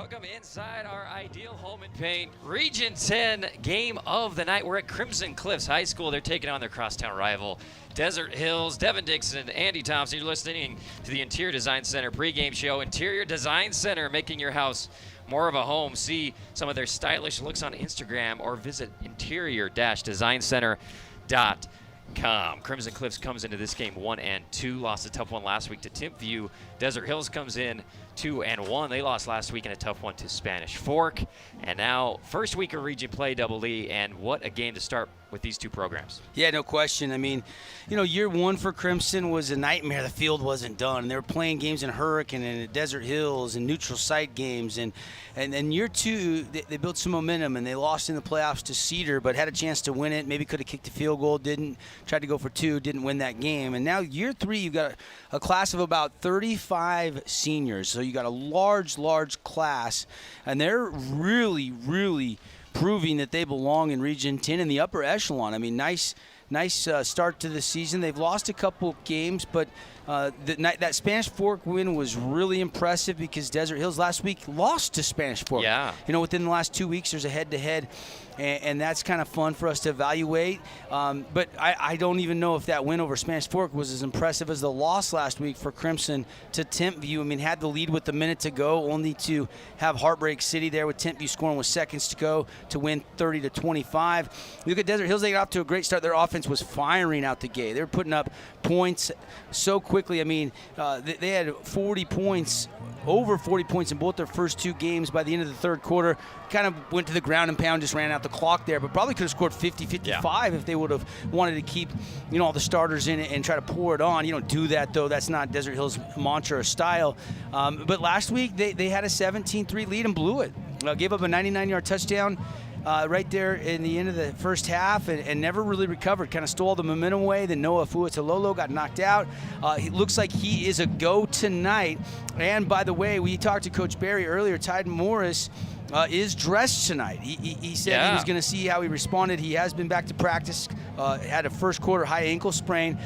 Welcome inside our Ideal Home and Paint Region 10 game of the night. We're at Crimson Cliffs High School. They're taking on their crosstown rival, Desert Hills. Devin Dixon, Andy Thompson. You're listening to the Interior Design Center pregame show. Interior Design Center, making your house more of a home. See some of their stylish looks on Instagram or visit interior-designcenter.com. Crimson Cliffs comes into this game 1-2. Lost a tough one last week to Timpview. Desert Hills comes in 2-1. They lost last week in a tough one to Spanish Fork. And now, first week of region play, Double E, and what a game to start with these two programs. Yeah, no question. I mean, you know, year one for Crimson was a nightmare. The field wasn't done. They were playing games in Hurricane and at Desert Hills and neutral site games. And year two, they built some momentum, and they lost in the playoffs to Cedar, but had a chance to win it. Maybe could have kicked a field goal, didn't. Tried to go for two, didn't win that game. And now year three, you've got a class of about 35 seniors. So you got a large class, and they're really proving that they belong in Region 10 in the upper echelon. I mean, nice start to the season. They've lost a couple games, but that Spanish Fork win was really impressive because Desert Hills last week lost to Spanish Fork. Yeah. You know, within the last 2 weeks, there's a head-to-head, and that's kind of fun for us to evaluate. But I don't even know if that win over Spanish Fork was as impressive as the loss last week for Crimson to Timpview. I mean, had the lead with a minute to go, only to have Heartbreak City there with Timpview scoring with seconds to go to win 30-25. Look at Desert Hills. They got off to a great start. Their offense was firing out the gate. They were putting up points so quickly. I mean, they had 40 points, over 40 points in both their first two games by the end of the third quarter. Kind of went to the ground and pound, just ran out the clock there, but probably could have scored 50, 55 if they would have wanted to keep, you know, all the starters in it and try to pour it on. You don't do that, though. That's not Desert Hills' mantra or style. But last week, they had a 17-3 lead and blew it. Gave up a 99-yard touchdown right there in the end of the first half and never really recovered. Kind of stole the momentum away. Then Noah Fuatalolo got knocked out. It looks like he is a go tonight. And by the way, we talked to Coach Barry earlier. Tide Morris is dressed tonight. He said he was going to see how he responded. He has been back to practice, had a first quarter high ankle sprain.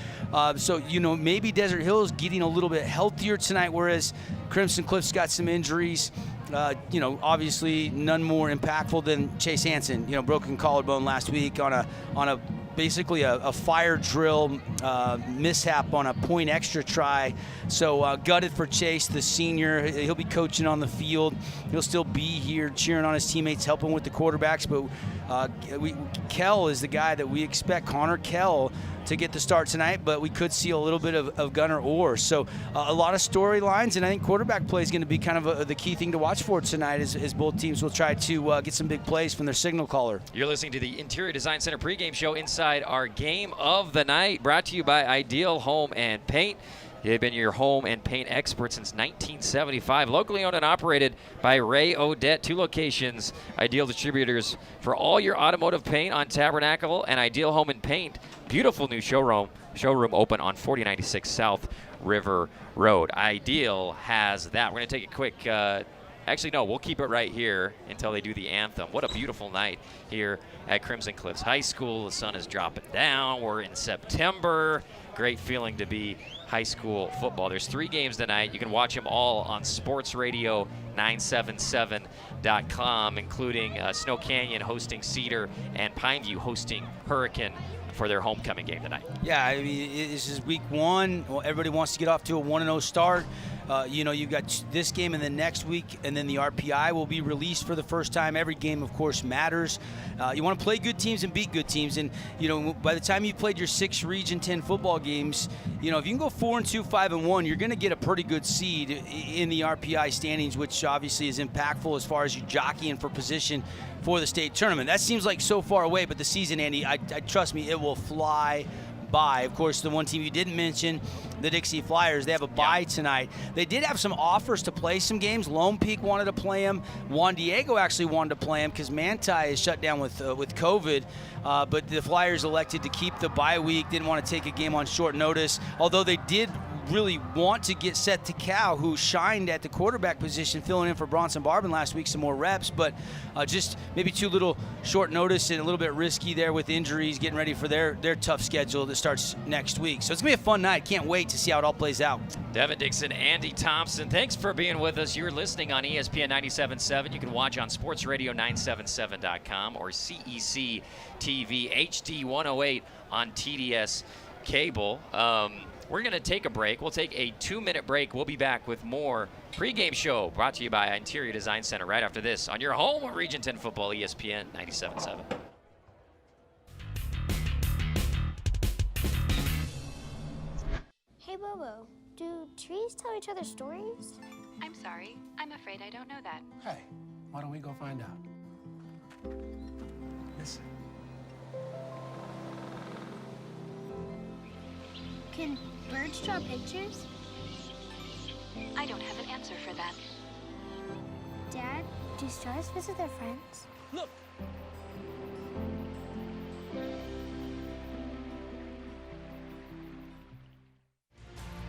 So, you know, maybe Desert Hills getting a little bit healthier tonight, whereas Crimson Cliffs got some injuries. You know, obviously none more impactful than Chase Hansen, you know, broken collarbone last week on a basically a fire drill mishap on a point extra try. So gutted for Chase, the senior. He'll be coaching on the field. He'll still be here cheering on his teammates, helping with the quarterbacks. But Kell is the guy that we expect, Connor Kell, to get the start tonight, but we could see a little bit of Gunnar Orr. So a lot of storylines, and I think quarterback play is going to be kind of the key thing to watch for tonight as both teams will try to get some big plays from their signal caller. You're listening to the Interior Design Center pregame show inside our game of the night, brought to you by Ideal Home and Paint. They've been your home and paint expert since 1975. Locally owned and operated by Ray Odette. 2 locations, Ideal distributors for all your automotive paint on Tabernacle and Ideal Home and Paint. Beautiful new showroom open on 4096 South River Road. Ideal has that. We're going to take a quick actually, no, we'll keep it right here until they do the anthem. What a beautiful night here at Crimson Cliffs High School. The sun is dropping down. We're in September. Great feeling to be high school football. There's 3 games tonight. You can watch them all on sportsradio977.com, including Snow Canyon hosting Cedar and Pineview hosting Hurricane for their homecoming game tonight. Yeah, I mean, this is week 1. Well, everybody wants to get off to a 1-0 start. You know, you've got this game in the next week, and then the RPI will be released for the first time. Every game, of course, matters. You want to play good teams and beat good teams. And, you know, by the time you've played your 6 Region 10 football games, you know, if you can go 4-2, 5-1, you're going to get a pretty good seed in the RPI standings, which obviously is impactful as far as you jockeying for position for the state tournament. That seems like so far away, but the season, Andy, I trust me, it will fly by. Of course, the one team you didn't mention, the Dixie Flyers, they have a bye tonight. They did have some offers to play some games. Lone Peak wanted to play them. Juan Diego actually wanted to play them because Manti is shut down with COVID. But the Flyers elected to keep the bye week, didn't want to take a game on short notice, although they did really want to get Seth Takau, who shined at the quarterback position, filling in for Bronson Barban last week, some more reps, but just maybe too little short notice and a little bit risky there with injuries, getting ready for their tough schedule that starts next week. So it's going to be a fun night. Can't wait to see how it all plays out. Devin Dixon, Andy Thompson, thanks for being with us. You're listening on ESPN 97.7. You can watch on sportsradio977.com or CEC TV HD 108 on TDS cable. We're going to take a break. We'll take a 2-minute break. We'll be back with more pregame show brought to you by Interior Design Center right after this on your home of Region 10 football, ESPN 97.7. Hey, Bobo, do trees tell each other stories? I'm sorry. I'm afraid I don't know that. Hey, why don't we go find out? Listen. Can birds draw pictures? I don't have an answer for that. Dad, do stars visit their friends? Look!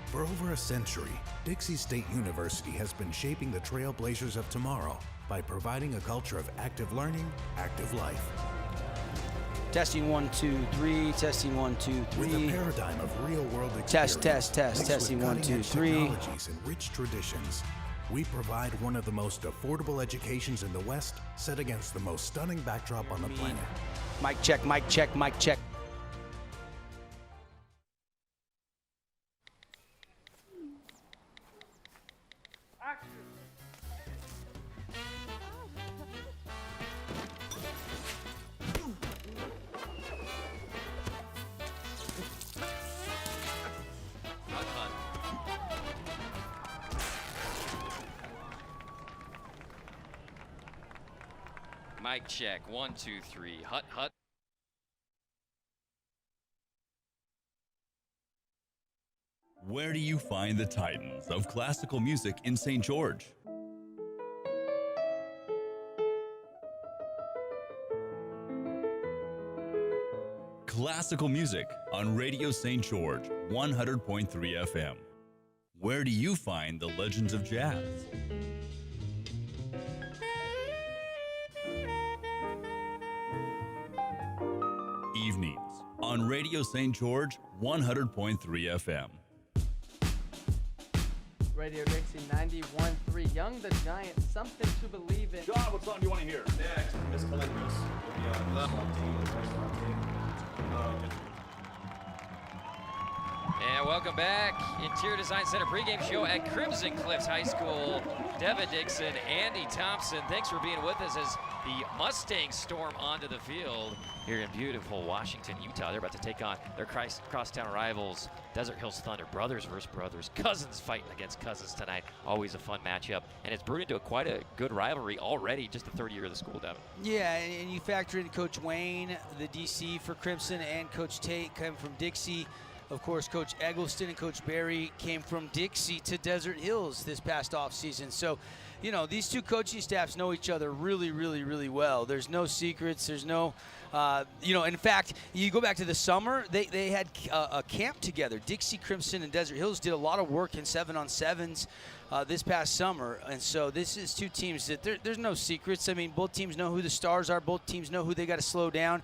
For over a century, Dixie State University has been shaping the trailblazers of tomorrow by providing a culture of active learning, active life. Testing 1, 2, 3. Testing 1, 2, 3. With a paradigm of real-world experience, Test. mixed Testing with 1, 2, cutting-edge 3. technologies and rich traditions, we provide one of the most affordable educations in the West, set against the most stunning backdrop on the planet. Mic check, mic check, mic check. Mic check. 1, 2, 3. Hut, hut. Where do you find the titans of classical music in St. George? Classical music on Radio St. George, 100.3 FM. Where do you find the legends of jazz? Evenings on Radio St. George, 100.3 FM. Radio Dixie 91.3, Young the Giant, something to believe in. John, what song do you want to hear? Next, Miss Columbus will be on the restaurant team. And welcome back. Interior Design Center pregame show at Crimson Cliffs High School. Devin Dixon, Andy Thompson, thanks for being with us as the Mustangs storm onto the field here in beautiful Washington, Utah. They're about to take on their crosstown rivals, Desert Hills Thunder. Brothers versus brothers. Cousins fighting against cousins tonight. Always a fun matchup. And it's brewed into quite a good rivalry already, just the third year of the school, Devin. Yeah, and you factor in Coach Wayne, the DC for Crimson, and Coach Tate coming from Dixie. Of course, Coach Eggleston and Coach Barry came from Dixie to Desert Hills this past offseason. So, you know, these two coaching staffs know each other really, really, really well. There's no secrets. There's no, in fact, you go back to the summer, they had a camp together. Dixie, Crimson, and Desert Hills did a lot of work in 7-on-7s this past summer. And so this is two teams that there's no secrets. I mean, both teams know who the stars are. Both teams know who they got to slow down.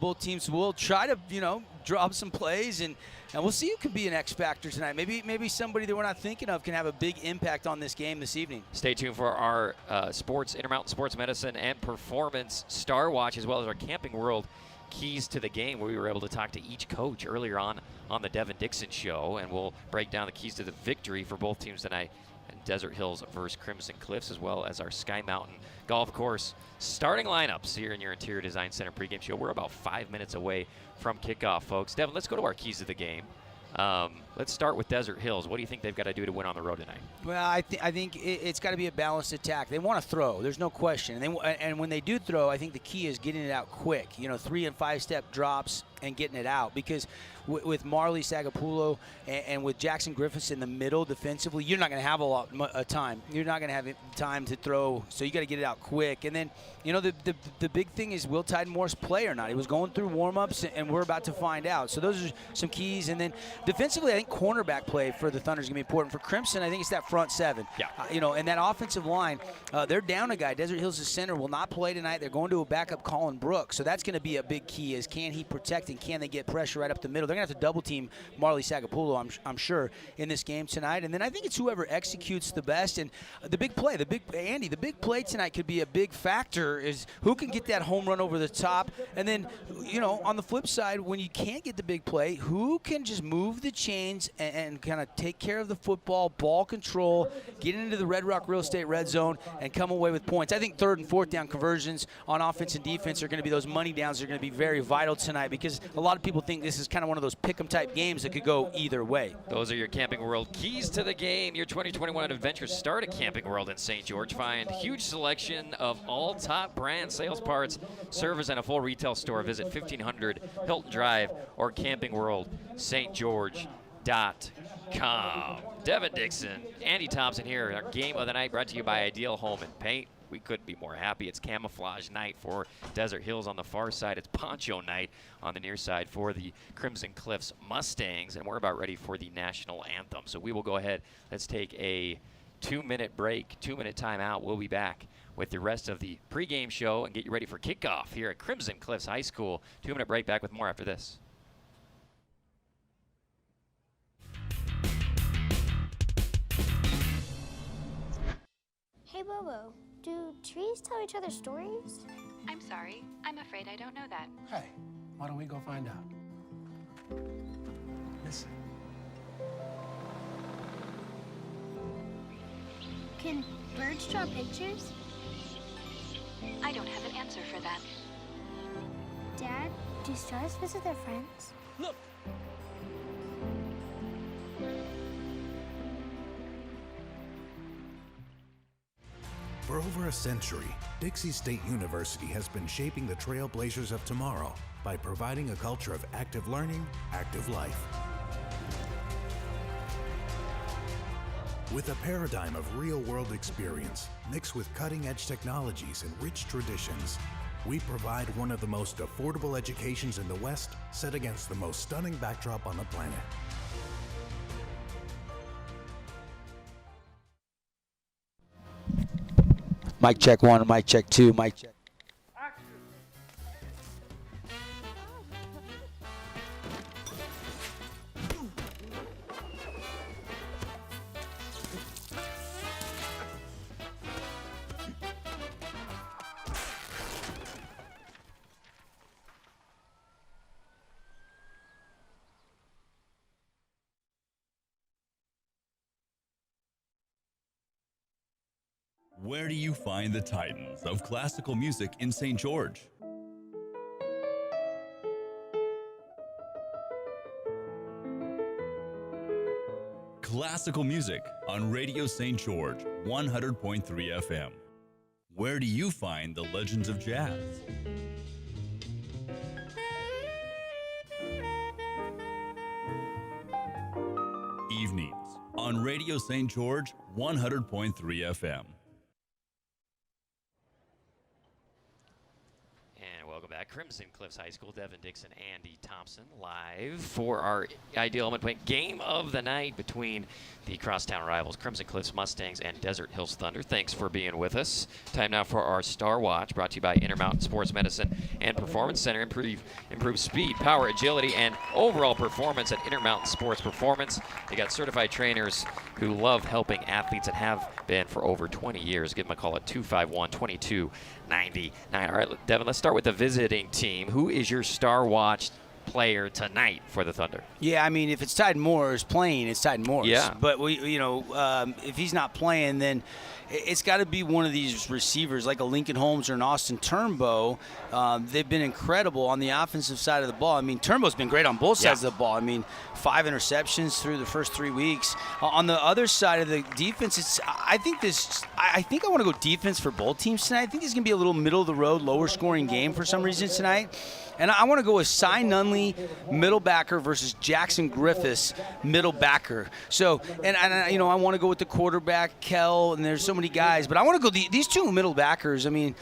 Both teams will try to, drop some plays, and we'll see who can be an X factor tonight. Maybe somebody that we're not thinking of can have a big impact on this game this evening. Stay tuned for our Intermountain Sports Medicine and Performance Star Watch, as well as our Camping World Keys to the Game, where we were able to talk to each coach earlier on the Devin Dixon show, and we'll break down the keys to the victory for both teams tonight. Desert Hills versus Crimson Cliffs, as well as our Sky Mountain Golf Course starting lineups here in your Interior Design Center pregame show. We're about 5 minutes away from kickoff, folks. Devin, let's go to our keys of the game. Let's start with Desert Hills. What do you think they've got to do to win on the road tonight? Well, I think it's got to be a balanced attack. They want to throw. There's no question. And when they do throw, I think the key is getting it out quick. 3- and 5-step drops and getting it out, because with Marley Sagapulo and with Jackson Griffiths in the middle defensively, you're not going to have a lot of time. You're not going to have time to throw, so you got to get it out quick. And then, you know, the big thing is, will Tide Morris play or not? He was going through warm-ups, and we're about to find out. So those are some keys. And then defensively, I think cornerback play for the Thunder is going to be important. For Crimson, I think it's that front seven. Yeah. You know, and that offensive line, they're down a guy. Desert Hills' center will not play tonight. They're going to a backup, Colin Brooks. So that's going to be a big key, is can he protect and can they get pressure right up the middle? They're going to have to double team Marley Sagapulo, I'm sure, in this game tonight. And then I think it's whoever executes the best. And the big play, the big play tonight could be a big factor, is who can get that home run over the top. And then, you know, on the flip side, when you can't get the big play, who can just move the chains and kind of take care of the football, ball control, get into the Red Rock Real Estate red zone, and come away with points. I think third and fourth down conversions on offense and defense are going to be those money downs. Are going to be very vital tonight, because a lot of people think this is kind of one of those pick 'em type games that could go either way. Those are your Camping World keys to the game. Your 2021 adventure start at Camping World in St. George. Find huge selection of all top brand sales parts, service, and a full retail store. Visit 1500 Hilton Drive or campingworld.com. Devin Dixon, Andy Thompson here. Our game of the night brought to you by Ideal Home and Paint. We couldn't be more happy. It's camouflage night for Desert Hills on the far side. It's poncho night on the near side for the Crimson Cliffs Mustangs, and we're about ready for the national anthem. So we will go ahead. Let's take a 2-minute break, 2-minute timeout. We'll be back with the rest of the pregame show and get you ready for kickoff here at Crimson Cliffs High School. 2-minute break, back with more after this. Hey, Bobo, do trees tell each other stories? I'm sorry. I'm afraid I don't know that. Hey, why don't we go find out? Listen. Can birds draw pictures? I don't have an answer for that. Dad, do stars visit their friends? Look. For over a century, Dixie State University has been shaping the trailblazers of tomorrow by providing a culture of active learning, active life. With a paradigm of real-world experience mixed with cutting-edge technologies and rich traditions, we provide one of the most affordable educations in the West, set against the most stunning backdrop on the planet. Mic check 1, mic check 2, mic check. Where do you find the titans of classical music in St. George? Classical music on Radio St. George 100.3 FM. Where do you find the legends of jazz? Evenings on Radio St. George 100.3 FM. Welcome back. Crimson Cliffs High School, Devin Dixon, Andy Thompson, live for our Ideal Home and Paint game of the night between the crosstown rivals, Crimson Cliffs Mustangs and Desert Hills Thunder. Thanks for being with us. Time now for our Star Watch, brought to you by Intermountain Sports Medicine and Performance Center. Improve speed, power, agility, and overall performance at Intermountain Sports Performance. They got certified trainers who love helping athletes and have been for over 20 years. Give them a call at 251-2299. All right, Devin, let's start with the visiting team. Who is your Star Watch player tonight for the Thunder? Yeah, I mean, if it's Tide Morris playing, it's Tide Morris. Yeah. But if he's not playing, then it's got to be one of these receivers like a Lincoln Holmes or an Austin Turnbow. They've been incredible on the offensive side of the ball. I mean, Turnbow's been great on both sides of the ball. I mean, 5 interceptions through the first 3 weeks. On the other side of the defense, I I think I want to go defense for both teams tonight. I think it's going to be a little middle-of-the-road, lower-scoring game for some reason tonight. And I want to go with Cy Nunley, middle backer, versus Jackson Griffiths, middle backer. So, and I want to go with the quarterback, Kell, and there's so many guys. But I want to go these two middle backers. I mean,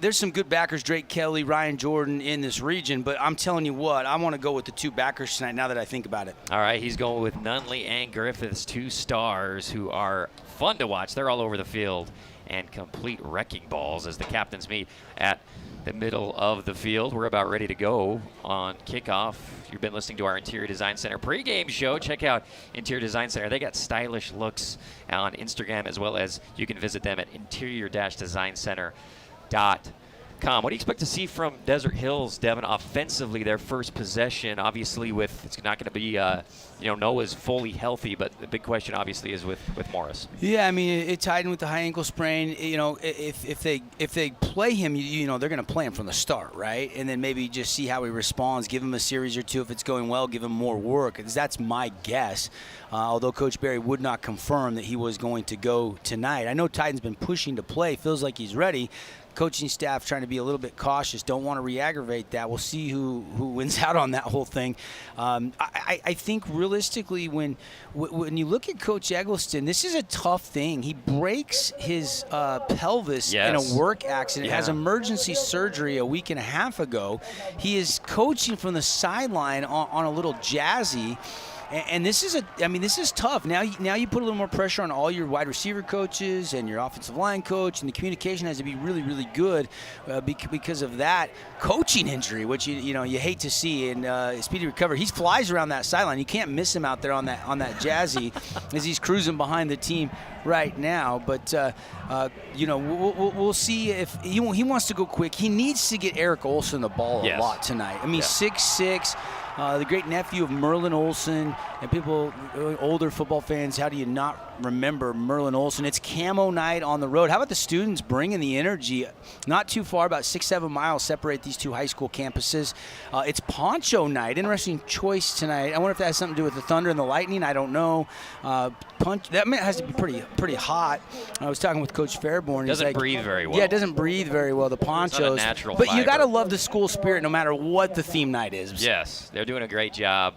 there's some good backers, Drake Kelly, Ryan Jordan, in this region. But I'm telling you what, I want to go with the two backers tonight now that I think about it. All right, he's going with Nunley and Griffiths, two stars who are fun to watch. They're all over the field and complete wrecking balls as the captains meet at the middle of the field. We're about ready to go on kickoff. You've been listening to our Interior Design Center pregame show. Check out Interior Design Center. They got stylish looks on Instagram, as well as you can visit them at interior-designcenter.com. What do you expect to see from Desert Hills, Devin, offensively, their first possession? Obviously, it's not going to be, Noah's fully healthy, but the big question obviously is with Morris. Yeah, I mean, it tied in with the high ankle sprain. You know, if they play him, they're going to play him from the start, right? And then maybe just see how he responds, give him a series or two. If it's going well, give him more work. That's my guess. Although Coach Barry would not confirm that he was going to go tonight. I know Titan's been pushing to play. Feels like he's ready. Coaching staff trying to be a little bit cautious, don't want to re-aggravate that. We'll see who wins out on that whole thing. I think realistically, when you look at Coach Eggleston, this is a tough thing. He breaks his pelvis in a work accident, has emergency surgery a week and a half ago. He is coaching from the sideline on a little jazzy. And this is tough. Now you put a little more pressure on all your wide receiver coaches and your offensive line coach, and the communication has to be really, really good because of that coaching injury, which you hate to see. And speedy recovery. He flies around that sideline. You can't miss him out there on that jazzy as he's cruising behind the team right now. But we'll see if he wants to go quick. He needs to get Eric Olson the ball a lot tonight. I mean, 6'6". The great nephew of Merlin Olsen, and people, older football fans, how do you not remember Merlin Olsen? It's camo night on the road. How about the students bringing the energy? Not too far, about 6-7 miles separate these two high school campuses. It's poncho night. Interesting choice tonight. I wonder if that has something to do with the Thunder and the Lightning. I don't know. That has to be pretty hot. I was talking with Coach Fairborn. Doesn't breathe very well. Yeah, it doesn't breathe very well, the ponchos. It's not a natural but fiber. You got to love the school spirit no matter what the theme night is. Yes, they're doing a great job.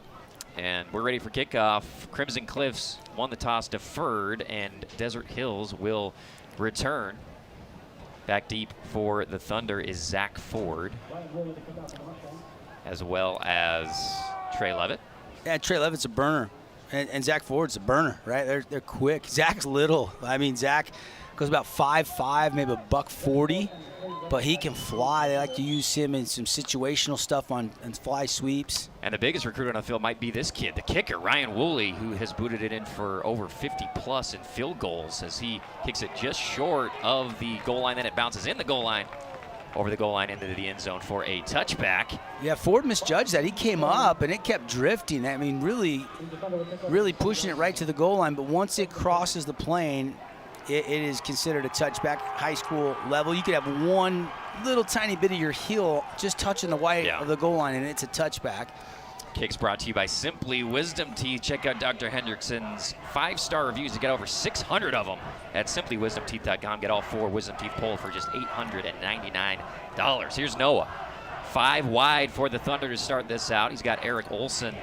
And we're ready for kickoff. Crimson Cliffs won the toss, deferred, and Desert Hills will return. Back deep for the Thunder is Zach Ford, as well as Trey Levitt. Yeah, Trey Levitt's a burner, and Zach Ford's a burner, right? They're quick. Zach's little. I mean, Zach goes about 5'5", maybe $140, but he can fly. They like to use him in some situational stuff on fly sweeps. And the biggest recruit on the field might be this kid, the kicker, Ryan Woolley, who has booted it in for over 50+ in field goals as he kicks it just short of the goal line. Then it bounces in the goal line, over the goal line into the end zone for a touchback. Yeah, Ford misjudged that. He came up, and it kept drifting. I mean, really, really pushing it right to the goal line. But once it crosses the plane, it is considered a touchback, high school level. You could have one little tiny bit of your heel just touching the white of the goal line, and it's a touchback. Kicks brought to you by Simply Wisdom Teeth. Check out Dr. Hendrickson's 5-star reviews. You get over 600 of them at simplywisdomteeth.com. Get all 4 Wisdom Teeth pulled for just $899. Here's Noah. 5 wide for the Thunder to start this out. He's got Eric Olson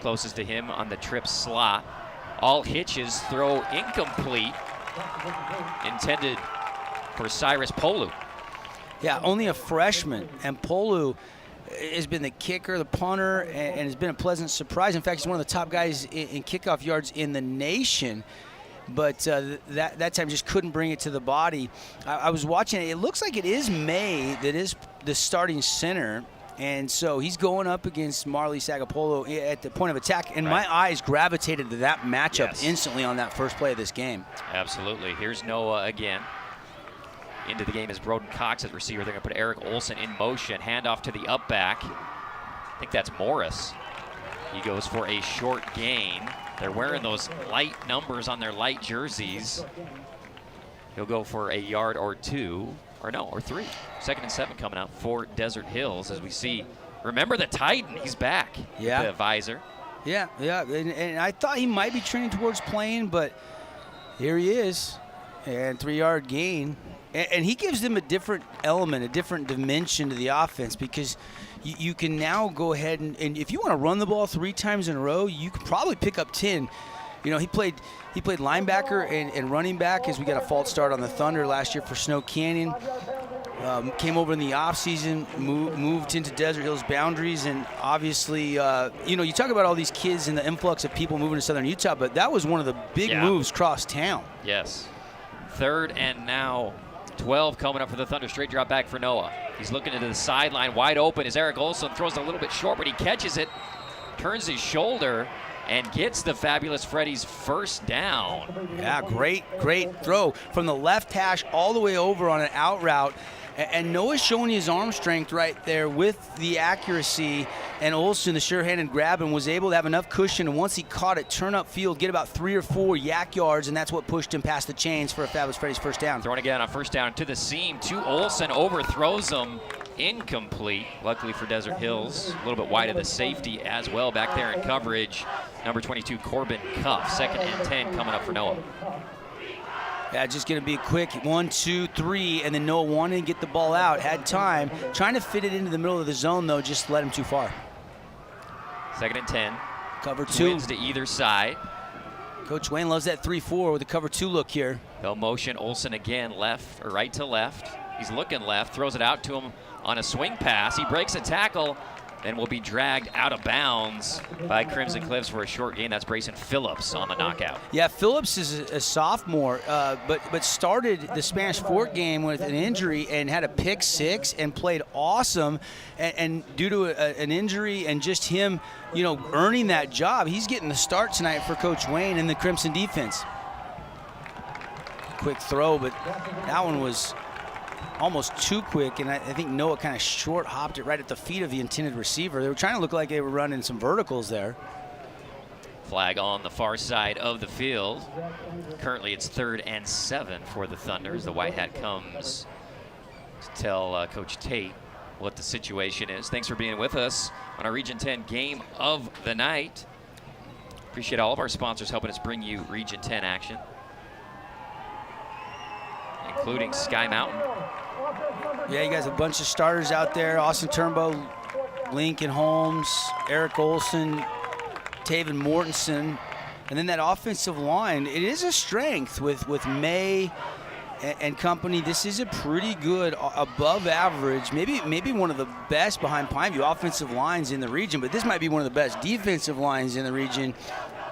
closest to him on the trip slot. All hitches, throw incomplete. Intended for Cyrus Polu. Yeah, only a freshman, and Polu has been the kicker, the punter, and has been a pleasant surprise. In fact, he's one of the top guys in kickoff yards in the nation. But that time just couldn't bring it to the body. I was watching it. It looks like it is May that is the starting center. And so he's going up against Marley Sagapolo at the point of attack. And my eyes gravitated to that matchup instantly on that first play of this game. Absolutely. Here's Noah again. Into the game is Broden Cox at receiver. They're going to put Eric Olson in motion. Handoff to the up back. I think that's Morris. He goes for a short gain. They're wearing those light numbers on their light jerseys. He'll go for a yard or 2. Or 3. 2nd and 7 coming out for Desert Hills as we see. Remember the Titan, he's back. Yeah. The visor. Yeah. And I thought he might be trending towards playing, but here he is. And 3-yard gain. And he gives them a different element, a different dimension to the offense, because you can now go ahead and if you want to run the ball 3 times in a row, you could probably pick up 10. You know, he played linebacker and running back as we got a false start on the Thunder last year for Snow Canyon. Came over in the offseason, moved into Desert Hills boundaries, and obviously, you talk about all these kids and the influx of people moving to Southern Utah, but that was one of the big moves across town. Yes. 3rd and now 12 coming up for the Thunder. Straight drop back for Noah. He's looking into the sideline, wide open as Eric Olson throws it a little bit short, but he catches it, turns his shoulder, and gets the fabulous Freddie's first down. Yeah, great throw from the left hash all the way over on an out route. And Noah's showing his arm strength right there with the accuracy, and Olsen, the sure-handed grab, and was able to have enough cushion, and once he caught it, turn up field, get about 3 or 4 yak yards, and that's what pushed him past the chains for a fabulous Freddie's first down. Throwing again on first down to the seam to Olsen, overthrows him, incomplete. Luckily for Desert Hills, a little bit wide of the safety as well back there in coverage. Number 22, Corbin Cuff. 2nd and 10 coming up for Noah. Yeah, just going to be a quick 1, 2, 3, and then Noah wanted to get the ball out, had time. Trying to fit it into the middle of the zone, though, just led him too far. 2nd and 10. Cover 2. Twins to either side. Coach Wayne loves that 3-4 with a cover 2 look here. They'll motion Olsen again, left or right to left. He's looking left, throws it out to him on a swing pass. He breaks a tackle and will be dragged out of bounds by Crimson Cliffs for a short gain. That's Brayson Phillips on the knockout. Yeah, Phillips is a sophomore, but started the Spanish Fort game with an injury and had a pick 6 and played awesome. And due to an injury and just him, earning that job, he's getting the start tonight for Coach Wayne and the Crimson defense. Quick throw, but that one was almost too quick, and I think Noah kind of short hopped it right at the feet of the intended receiver. They were trying to look like they were running some verticals there. Flag on the far side of the field. Currently it's 3rd and 7 for the Thunder as the white hat comes to tell Coach Tate what the situation is. Thanks for being with us on our Region 10 game of the night. Appreciate all of our sponsors helping us bring you Region 10 action, including Sky Mountain. Yeah, you guys have a bunch of starters out there. Austin Turnbow, Lincoln Holmes, Eric Olson, Taven Mortensen. And then that offensive line, it is a strength with May and company. This is a pretty good, above average, maybe one of the best behind Pineview offensive lines in the region, but this might be one of the best defensive lines in the region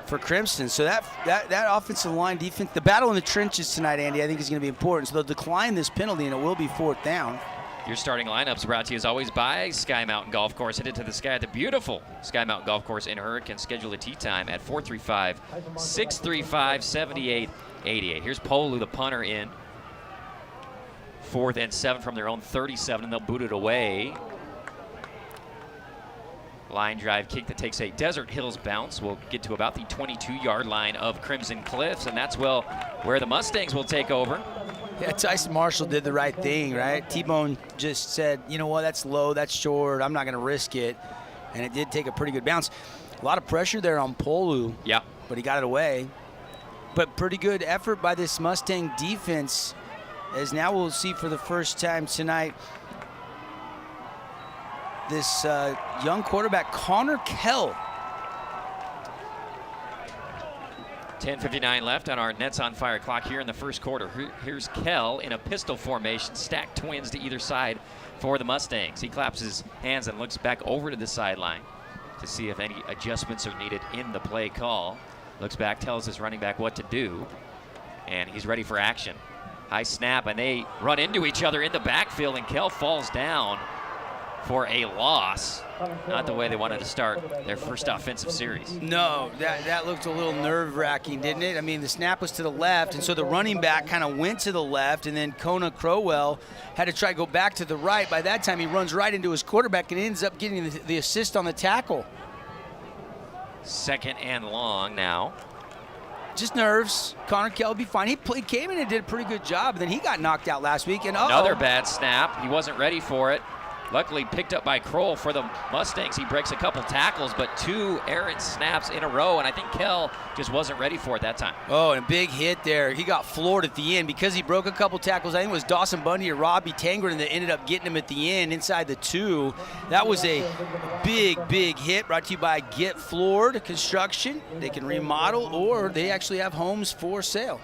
for Crimson. So that offensive line defense, the battle in the trenches tonight, Andy, I think is going to be important. So they'll decline this penalty, and it will be 4th down. Your starting lineups brought to you as always by Sky Mountain Golf Course. Headed to the sky at the beautiful Sky Mountain Golf Course in Hurricane. Schedule a tee time at 435-635-7888. Here's Polu, the punter, in 4th and 7 from their own 37, and they'll boot it away. Line drive kick that takes a Desert Hills bounce. We'll get to about the 22-yard line of Crimson Cliffs, and that's where the Mustangs will take over. Yeah, Tyson Marshall did the right thing, right? T-Bone just said, you know what, that's low, that's short, I'm not going to risk it. And it did take a pretty good bounce. A lot of pressure there on Polu. Yeah. But he got it away. But pretty good effort by this Mustang defense, as now we'll see for the first time tonight this young quarterback, Connor Kell. 10:59 left on our Nets on Fire clock here in the first quarter. Here's Kell in a pistol formation, stacked twins to either side for the Mustangs. He claps his hands and looks back over to the sideline to see if any adjustments are needed in the play call. Looks back, tells his running back what to do, and he's ready for action. High snap, and they run into each other in the backfield, and Kell falls down for a loss. Not the way they wanted to start their first offensive series. No, that looked a little nerve-wracking, didn't it? I mean, the snap was to the left, and so the running back kind of went to the left, and then Kona Crowell had to try to go back to the right. By that time, he runs right into his quarterback and ends up getting the assist on the tackle. 2nd and long now. Just nerves. Connor Kell will be fine. He came in and did a pretty good job, and then he got knocked out last week. And another bad snap. He wasn't ready for it. Luckily picked up by Kroll for the Mustangs. He breaks a couple tackles, but 2 errant snaps in a row, and I think Kell just wasn't ready for it that time. Oh, and a big hit there. He got floored at the end because he broke a couple tackles. I think it was Dawson Bundy or Robbie Tangren that ended up getting him at the end inside the 2. That was a big, big hit brought to you by Get Floored Construction. They can remodel, or they actually have homes for sale.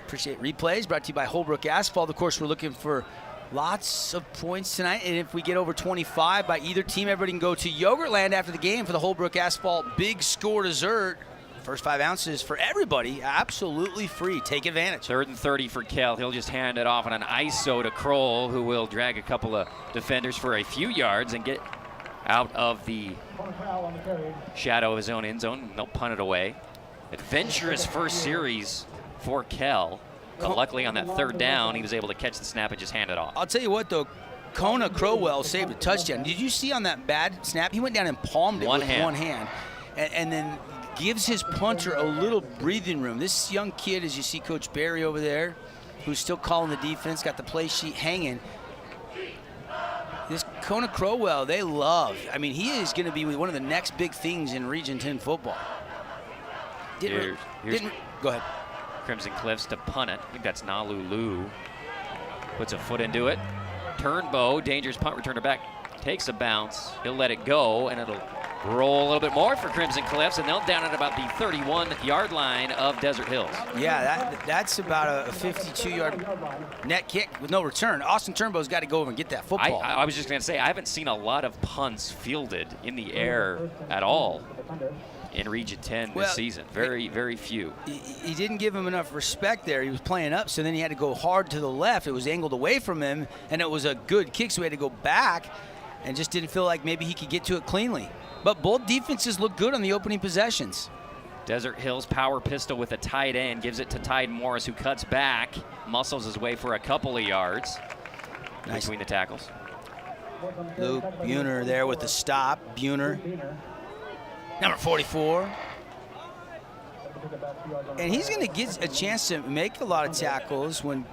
Appreciate replays brought to you by Holbrook Asphalt. Of course, we're looking for lots of points tonight, and if we get over 25 by either team, everybody can go to Yogurtland after the game for the Holbrook Asphalt Big Score dessert. First 5 ounces for everybody, absolutely free. Take advantage. 3rd and 30 for Kell. He'll just hand it off on an ISO to Kroll, who will drag a couple of defenders for a few yards and get out of the shadow of his own end zone. They'll punt it away. Adventurous first series for Kell. But luckily on that 3rd down, he was able to catch the snap and just hand it off. I'll tell you what, though, Kona Crowell saved a touchdown. Did you see on that bad snap? He went down and palmed it with one hand. And then gives his punter a little breathing room. This young kid, as you see Coach Barry over there, who's still calling the defense, got the play sheet hanging. This Kona Crowell, they love. I mean, he is going to be one of the next big things in Region 10 football. Go ahead. Crimson Cliffs to punt it. I think that's Nalulu. Puts a foot into it. Turnbow, dangerous punt returner back. Takes a bounce. He'll let it go, and it'll roll a little bit more for Crimson Cliffs, and they'll down at about the 31-yard line of Desert Hills. Yeah, that's about a 52-yard net kick with no return. Austin Turnbow's got to go over and get that football. I was just going to say, I haven't seen a lot of punts fielded in the air at all in Region 10 this season. Very, very few. He didn't give him enough respect there. He was playing up, so then he had to go hard to the left. It was angled away from him, and it was a good kick, so he had to go back and just didn't feel like maybe he could get to it cleanly. But both defenses look good on the opening possessions. Desert Hills power pistol with a tight end. Gives it to Tide Morris, who cuts back, muscles his way for a couple of yards between the tackles. Luke Buhner there with the stop. Buhner, number 44. And he's going to get a chance to make a lot of tackles when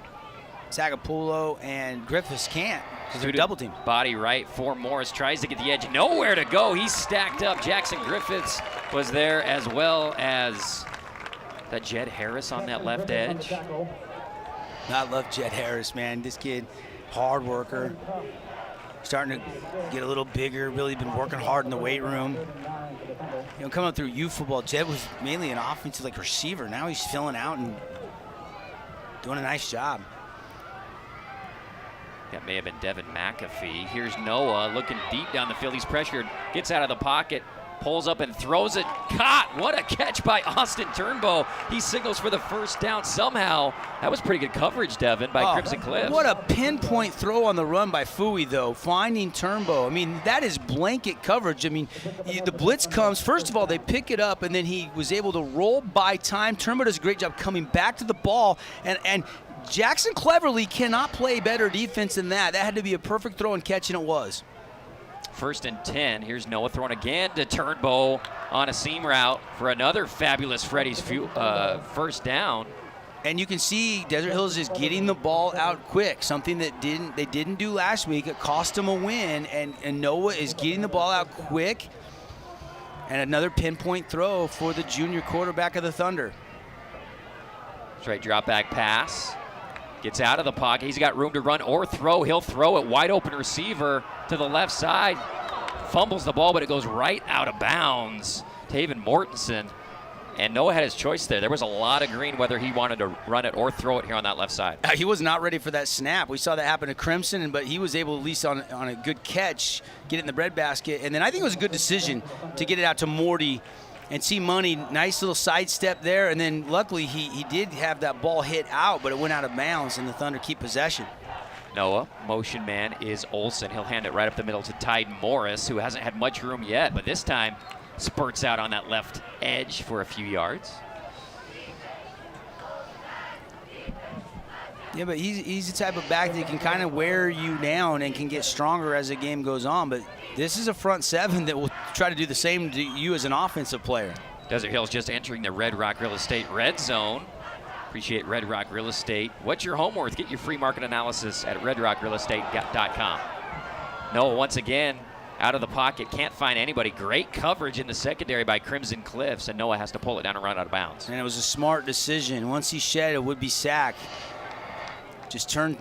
Zagapulo and Griffiths can't, because they're double team. Body right for Morris, tries to get the edge, nowhere to go. He's stacked up. Jackson Griffiths was there, as well as that Jed Harris on that left edge. I love Jed Harris, man. This kid, hard worker, starting to get a little bigger, really been working hard in the weight room. You know, coming up through youth football, Jed was mainly an offensive receiver. Now he's filling out and doing a nice job. That may have been Devin McAfee. Here's Noah looking deep down the field. He's pressured, gets out of the pocket, pulls up and throws it. Caught! What a catch by Austin Turnbow. He signals for the first down somehow. That was pretty good coverage, Devin, by Crimson Cliffs. What a pinpoint throw on the run by Fui, though, finding Turnbow. I mean, that is blanket coverage. I mean, the blitz comes. First of all, they pick it up, and then he was able to roll by time. Turnbow does a great job coming back to the ball, and Jackson Cleverly cannot play better defense than that. That had to be a perfect throw and catch, and it was. 1st and 10. Here's Noah throwing again to Turnbow on a seam route for another fabulous Freddy's first down. And you can see Desert Hills is getting the ball out quick, something that they didn't do last week. It cost them a win, and Noah is getting the ball out quick. And another pinpoint throw for the junior quarterback of the Thunder. Straight drop back pass. Gets out of the pocket. He's got room to run or throw. He'll throw it. Wide open receiver to the left side. Fumbles the ball, but it goes right out of bounds. Taven Mortensen. And Noah had his choice there. There was a lot of green whether he wanted to run it or throw it here on that left side. He was not ready for that snap. We saw that happen to Crimson, but he was able, at least on a good catch, get it in the breadbasket. And then I think it was a good decision to get it out to Morty and see Money. Nice little sidestep there. And then luckily he did have that ball hit out, but it went out of bounds, and the Thunder keep possession. Noah, motion man is Olsen. He'll hand it right up the middle to Tide Morris, who hasn't had much room yet, but this time spurts out on that left edge for a few yards. Yeah, but he's the type of back that can kind of wear you down and can get stronger as the game goes on. But this is a front seven that will try to do the same to you as an offensive player. Desert Hills just entering the Red Rock Real Estate red zone. Appreciate Red Rock Real Estate. What's your home worth? Get your free market analysis at redrockrealestate.com. Noah once again out of the pocket, can't find anybody. Great coverage in the secondary by Crimson Cliffs, and Noah has to pull it down and run out of bounds. And it was a smart decision. Once he shed a would-be sack, just turn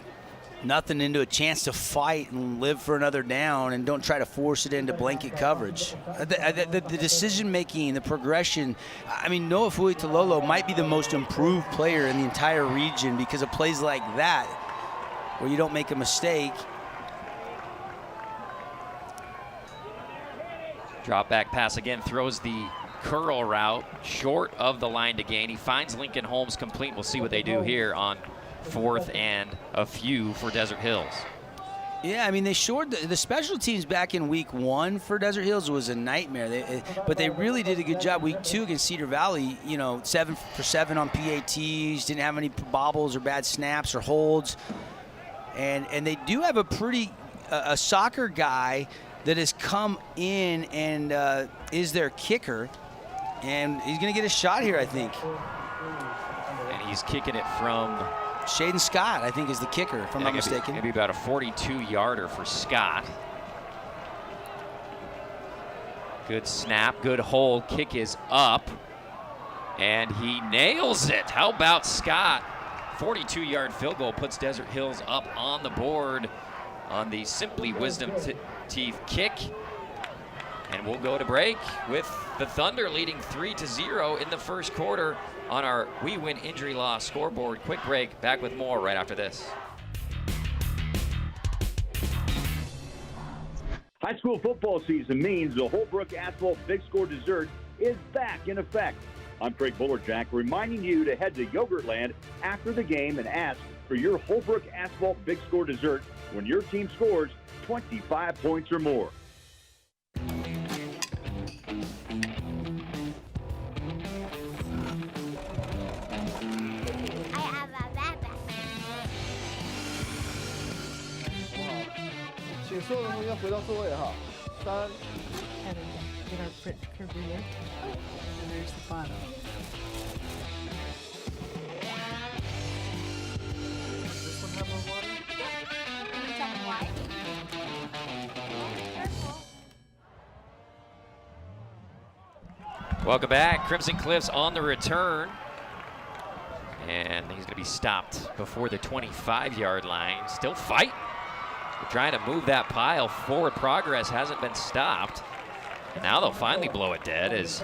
nothing into a chance to fight and live for another down, and don't try to force it into blanket coverage. The decision-making, the progression, I mean, Noah Fuitololo might be the most improved player in the entire region because of plays like that where you don't make a mistake. Drop back pass again, throws the curl route short of the line to gain. He finds Lincoln Holmes complete. We'll see what they do here on 4th and a few for Desert Hills. Yeah, I mean, they shored the special teams back in week 1 for Desert Hills was a nightmare. But they really did a good job. Week 2 against Cedar Valley, 7 for 7 on PATs, didn't have any bobbles or bad snaps or holds. And they do have a soccer guy that has come in and is their kicker. And he's going to get a shot here, I think. And he's kicking it from Shaden Scott, I think, is the kicker, if I'm not mistaken. Maybe about a 42-yarder for Scott. Good snap, good hold. Kick is up, and he nails it. How about Scott? 42-yard field goal puts Desert Hills up on the board on the Simply Wisdom Teeth kick. And we'll go to break with the Thunder leading 3-0 in the first quarter on our We Win Injury Loss scoreboard. Quick break, back with more right after this. High school football season means the Holbrook Asphalt Big Score dessert is back in effect. I'm Craig Bullerjack, reminding you to head to Yogurtland after the game and ask for your Holbrook Asphalt Big Score dessert when your team scores 25 points or more. There's the bottom. This one have more water? Can you tell me why? Careful. Welcome back. Crimson Cliffs on the return. And he's going to be stopped before the 25-yard line. Still fighting. They're trying to move that pile forward. Progress hasn't been stopped. And now they'll finally blow it dead as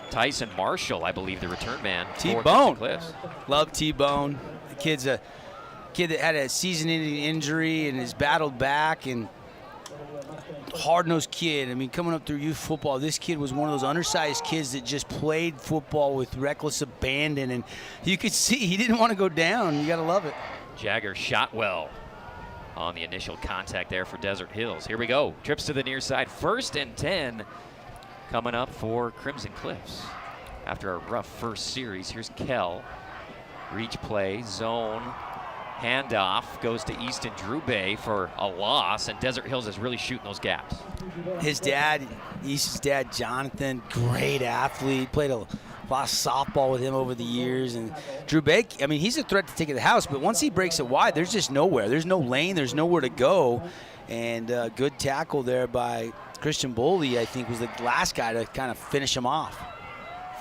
Tyson Marshall, I believe, the return man. T-Bone. Love T-Bone. The kid's a kid that had a season-ending injury and has battled back, and hard-nosed kid. I mean, coming up through youth football, this kid was one of those undersized kids that just played football with reckless abandon, and you could see he didn't want to go down. You got to love it. Jagger shot well on the initial contact there for Desert Hills. Here we go. Trips to the near side. 1st and 10 coming up for Crimson Cliffs. After a rough first series, here's Kell. Reach play, zone, handoff, goes to Easton Drubay for a loss, and Desert Hills is really shooting those gaps. His dad, Easton's dad, Jonathan, great athlete, played a lot of softball with him over the years. And Drubay, I mean, he's a threat to take it to the house, but once he breaks it wide, there's just nowhere. There's no lane, there's nowhere to go. And good tackle there by Christian Boley, I think, was the last guy to kind of finish him off.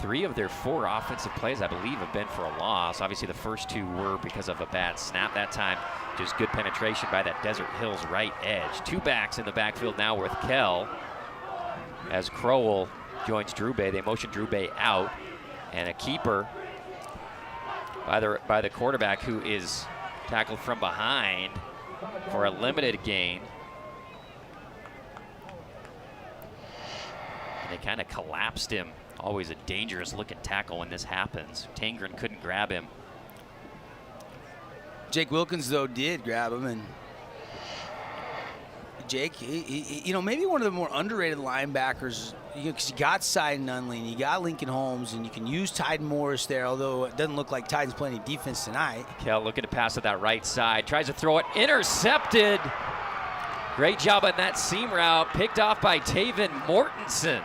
3 of their 4 offensive plays, I believe, have been for a loss. Obviously, the first 2 were because of a bad snap that time. Just good penetration by that Desert Hills right edge. 2 backs in the backfield now with Kell. As Crowell joins Drubay, they motion Drubay out. And a keeper by the quarterback, who is tackled from behind for a limited gain. And they kind of collapsed him. Always a dangerous looking tackle when this happens. Tangren couldn't grab him. Jake Wilkins, though, did grab him, and Jake, he maybe one of the more underrated linebackers, because you got Cy Nunley, and you got Lincoln Holmes, and you can use Tyden Morris there, although it doesn't look like Tyden's playing any defense tonight. Kell looking to pass to that right side, tries to throw it, intercepted. Great job on that seam route, picked off by Taven Mortensen.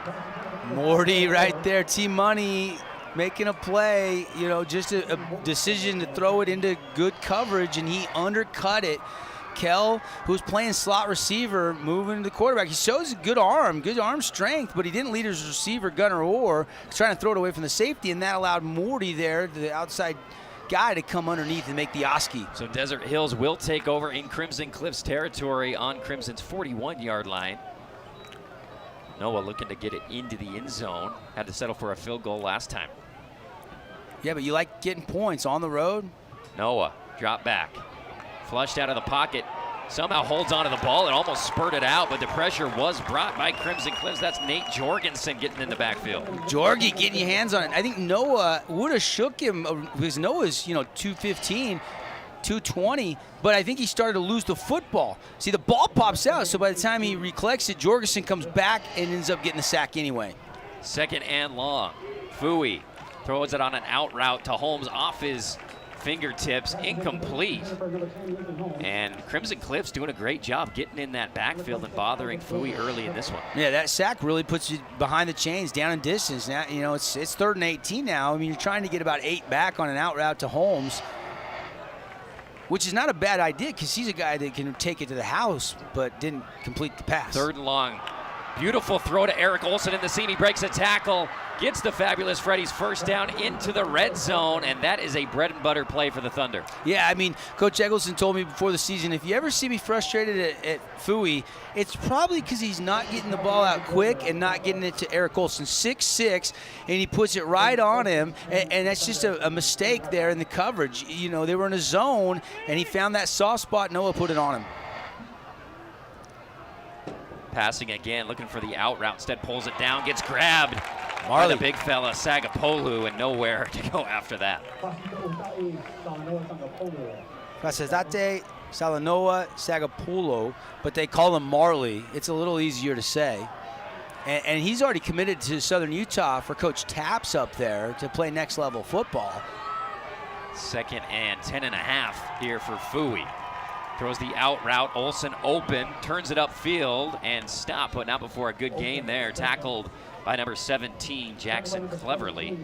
Morty right there, T-Money making a play, just a decision to throw it into good coverage, and he undercut it. Kell, who's playing slot receiver, moving to the quarterback. He shows good arm strength, but he didn't lead his receiver, Gunnar Orr, trying to throw it away from the safety, and that allowed Morty there, the outside guy, to come underneath and make the Oski. So Desert Hills will take over in Crimson Cliffs territory on Crimson's 41-yard line. Noah looking to get it into the end zone. Had to settle for a field goal last time. Yeah, but you like getting points on the road? Noah, drop back. Flushed out of the pocket. Somehow holds onto the ball. It almost spurted out, but the pressure was brought by Crimson Cliffs. That's Nate Jorgensen getting in the backfield. Jorgie getting your hands on it. I think Noah would have shook him because Noah's, 215, 220, but I think he started to lose the football. See, the ball pops out, so by the time he recollects it, Jorgensen comes back and ends up getting the sack anyway. Second and long. Fui throws it on an out route to Holmes off his fingertips, incomplete. And Crimson Cliffs doing a great job getting in that backfield and bothering Fui early in this one. Yeah, that sack really puts you behind the chains, down in distance. Now, it's 3rd and 18 now. I mean, you're trying to get about 8 back on an out route to Holmes, which is not a bad idea because he's a guy that can take it to the house but didn't complete the pass. 3rd and long. Beautiful throw to Eric Olson in the seam. He breaks a tackle, gets the Fabulous Freddy's first down into the red zone, and that is a bread and butter play for the Thunder. Yeah, I mean, Coach Eggleston told me before the season, if you ever see me frustrated at Fui, it's probably because he's not getting the ball out quick and not getting it to Eric Olson. 6'6", and he puts it right on him, and that's just a mistake there in the coverage. They were in a zone, and he found that soft spot. Noah put it on him. Passing again, looking for the out route. Instead pulls it down, gets grabbed Marley. by the big fella, Sagapolu, and nowhere to go after that. Kasazate, Salanoa, Sagapolo, but they call him Marley. It's a little easier to say. And he's already committed to Southern Utah for Coach Taps up there to play next level football. 2nd and 10.5 here for Fui. Throws the out route, Olson open, turns it upfield, and stop, but not before a good gain there. Tackled by number 17, Jackson Cleverly,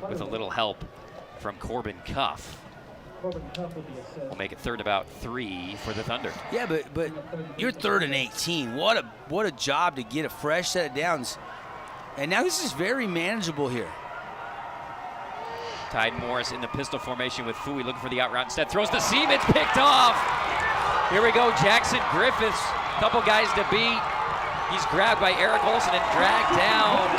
with a little help from Corbin Cuff. We'll make it 3rd about 3 for the Thunder. Yeah, but you're 3rd and 18. What a job to get a fresh set of downs. And now this is very manageable here. Tide Morris in the pistol formation with Fui looking for the out route. Instead throws the seam, it's picked off. Here we go, Jackson Griffiths, couple guys to beat. He's grabbed by Eric Olson and dragged down.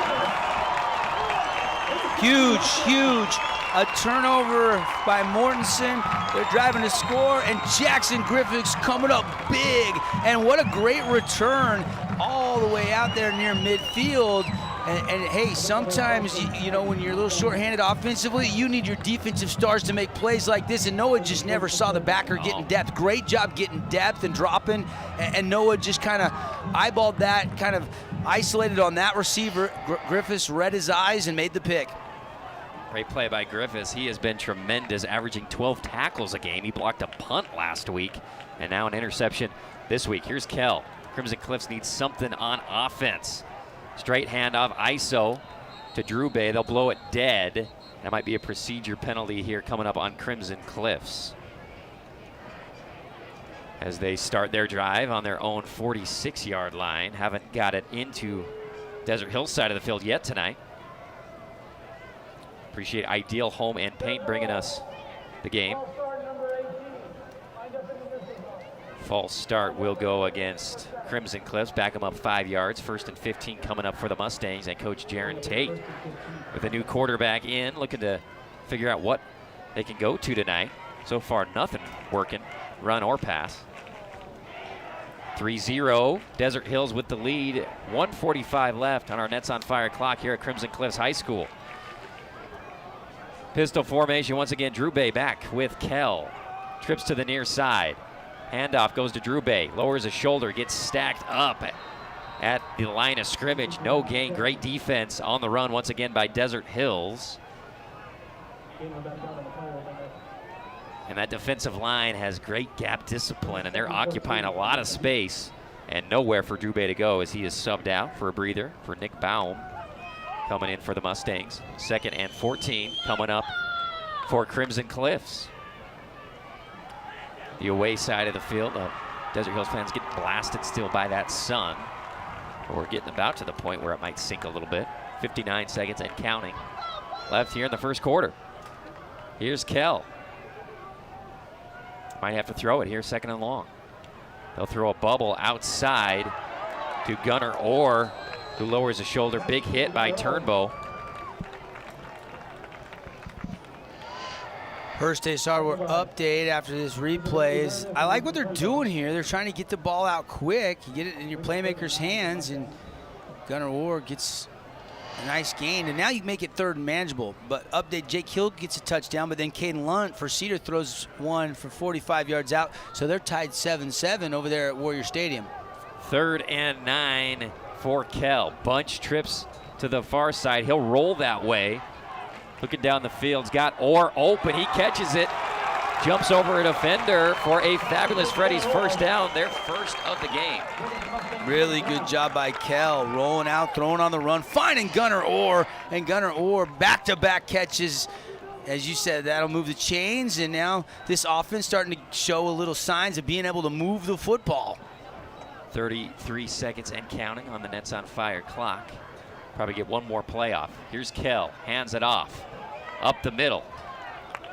Huge. A turnover by Mortensen. They're driving to score, and Jackson Griffiths coming up big. And what a great return all the way out there near midfield. And hey, sometimes, when you're a little short-handed offensively, you need your defensive stars to make plays like this, and Noah just never saw the backer getting depth. Great job getting depth and dropping, and Noah just kind of eyeballed that, kind of isolated on that receiver. Griffiths read his eyes and made the pick. Great play by Griffiths. He has been tremendous, averaging 12 tackles a game. He blocked a punt last week, and now an interception this week. Here's Kell. Crimson Cliffs needs something on offense. Straight handoff, ISO to Drew Bay. They'll blow it dead. That might be a procedure penalty here coming up on Crimson Cliffs, as they start their drive on their own 46-yard line. Haven't got it into Desert Hills side of the field yet tonight. Appreciate Ideal Home and Paint bringing us the game. False start will go against Crimson Cliffs. Back them up 5 yards. 1st and 15 coming up for the Mustangs, and Coach Jaron Tate with a new quarterback in, looking to figure out what they can go to tonight. So far, nothing working, run or pass. 3-0, Desert Hills with the lead. 1:45 left on our Nets on Fire clock here at Crimson Cliffs High School. Pistol formation once again. Drew Bay back with Kell. Trips to the near side. Handoff goes to Drew Bay. Lowers his shoulder, gets stacked up at the line of scrimmage. No gain. Great defense on the run once again by Desert Hills. And that defensive line has great gap discipline, and they're occupying a lot of space and nowhere for Drew Bay to go as he is subbed out for a breather for Nick Baum. coming in for the Mustangs. 2nd and 14 coming up for Crimson Cliffs. The away side of the field, Desert Hills fans get blasted still by that sun. But we're getting about to the point where it might sink a little bit. 59 seconds and counting left here in the first quarter. Here's Kell. Might have to throw it here, 2nd and long. They'll throw a bubble outside to Gunnar Orr, who lowers the shoulder. Big hit by Turnbow. Hurst State Hardware update after this replay is, I like what they're doing here. They're trying to get the ball out quick. You get it in your playmaker's hands, and Gunnar Orr gets a nice gain. And now you make it 3rd and manageable. But update, Jake Hill gets a touchdown, but then Caden Lunt for Cedar throws one for 45 yards out. So they're tied 7-7 over there at Warrior Stadium. 3rd and 9 for Kell. Bunch trips to the far side. He'll roll that way. Looking down the field, he's got Orr open. He catches it, jumps over a defender for a Fabulous Freddy's first down, their first of the game. Really good job by Kell, rolling out, throwing on the run, finding Gunnar Orr, and Gunnar Orr back-to-back catches. As you said, that'll move the chains, and now this offense starting to show a little signs of being able to move the football. 33 seconds and counting on the Nets on Fire clock. Probably get one more playoff. Here's Kell, hands it off. Up the middle.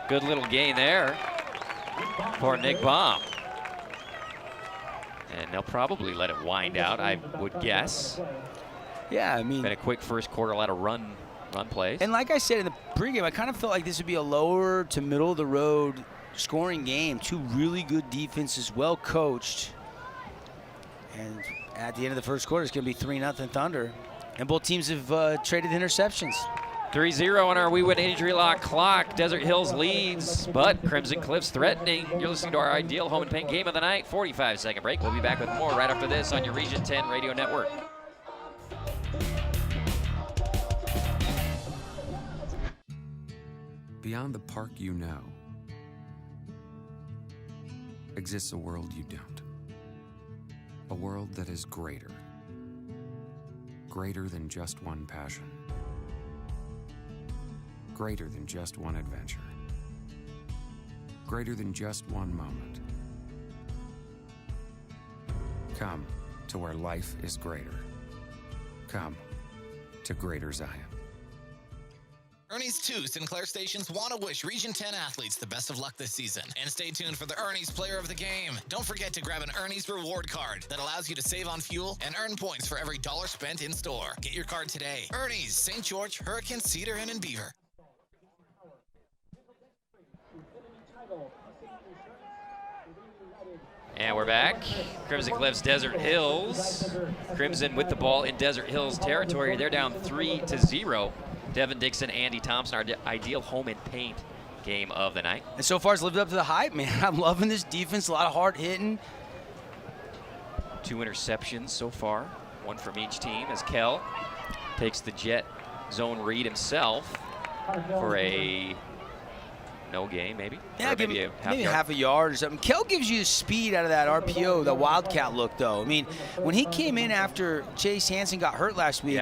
Good little gain there for Nick Baum. And they'll probably let it wind out, I would guess. Yeah, I mean, been a quick first quarter, a lot of run plays. And like I said in the pregame, I kind of felt like this would be a lower to middle of the road scoring game. 2 really good defenses, well coached. And at the end of the first quarter, it's going to be 3-0 Thunder. And both teams have traded interceptions. 3-0 on our We Win Injury Lock clock. Desert Hills leads, but Crimson Cliffs threatening. You're listening to our Ideal Home and Paint Game of the Night. 45-second break. We'll be back with more right after this on your Region 10 Radio Network. Beyond the park you know, exists a world you don't. A world that is greater. Greater than just one passion. Greater than just one adventure. Greater than just one moment. Come to where life is greater. Come to Greater Zion. Ernie's 2 Sinclair stations want to wish Region 10 athletes the best of luck this season. And stay tuned for the Ernie's Player of the Game. Don't forget to grab an Ernie's reward card that allows you to save on fuel and earn points for every $1 spent in store. Get your card today. Ernie's, St. George, Hurricane, Cedar, and Beaver. And we're back. Crimson Cliffs, Desert Hills. Crimson with the ball in Desert Hills territory. They're down 3-0. Devin Dixon, Andy Thompson, our Ideal Home and Paint game of the night. And so far it's lived up to the hype, man. I'm loving this defense, a lot of hard hitting. 2 interceptions so far, 1 from each team as Kell takes the jet zone read himself for a no gain, maybe? Yeah, maybe half a yard or something. Kell gives you the speed out of that RPO, the Wildcat look, though. I mean, when he came in after Chase Hansen got hurt last week,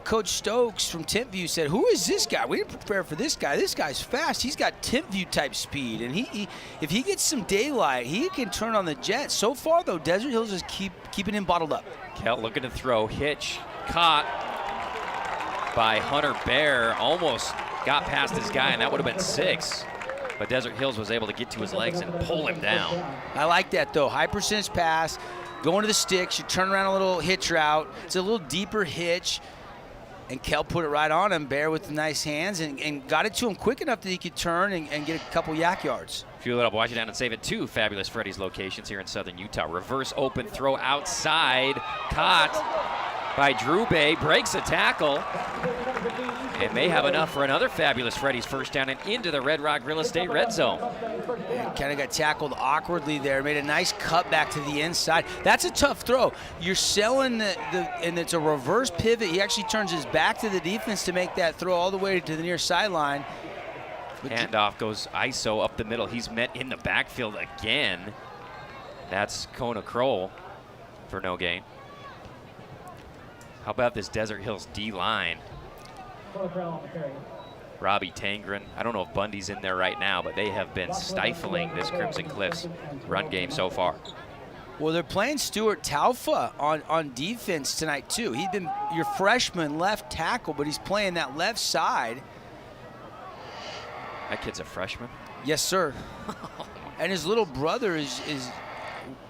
Coach Stokes from Timpview said, who is this guy? We didn't prepare for this guy. This guy's fast. He's got Timpview type speed. And he if he gets some daylight, he can turn on the jet. So far, though, Desert Hills is keeping him bottled up. Kell looking to throw. Hitch caught by Hunter Bear. Almost got past his guy, and that would have been 6. But Desert Hills was able to get to his legs and pull him down. I like that, though. High percentage pass. Going to the sticks. You turn around a little hitch route. It's a little deeper hitch. And Kell put it right on him, Bear with the nice hands, and got it to him quick enough that he could turn and get a couple yak yards. Fuel it up, watch it down, and save it. 2 Fabulous Freddy's locations here in southern Utah. Reverse open throw outside, caught by Drew Bay, breaks a tackle, and may have enough for another Fabulous Freddy's first down and into the Red Rock Real Estate red zone. Kind of got tackled awkwardly there, made a nice cut back to the inside. That's a tough throw. You're selling and it's a reverse pivot. He actually turns his back to the defense to make that throw all the way to the near sideline. Handoff goes ISO up the middle. He's met in the backfield again. That's Kona Kroll for no gain. How about this Desert Hills D-line? Robbie Tangren. I don't know if Bundy's in there right now, but they have been stifling this Crimson Cliffs run game so far. Well, they're playing Stuart Taufa on defense tonight, too. He's been your freshman left tackle, but he's playing that left side. That kid's a freshman? Yes, sir. And his little brother is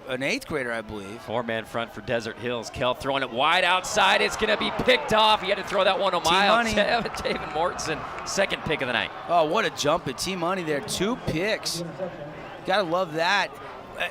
an 8th grader, I believe. 4-man front for Desert Hills. Kell throwing it wide outside. It's going to be picked off. He had to throw that one a mile. David Mortensen, second pick of the night. Oh, what a jump at T-Money there. 2 picks. Got to love that.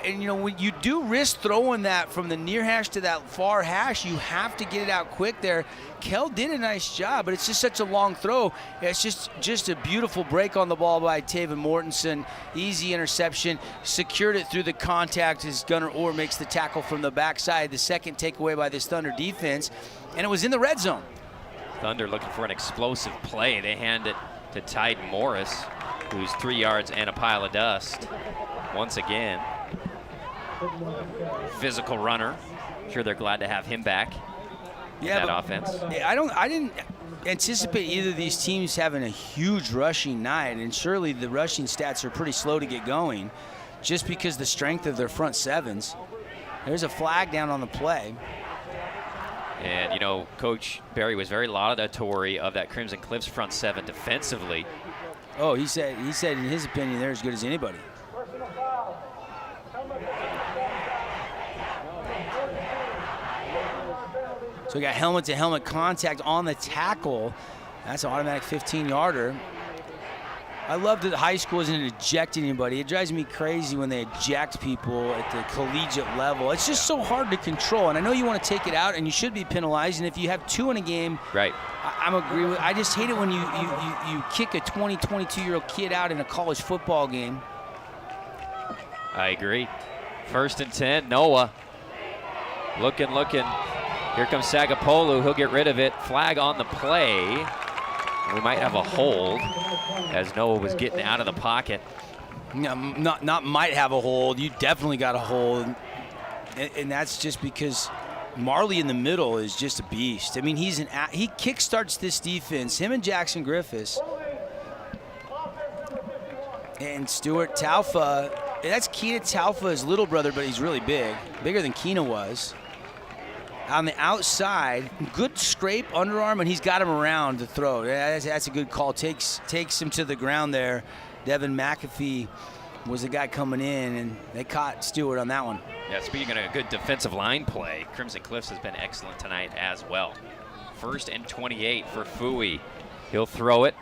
And, you know, when you do risk throwing that from the near hash to that far hash, you have to get it out quick there. Kell did a nice job, but it's just such a long throw. It's just a beautiful break on the ball by Taven Mortensen. Easy interception. Secured it through the contact as Gunnar Orr makes the tackle from the backside. The second takeaway by this Thunder defense. And it was in the red zone. Thunder looking for an explosive play. They hand it to Tyden Morris, who's 3 yards and a pile of dust. Once again, physical runner. Sure, they're glad to have him back in that offense. I didn't anticipate either of these teams having a huge rushing night, and surely the rushing stats are pretty slow to get going just because the strength of their front sevens. There's a flag down on the play. And, you know, Coach Berry was very laudatory of that Crimson Cliffs front seven defensively. Oh, he said in his opinion they're as good as anybody. So we got helmet-to-helmet contact on the tackle. That's an automatic 15-yarder. I love that high school isn't ejecting anybody. It drives me crazy when they eject people at the collegiate level. It's just so hard to control. And I know you want to take it out, and you should be penalized. And if you have 2 in a game, right? I'm agree with. I just hate it when you kick a 20, 22-year-old kid out in a college football game. I agree. 1st and 10, Noah. Looking. Here comes Sagapolu. He'll get rid of it. Flag on the play. We might have a hold as Noah was getting out of the pocket. No, not might have a hold. You definitely got a hold. And that's just because Marley in the middle is just a beast. I mean, he kickstarts this defense. Him and Jackson Griffiths. And Stuart Taufa. That's Keena Taufa's little brother, but he's really big. Bigger than Keena was. On the outside, good scrape underarm, and he's got him around to throw. That's a good call. Takes him to the ground there. Devin McAfee was the guy coming in, and they caught Stewart on that one. Yeah, speaking of a good defensive line play, Crimson Cliffs has been excellent tonight as well. 1st and 28 for Fui. He'll throw it.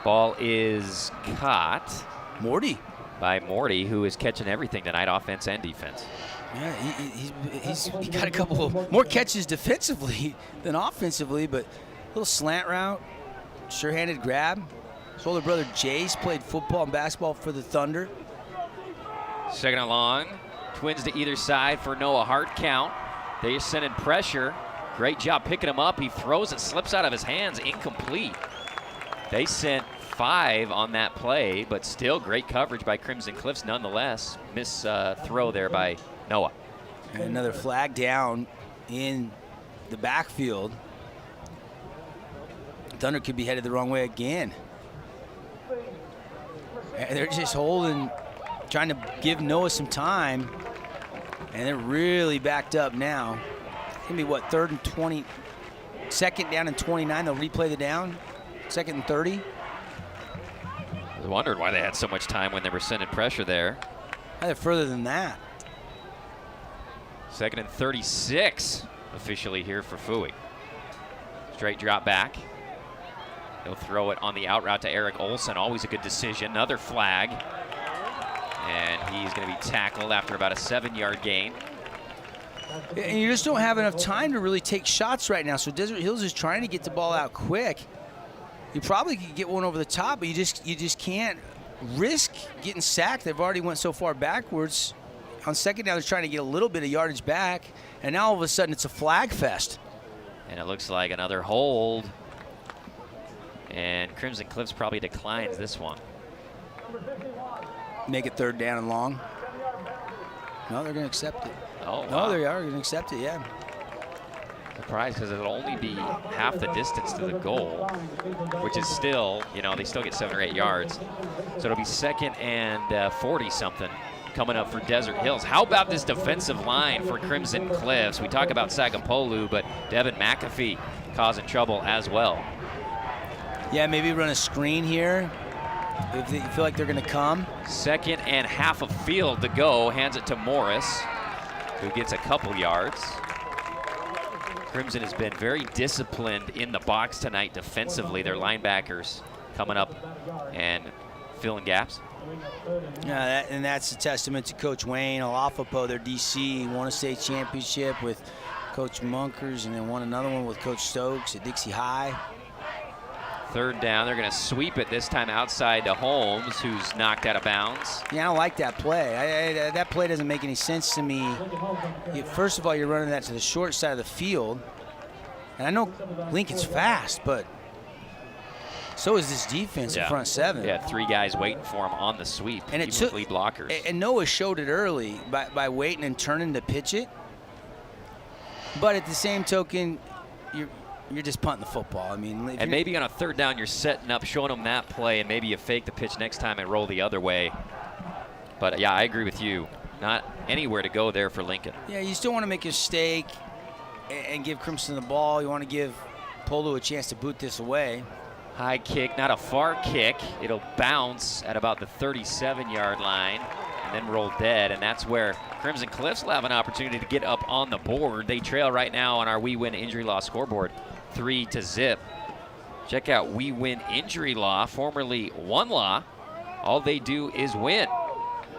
Ball is caught. Morty. By Morty, who is catching everything tonight, offense and defense. Yeah, he's got a couple more catches defensively than offensively, but a little slant route, sure-handed grab. His older brother Jace played football and basketball for the Thunder. 2nd and long. Twins to either side for Noah Hart count. They sent in pressure. Great job picking him up. He throws it, slips out of his hands, incomplete. They sent 5 on that play, but still great coverage by Crimson Cliffs nonetheless. Miss throw there by Noah. And another flag down in the backfield. Thunder could be headed the wrong way again. And they're just holding, trying to give Noah some time. And they're really backed up now. It's going to be, what, 3rd and 20? 2nd down and 29. They'll replay the down. 2nd and 30. I was wondering why they had so much time when they were sending pressure there. They're further than that. 2nd and 36 officially here for Fui. Straight drop back. He'll throw it on the out route to Eric Olson. Always a good decision. Another flag. And he's going to be tackled after about a 7-yard gain. And you just don't have enough time to really take shots right now. So Desert Hills is trying to get the ball out quick. You probably could get one over the top, but you just can't risk getting sacked. They've already went so far backwards. On 2nd down, they're trying to get a little bit of yardage back, and now all of a sudden it's a flag fest. And it looks like another hold. And Crimson Cliffs probably declines this one. Make it 3rd down and long. No, they're going to accept it. Oh, no, wow. they are going to accept it, yeah. Surprised because it'll only be half the distance to the goal, which is still, they still get 7 or 8 yards. So it'll be 2nd and 40-something coming up for Desert Hills. How about this defensive line for Crimson Cliffs? We talk about Sagapolu, but Devin McAfee causing trouble as well. Yeah, maybe run a screen here if you feel like they're going to come. 2nd and half a field to go. Hands it to Morris, who gets a couple yards. Crimson has been very disciplined in the box tonight defensively. Their linebackers coming up and filling gaps. Yeah, and that's a testament to Coach Wayne Alafopo, their DC. Won a state championship with Coach Munkers and then won another one with Coach Stokes at Dixie High. 3rd down, they're going to sweep it this time outside to Holmes, who's knocked out of bounds. Yeah, I don't like that play. That play doesn't make any sense to me. First of all, you're running that to the short side of the field. And I know Lincoln's fast, but so is this defense in front 7. Yeah, 3 guys waiting for him on the sweep, and it took lead blockers. And Noah showed it early by waiting and turning to pitch it. But at the same token, you're just punting the football. I mean, and maybe on a 3rd down, you're setting up, showing them that play, and maybe you fake the pitch next time and roll the other way. But yeah, I agree with you. Not anywhere to go there for Lincoln. Yeah, you still want to make a mistake and give Crimson the ball. You want to give Polo a chance to boot this away. High kick, not a far kick. It'll bounce at about the 37-yard line and then roll dead, and that's where Crimson Cliffs will have an opportunity to get up on the board. They trail right now on our We Win Injury Law scoreboard, 3-0. Check out We Win Injury Law, formerly One Law. All they do is win.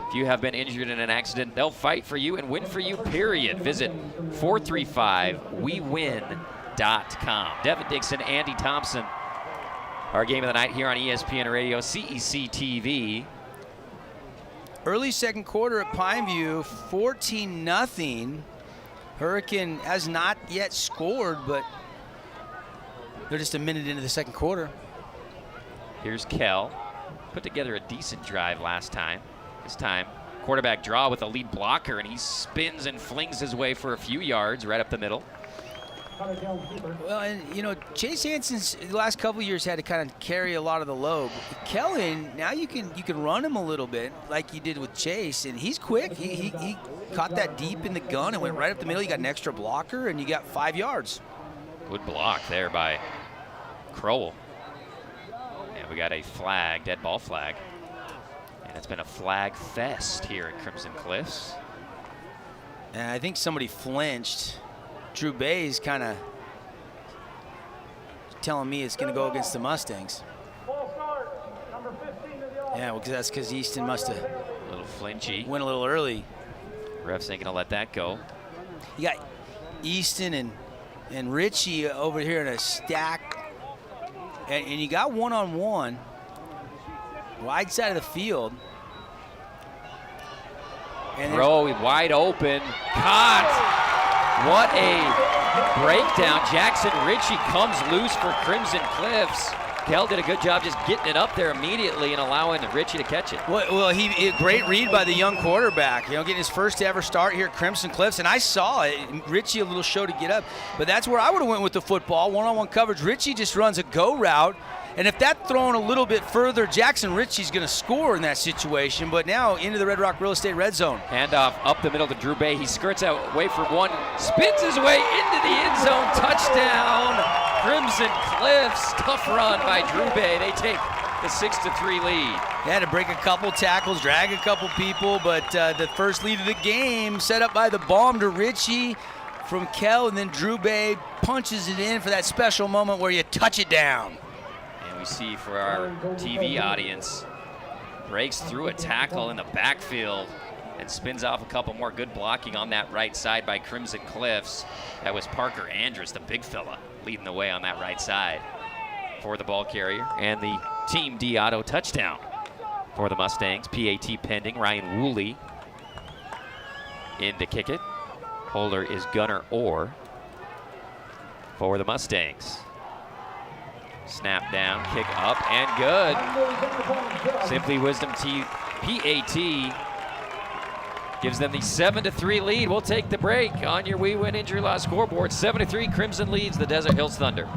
If you have been injured in an accident, they'll fight for you and win for you, period. Visit 435wewin.com. Devin Dixon, Andy Thompson. Our game of the night here on ESPN Radio, CEC TV. Early 2nd quarter at Pineview, 14-0. Hurricane has not yet scored, but they're just a minute into the 2nd quarter. Here's Kell. Put together a decent drive last time. This time, quarterback draw with a lead blocker, and he spins and flings his way for a few yards right up the middle. Well, and Chase Hansen's the last couple of years had to kind of carry a lot of the load. Kellen, now you can run him a little bit like you did with Chase, and he's quick. He caught that deep in the gun and went right up the middle. You got an extra blocker, and you got 5 yards. Good block there by Crowell. And we got a flag, dead ball flag. And it's been a flag fest here at Crimson Cliffs. And I think somebody flinched. Drew Bay's kind of telling me it's going to go against the Mustangs. Yeah, well, that's because Easton must have a little flinchy. Went a little early. Refs ain't going to let that go. You got Easton and Richie over here in a stack. And you got one-on-one. Wide side of the field. Throw wide open. Caught. What a breakdown. Jackson Ritchie comes loose for Crimson Cliffs. Kell did a good job just getting it up there immediately and allowing Ritchie to catch it. Well, he great read by the young quarterback. Getting his first ever start here at Crimson Cliffs, and I saw it. Ritchie a little show to get up, but that's where I would have went with the football. One-on-one coverage. Ritchie just runs a go route, and if that's thrown a little bit further, Jackson Ritchie's going to score in that situation. But now into the Red Rock Real Estate red zone. Handoff up the middle to Drew Bay. He skirts out, way for one, spins his way into the end zone. Touchdown, Crimson Cliffs. Tough run by Drew Bay. They take the 6-3 lead. They had to break a couple tackles, drag a couple people, but the first lead of the game set up by the bomb to Ritchie from Kell, and then Drew Bay punches it in for that special moment where you touch it down. And we see for our TV audience, breaks through a tackle in the backfield and spins off a couple more. Good blocking on that right side by Crimson Cliffs. That was Parker Andrus, the big fella, leading the way on that right side for the ball carrier. And the Team D Auto touchdown for the Mustangs. PAT pending. Ryan Woolley in to kick it. Holder is Gunnar Orr for the Mustangs. Snap down, kick up, and good. Simply Wisdom PAT gives them the 7-3 lead. We'll take the break on your We Win Injury Law scoreboard. 7-3, Crimson leads the Desert Hills Thunder.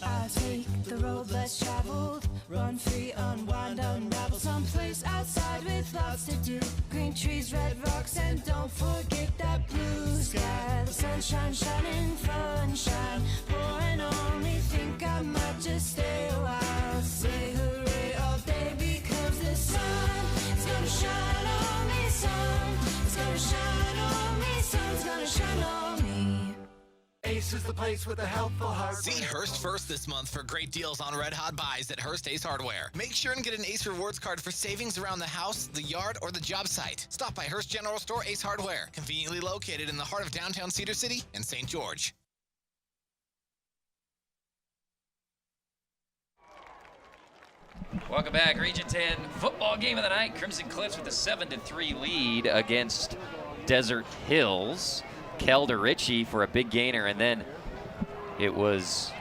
I take the road less traveled, run free, unwind, unravel, someplace outside with lots to do. Green trees, red rocks, and don't forget that blue sky. The sunshine shining, sunshine pouring on me. Think I might just stay a while. Say hooray all day because the sun is gonna shine on me. Sun is gonna shine on me. Sun's gonna shine on me. Ace is the place with the helpful hardware. See Hearst first this month for great deals on red hot buys at Hearst Ace Hardware. Make sure and get an Ace Rewards card for savings around the house, the yard, or the job site. Stop by Hearst General Store Ace Hardware, conveniently located in the heart of downtown Cedar City and St. George. Welcome back. Region 10 football game of the night. Crimson Cliffs with a 7-3 lead against Desert Hills. Kelder Ritchie for a big gainer, and then it was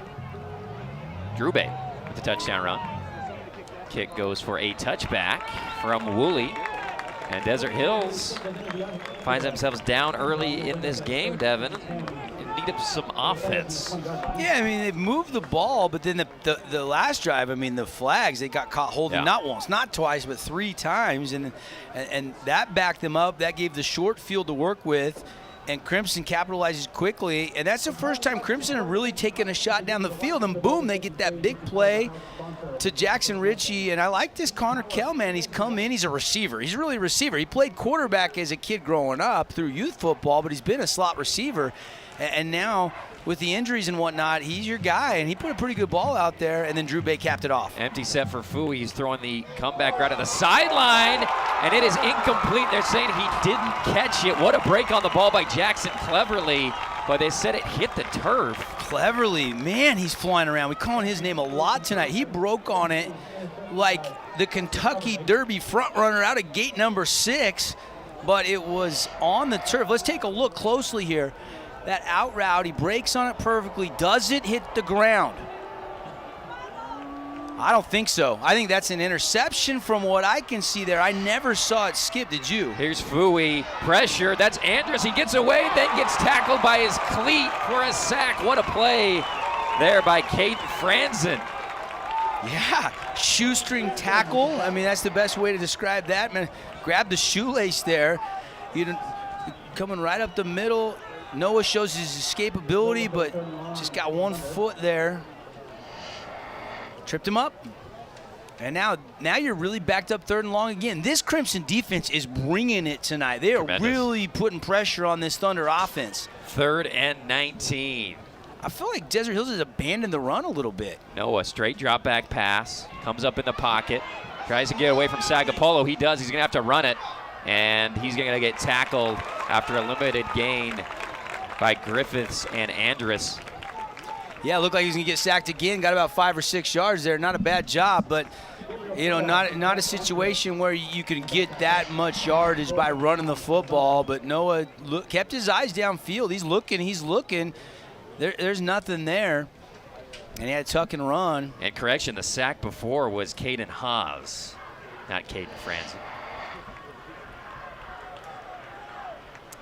Drew Bay with the touchdown run. Kick goes for a touchback from Woolley, and Desert Hills finds themselves down early in this game, Devin, in need of some offense. Yeah, I mean, they've moved the ball, but then the last drive, I mean, the flags, they got caught holding not once, not twice, but 3 times, and that backed them up. That gave the short field to work with. And Crimson capitalizes quickly, and that's the first time Crimson have really taken a shot down the field, and boom, they get that big play to Jackson Ritchie. And I like this Connor Kell, man. He's come in, he's a receiver. He's really a receiver. He played quarterback as a kid growing up through youth football, but he's been a slot receiver. And now, with the injuries and whatnot, he's your guy, and he put a pretty good ball out there, and then Drew Bay capped it off. Empty set for Fui. He's throwing the comeback right at the sideline, and it is incomplete. They're saying he didn't catch it. What a break on the ball by Jackson Cleverly, but they said it hit the turf. Cleverly, man, he's flying around. We're calling his name a lot tonight. He broke on it like the Kentucky Derby front runner out of gate number 6, but it was on the turf. Let's take a look closely here. That out route, he breaks on it perfectly. Does it hit the ground? I don't think so. I think that's an interception from what I can see there. I never saw it skip. Did you? Here's Fui. Pressure. That's Andrus. He gets away, then gets tackled by his cleat for a sack. What a play there by Caden Franzen. Yeah, shoestring tackle. I mean, that's the best way to describe that, man. Grab the shoelace there. Coming right up the middle. Noah shows his escapability, but just got 1 foot there. Tripped him up. And now you're really backed up 3rd and long again. This Crimson defense is bringing it tonight. They are really putting pressure on this Thunder offense. 3rd and 19. I feel like Desert Hills has abandoned the run a little bit. Noah, straight drop back pass. Comes up in the pocket. Tries to get away from Sagapolo. He does. He's going to have to run it. And he's going to get tackled after a limited gain by Griffiths and Andrus. Yeah, looked like he was going to get sacked again. Got about 5 or 6 yards there. Not a bad job, but not a situation where you can get that much yardage by running the football. But Noah kept his eyes downfield. He's looking. There's nothing there. And he had to tuck and run. And correction, the sack before was Caden Haas, not Caden Franzen.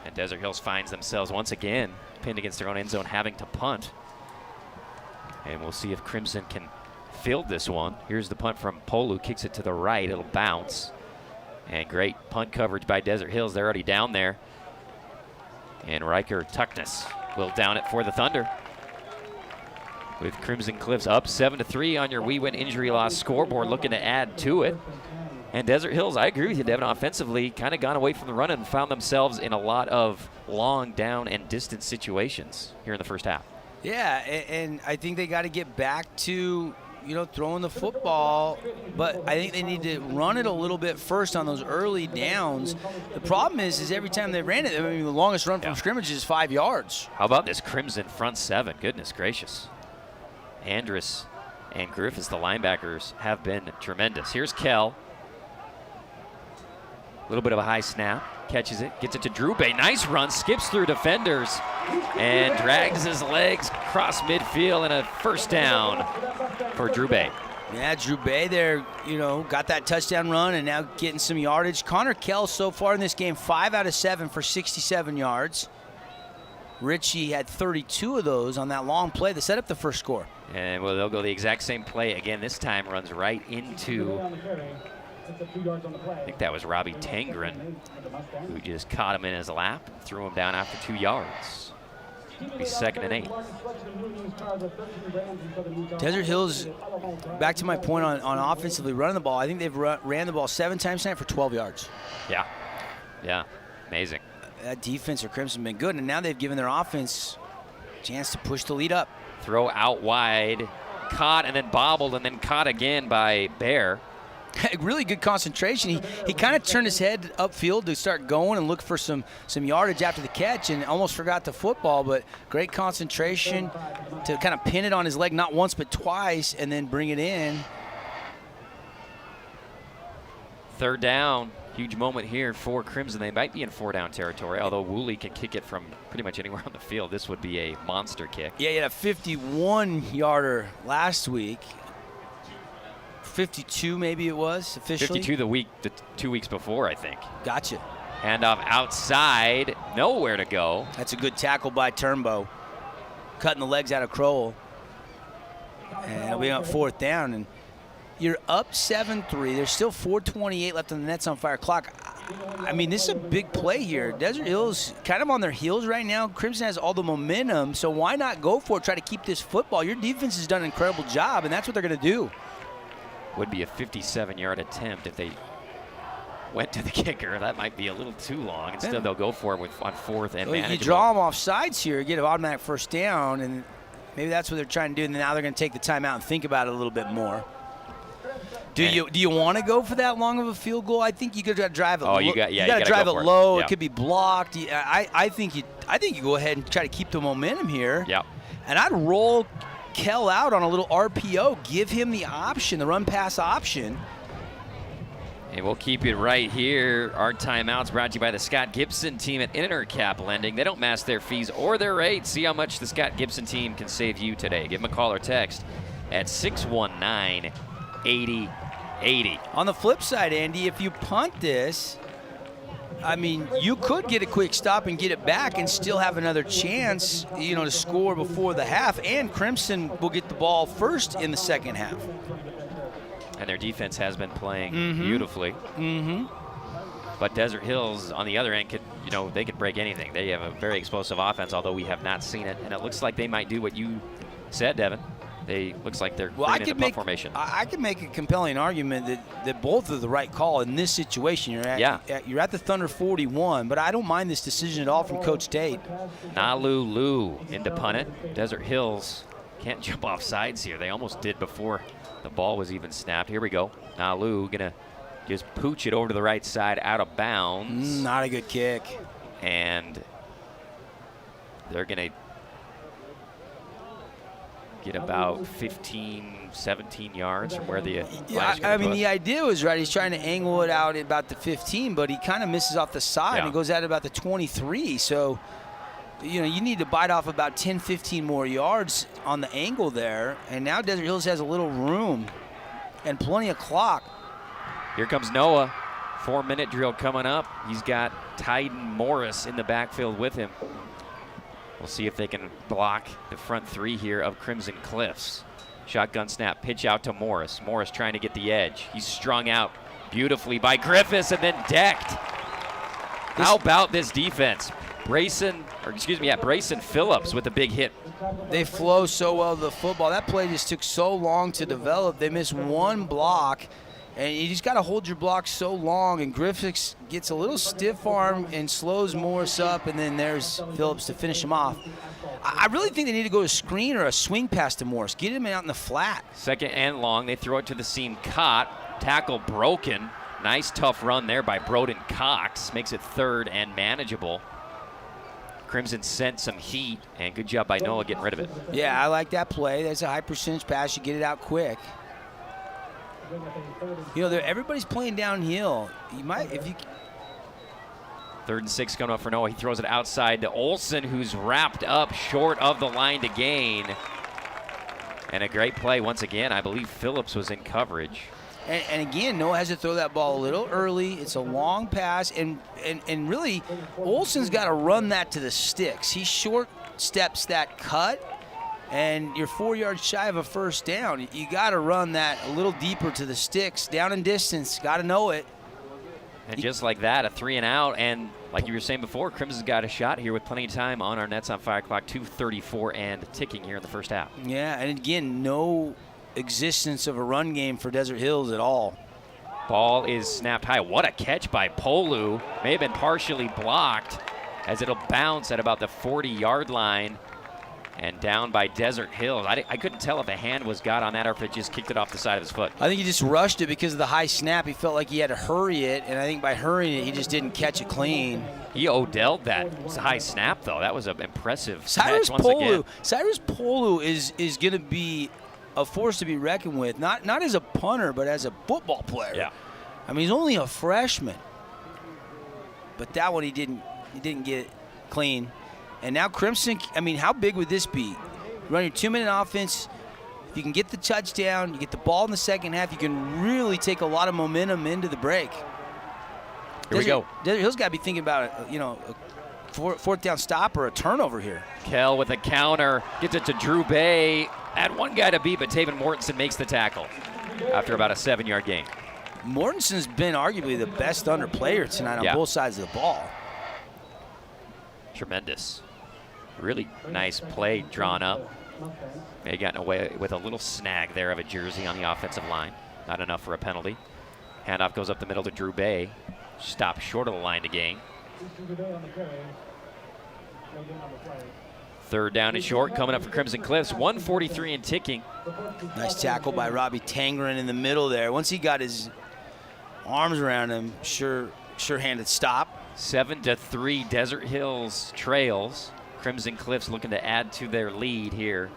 And Desert Hills finds themselves once again pinned against their own end zone, having to punt. And we'll see if Crimson can field this one. Here's the punt from Polu, kicks it to the right, it'll bounce. And great punt coverage by Desert Hills, they're already down there. And Riker Tuckness will down it for the Thunder. With Crimson Cliffs up 7-3 on your We Win Injury Loss scoreboard, looking to add to it. And Desert Hills, I agree with you, Devin, offensively kind of gone away from the run and found themselves in a lot of long down and distance situations here in the first half. Yeah, and I think they got to get back to, throwing the football, but I think they need to run it a little bit first on those early downs. The problem is every time they ran it, the longest run from scrimmage is 5 yards. How about this Crimson front 7? Goodness gracious. Andrus and Griffiths, the linebackers, have been tremendous. Here's Kell. A little bit of a high snap. Catches it. Gets it to Drew Bay. Nice run. Skips through defenders. And drags his legs across midfield. And a first down for Drew Bay. Yeah, Drew Bay there, got that touchdown run and now getting some yardage. Connor Kell so far in this game, 5 out of 7 for 67 yards. Richie had 32 of those on that long play that set up the first score. And well, they'll go the exact same play again. This time runs right into, I think that was Robbie Tangren, who just caught him in his lap, threw him down after 2 yards. It'll be 2nd and 8. Desert Hills, back to my point on offensively running the ball, I think they've ran the ball 7 times tonight for 12 yards. Yeah, amazing. That defense for Crimson has been good, and now they've given their offense a chance to push the lead up. Throw out wide, caught and then bobbled and then caught again by Bear. Really good concentration. He kind of turned his head upfield to start going and look for some yardage after the catch and almost forgot the football, but great concentration to kind of pin it on his leg not once but twice and then bring it in. 3rd down. Huge moment here for Crimson. They might be in 4-down territory, although Woolley can kick it from pretty much anywhere on the field. This would be a monster kick. Yeah, he had a 51-yarder last week. 52 maybe it was officially. 52 the 2 weeks before, I think. Gotcha. Handoff outside, nowhere to go. That's a good tackle by Turnbow, cutting the legs out of Crowell. And we got 4th down, and you're up 7-3. There's still 4:28 left on the Nets on Fire clock. I mean, this is a big play here. Desert Hills kind of on their heels right now. Crimson has all the momentum, so why not go for it, try to keep this football? Your defense has done an incredible job, and that's what they're going to do. Would be a 57-yard attempt if they went to the kicker. That might be a little too long. Instead, they'll go for it on 4th and manageable. You draw them off sides here, get an automatic 1st down, and maybe that's what they're trying to do. And now they're going to take the timeout and think about it a little bit more. Do you want to go for that long of a field goal? I think you got to drive it. Oh, you got to drive go it low. Yeah. It could be blocked. I think you go ahead and try to keep the momentum here. Yeah. And I'd roll Kell out on a little RPO. Give him the option, the run-pass option. And we'll keep it right here. Our timeouts brought to you by the Scott Gibson team at Intercap Lending. They don't match their fees or their rates. See how much the Scott Gibson team can save you today. Give them a call or text at 619-8080. On the flip side, Andy, if you punt this, I mean, you could get a quick stop and get it back and still have another chance, to score before the half. And Crimson will get the ball first in the 2nd half. And their defense has been playing beautifully. But Desert Hills, on the other end, they could break anything. They have a very explosive offense, although we have not seen it. And it looks like they might do what you said, Devin. Looks like they're in the punt formation. I could make a compelling argument that both are the right call in this situation. You're at the Thunder 41, but I don't mind this decision at all from Coach Tate. Nalu Lu into punt it. Desert Hills can't jump off sides here. They almost did before the ball was even snapped. Here we go. Nalu gonna just pooch it over to the right side out of bounds. Not a good kick. And they're gonna get about 15, 17 yards from where the the idea was right. He's trying to angle it out at about the 15, but he kind of misses off the side and goes out about the 23. So, you need to bite off about 10, 15 more yards on the angle there. And now Desert Hills has a little room and plenty of clock. Here comes Noah. 4-minute drill coming up. He's got Tyden Morris in the backfield with him. We'll see if they can block the front 3 here of Crimson Cliffs. Shotgun snap, pitch out to Morris. Morris trying to get the edge. He's strung out beautifully by Griffiths and then decked. How about this defense? Brayson Phillips with a big hit. They flow so well to the football. That play just took so long to develop. They missed one block. And you just got to hold your block so long, and Griffiths gets a little stiff arm and slows Morris up, and then there's Phillips to finish him off. I really think they need to go to screen or a swing pass to Morris. Get him out in the flat. 2nd and long. They throw it to the seam. Caught. Tackle broken. Nice tough run there by Broden Cox. Makes it 3rd and manageable. Crimson sent some heat, and good job by Noah getting rid of it. Yeah, I like that play. That's a high percentage pass. You get it out quick. Everybody's playing downhill. You might, if you 3rd and 6 coming up for Noah. He throws it outside to Olsen, who's wrapped up short of the line to gain. And a great play once again. I believe Phillips was in coverage. And again, Noah has to throw that ball a little early. It's a long pass, and really, Olsen's got to run that to the sticks. He short steps that cut, and you're 4 yards shy of a first down. You got to run that a little deeper to the sticks, down in distance. Got to know it. And just like that, a 3 and out, and like you were saying before, Crimson's got a shot here with plenty of time on our Nets on Fire clock, 2:34 and ticking here in the first half. Yeah, and again, no existence of a run game for Desert Hills at all. Ball is snapped high. What a catch by Polu. May have been partially blocked as it'll bounce at about the 40-yard line and down by Desert Hills. I couldn't tell if a hand was got on that or if it just kicked it off the side of his foot. I think he just rushed it because of the high snap. He felt like he had to hurry it, and I think by hurrying it, he just didn't catch it clean. He Odell'd that high snap, though. That was an impressive Cyrus catch once again. Cyrus Polu is going to be a force to be reckoned with, not as a punter, but as a football player. Yeah. I mean, he's only a freshman, but that one he didn't get it clean. And now Crimson, I mean, how big would this be? Run your 2-minute offense. If you can get the touchdown, you get the ball in the second half, you can really take a lot of momentum into the break. Here we go. Desert Hills got to be thinking about a fourth down stop or a turnover here. Kell with a counter, gets it to Drew Bay. Had one guy to beat, but Taven Mortensen makes the tackle after about a 7-yard gain. Mortensen's been arguably the best under player tonight on both sides of the ball. Tremendous. Really nice play drawn up. They got away with a little snag there of a jersey on the offensive line. Not enough for a penalty. Handoff goes up the middle to Drew Bay. Stopped short of the line to gain. 3rd down and short coming up for Crimson Cliffs. 1:43 and ticking. Nice tackle by Robbie Tangren in the middle there. Once he got his arms around him, sure-handed stop. 7-3 Desert Hills trails. Crimson Cliffs looking to add to their lead here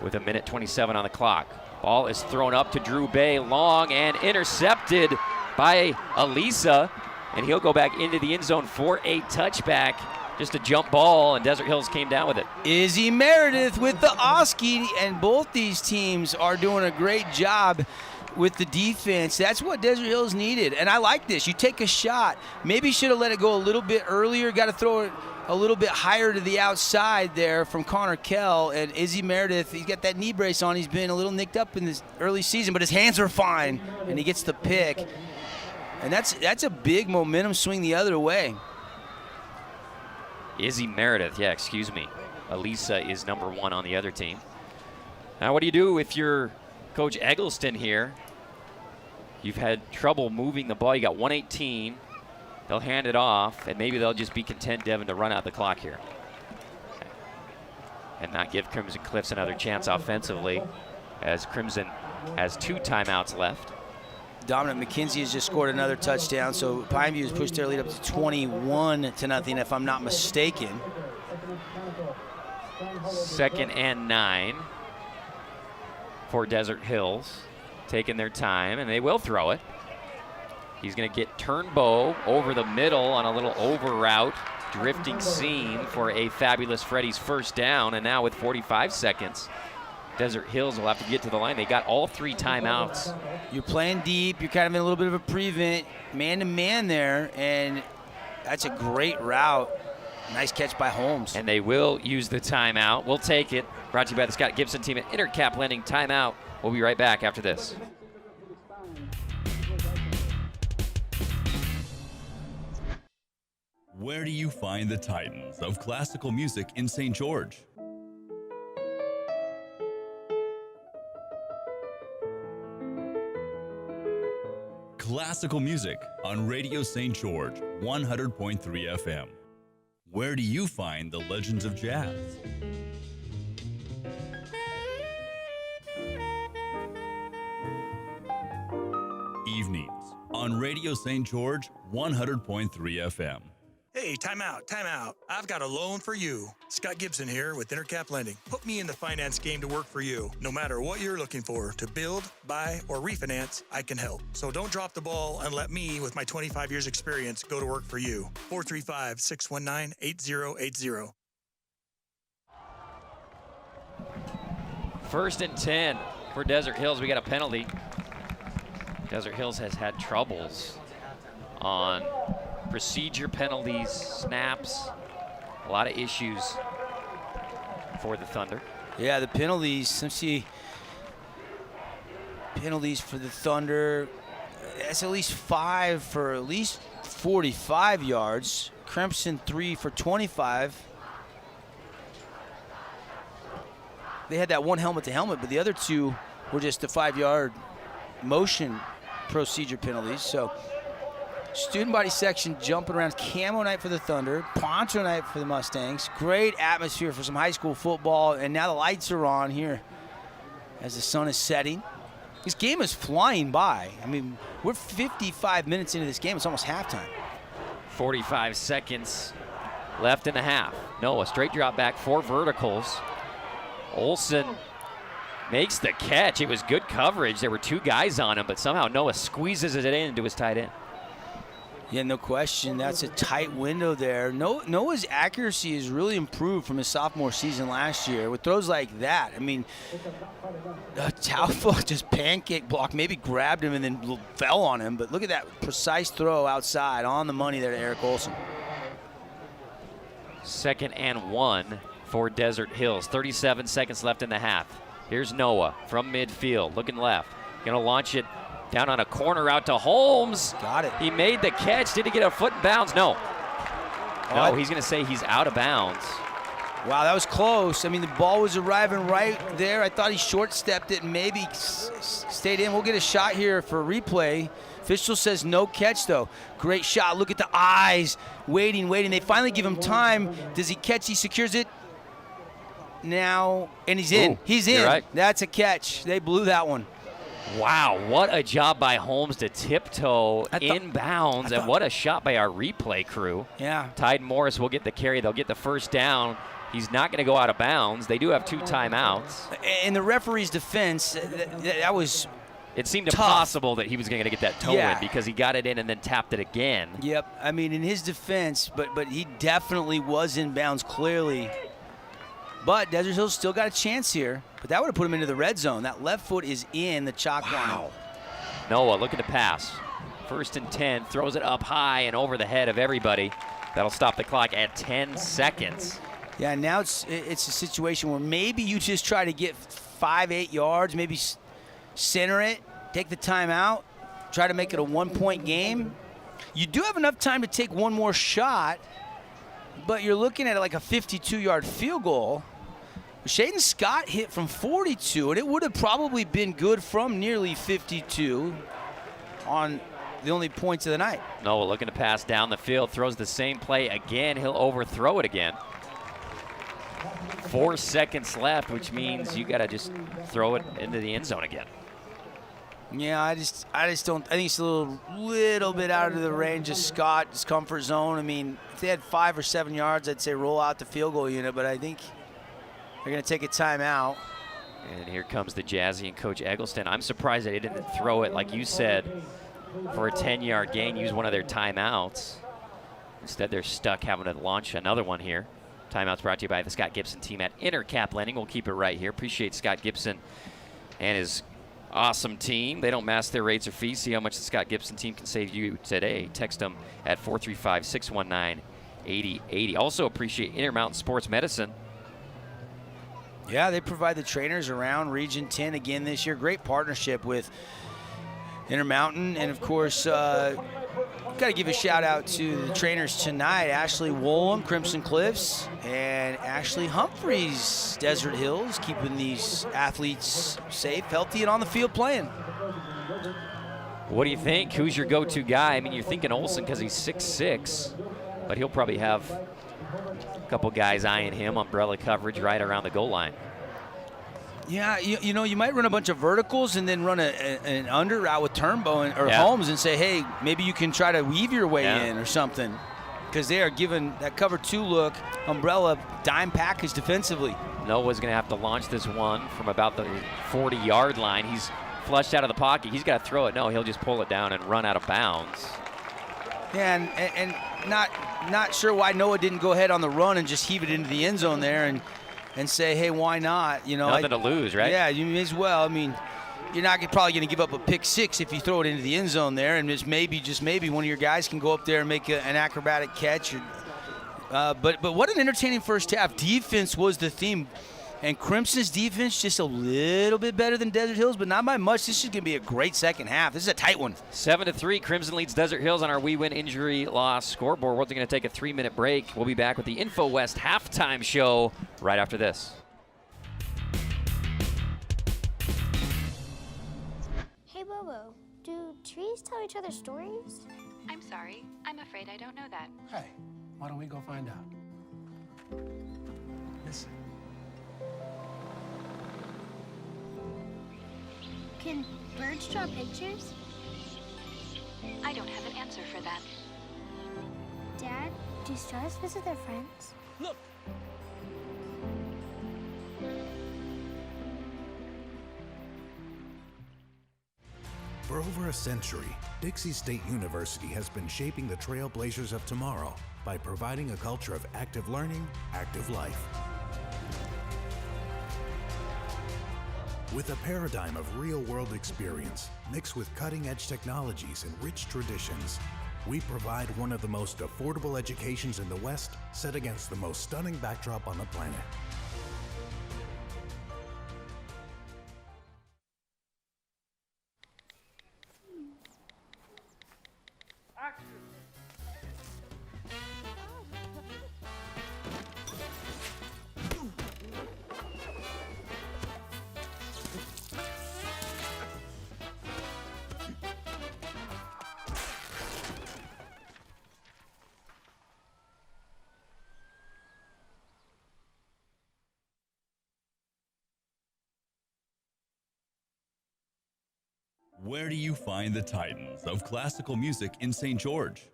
with 1:27 on the clock. Ball is thrown up to Drew Bay, long and intercepted by Elisa, and he'll go back into the end zone for a touchback. Just a jump ball, and Desert Hills came down with it. Izzy Meredith with the Oski, and both these teams are doing a great job with the defense. That's what Desert Hills needed, and I like this. You take a shot. Maybe should have let it go a little bit earlier. Got to throw it a little bit higher to the outside there from Connor Kell, and Izzy Meredith, he's got that knee brace on. He's been a little nicked up in this early season, but his hands are fine, and he gets the pick. And that's a big momentum swing the other way. Izzy Meredith, excuse me. Elisa is number 1 on the other team. Now what do you do if you're Coach Eggleston here? You've had trouble moving the ball. You got 1:18. They'll hand it off, and maybe they'll just be content, Devin, to run out the clock here and not give Crimson Cliffs another chance offensively, as Crimson has 2 timeouts left. Dominic McKenzie has just scored another touchdown, so Pineview has pushed their lead up to 21-0, if I'm not mistaken. 2nd and 9 for Desert Hills, taking their time, and they will throw it. He's going to get Turnbow over the middle on a little over route, drifting seam for a fabulous Freddy's first down, and now with 45 seconds, Desert Hills will have to get to the line. They got all 3 timeouts. You're playing deep. You're kind of in a little bit of a prevent, man-to-man there, and that's a great route. Nice catch by Holmes. And they will use the timeout. We'll take it. Brought to you by the Scott Gibson team at Intercap Lending. Timeout. We'll be right back after this. Where do you find the titans of classical music in St. George? Classical music on Radio St. George, 100.3 FM. Where do you find the legends of jazz? Evenings on Radio St. George, 100.3 FM. Hey, Hey, time out. I've got a loan for you. Scott Gibson here with Intercap Lending. Put me in the finance game to work for you. No matter what you're looking for, to build, buy, or refinance, I can help. So don't drop the ball and let me, with my 25 years experience, go to work for you. 435-619-8080. First and 10 for Desert Hills. We got a penalty. Desert Hills has had troubles on procedure penalties, snaps, a lot of issues for the Thunder. Yeah, the penalties. Let's see. Penalties for the Thunder. That's at least 5 for at least 45 yards. Crimson 3 for 25. They had that one helmet to helmet, but the other 2 were just the 5-yard motion procedure penalties. So student body section jumping around. Camo night for the Thunder, poncho night for the Mustangs. Great atmosphere for some high school football, and now the lights are on here as the sun is setting. This game is flying by. I mean, we're 55 minutes into this game. It's almost halftime. 45 seconds left in the half. Noah, straight drop back, 4 verticals. Olsen makes the catch. It was good coverage. There were 2 guys on him, but somehow Noah squeezes it into his tight end. Yeah, no question. That's a tight window there. Noah's accuracy has really improved from his sophomore season last year with throws like that. I mean, Taufa just pancake blocked, maybe grabbed him and then fell on him. But look at that precise throw outside on the money there to Eric Olsen. 2nd and 1 for Desert Hills. 37 seconds left in the half. Here's Noah from midfield, looking left. Gonna launch it down on a corner out to Holmes. Got it. He made the catch. Did he get a foot in bounds? No. No, he's gonna say he's out of bounds. Wow, that was close. I mean, the ball was arriving right there. I thought he short-stepped it and maybe stayed in. We'll get a shot here for replay. Official says no catch, though. Great shot. Look at the eyes. Waiting. They finally give him time. Does he catch? He secures it. Now, and he's in. He's in. Right. That's a catch. They blew that one. Wow, what a job by Holmes to tiptoe inbounds, and what a shot by our replay crew. Yeah. Tide Morris will get the carry. They'll get the first down. He's not going to go out of bounds. They do have 2 timeouts. In the referee's defense, that was It seemed tough. Impossible that he was going to get that toe in because he got it in and then tapped it again. Yep. I mean, in his defense, but he definitely was in bounds clearly. But Desert Hills still got a chance here. But that would have put him into the red zone. That left foot is in the chalk line. Noah looking to pass. 1st and 10, throws it up high and over the head of everybody. That'll stop the clock at 10 seconds. Yeah, now it's a situation where maybe you just try to get 5-8 yards, maybe center it, take the timeout, try to make it a 1-point game. You do have enough time to take one more shot, but you're looking at like a 52-yard field goal. Shaden Scott hit from 42, and it would have probably been good from nearly 52 on the only points of the night. Noah looking to pass down the field, throws the same play again. He'll overthrow it again. 4 seconds left, which means you got to just throw it into the end zone again. Yeah, I just don't. I think it's a little bit out of the range of Scott's comfort zone. I mean, if they had 5 or 7 yards, I'd say roll out the field goal unit, but I think they're going to take a timeout. And here comes the Jazzy and Coach Eggleston. I'm surprised they didn't throw it, like you said, for a 10-yard gain, use one of their timeouts. Instead, they're stuck having to launch another one here. Timeouts brought to you by the Scott Gibson team at Intercap Lending. We'll keep it right here. Appreciate Scott Gibson and his awesome team. They don't mask their rates or fees. See how much the Scott Gibson team can save you today. Text them at 435-619-8080. Also appreciate Intermountain Sports Medicine. Yeah, they provide the trainers around Region 10 again this year. Great partnership with Intermountain. And, of course, got to give a shout-out to the trainers tonight, Ashley Woolham, Crimson Cliffs, and Ashley Humphreys, Desert Hills, keeping these athletes safe, healthy, and on the field playing. What do you think? Who's your go-to guy? I mean, you're thinking Olsen because he's 6'6", but he'll probably have a couple guys eyeing him, umbrella coverage right around the goal line. Yeah, you know, you might run a bunch of verticals and then run an under route with Turnbow or Holmes and say, hey, maybe you can try to weave your way in or something. because they are giving that cover 2 look, umbrella, dime package defensively. Noah's going to have to launch this one from about the 40-yard line. He's flushed out of the pocket. He's got to throw it. No, he'll just pull it down and run out of bounds. Yeah, and not sure why Noah didn't go ahead on the run and just heave it into the end zone there and say, hey, why not? You know, nothing to lose, right? Yeah, you may as well. I mean, you're not probably going to give up a pick 6 if you throw it into the end zone there, and just maybe one of your guys can go up there and make an acrobatic catch. But what an entertaining first half. Defense was the theme. And Crimson's defense just a little bit better than Desert Hills, but not by much. This is going to be a great second half. This is a tight one. 7-3, Crimson leads Desert Hills on our We Win Injury Loss scoreboard. We're going to take a 3-minute break. We'll be back with the InfoWest halftime show right after this. Hey, Bobo, do trees tell each other stories? I'm sorry. I'm afraid I don't know that. Hey, why don't we go find out? Listen. Can birds draw pictures? I don't have an answer for that. Dad, do stars visit their friends? Look! For over a century, Dixie State University has been shaping the trailblazers of tomorrow by providing a culture of active learning, active life. With a paradigm of real-world experience mixed with cutting-edge technologies and rich traditions, we provide one of the most affordable educations in the West, set against the most stunning backdrop on the planet. Where do you find the titans of classical music in St. George?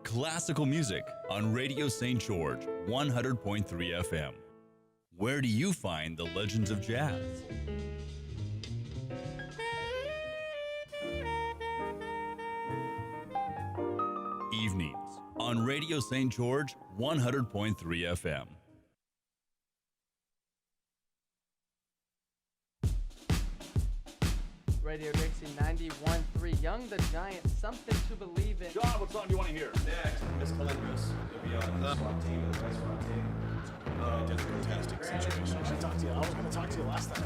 Classical music on Radio St. George 100.3 FM. Where do you find the legends of jazz? Evenings on Radio St. George 100.3 FM. Radio Dixie 91.3, Young the Giant, something to believe in. John, what song do you want to hear? Next, Miss Calendris. You'll be on the SWAT team, the best SWAT team. Just a fantastic situation. I should talk to you. I was going to talk to you last time.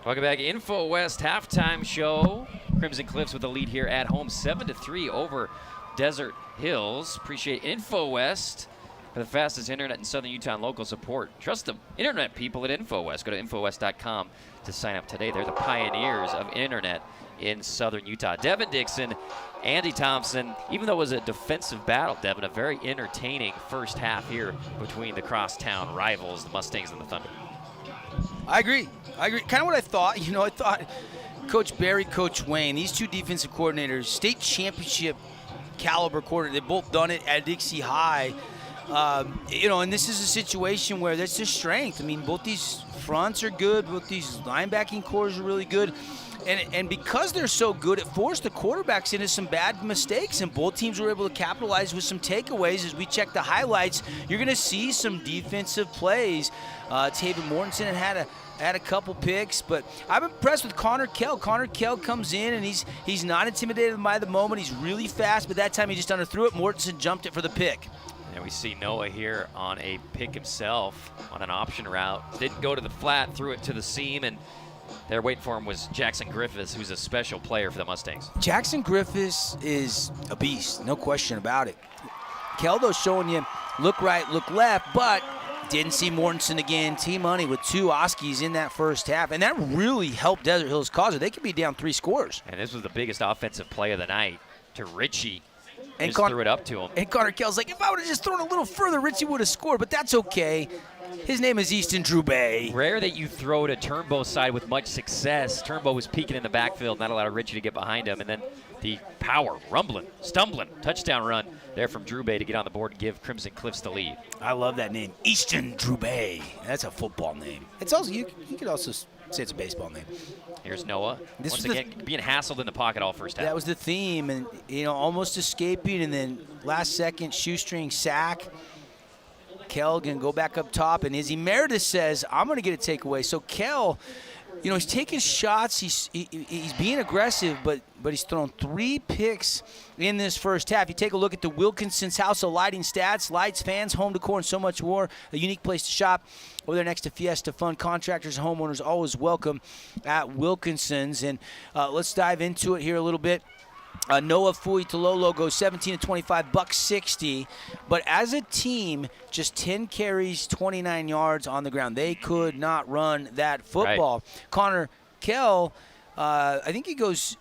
Welcome back. InfoWest halftime show. Crimson Cliffs with the lead here at home, 7-3 over Desert Hills. Appreciate InfoWest for the fastest internet in Southern Utah and local support. Trust the internet people at InfoWest. Go to InfoWest.com to sign up today. They're the pioneers of internet in Southern Utah. Devin Dixon, Andy Thompson, even though it was a defensive battle, Devin, a very entertaining first half here between the crosstown rivals, the Mustangs and the Thunder. I agree. Kind of what I thought. You know, I thought Coach Barry, Coach Wayne, these two defensive coordinators, state championship caliber coordinator, they've both done it at Dixie High. You know, and this is a situation where that's their strength. I mean, both these fronts are good. Both these linebacking cores are really good. And because they're so good, it forced the quarterbacks into some bad mistakes, and both teams were able to capitalize with some takeaways. As we check the highlights, you're going to see some defensive plays. Taven Mortensen had a couple picks, but I'm impressed with Connor Kell. Connor Kell comes in, and he's not intimidated by the moment. He's really fast, but that time he just underthrew it. Mortensen jumped it for the pick. And we see Noah here on a pick himself on an option route. Didn't go to the flat, threw it to the seam, and there waiting for him was Jackson Griffiths, who's a special player for the Mustangs. Jackson Griffiths is a beast, no question about it. Keldo's showing you look right, look left, but didn't see Mortensen again. T-Money with 2 Oskies in that first half, and that really helped Desert Hills cause it. They could be down 3 scores. And this was the biggest offensive play of the night to Richie. And just threw it up to him. And Connor Kell's like, if I would have just thrown a little further, Richie would have scored, but that's okay. His name is Easton Drubay. Rare that you throw to Turnbow's side with much success. Turnbow was peeking in the backfield, not allowed Richie to get behind him. And then the power, rumbling, stumbling, touchdown run there from Drubay to get on the board and give Crimson Cliffs the lead. I love that name, Easton Drubay. That's a football name. It's also you could also say it's a baseball name. Here's Noah. Once again, being hassled in the pocket all first half. That was the theme, and almost escaping, and then last second shoestring sack. Kell can go back up top, and Izzy Meredith says, I'm going to get a takeaway. So Kell, he's taking shots. He's being aggressive, but he's thrown 3 picks in this first half. You take a look at the Wilkinson's House of Lighting stats, lights, fans, home decor, and so much more. A unique place to shop over there next to Fiesta Fun. Contractors and homeowners always welcome at Wilkinson's. And let's dive into it here a little bit. Noah Fui-Tololo goes 17 of 25, $160. But as a team, just 10 carries, 29 yards on the ground. They could not run that football. Right. Connor Kell, I think he goes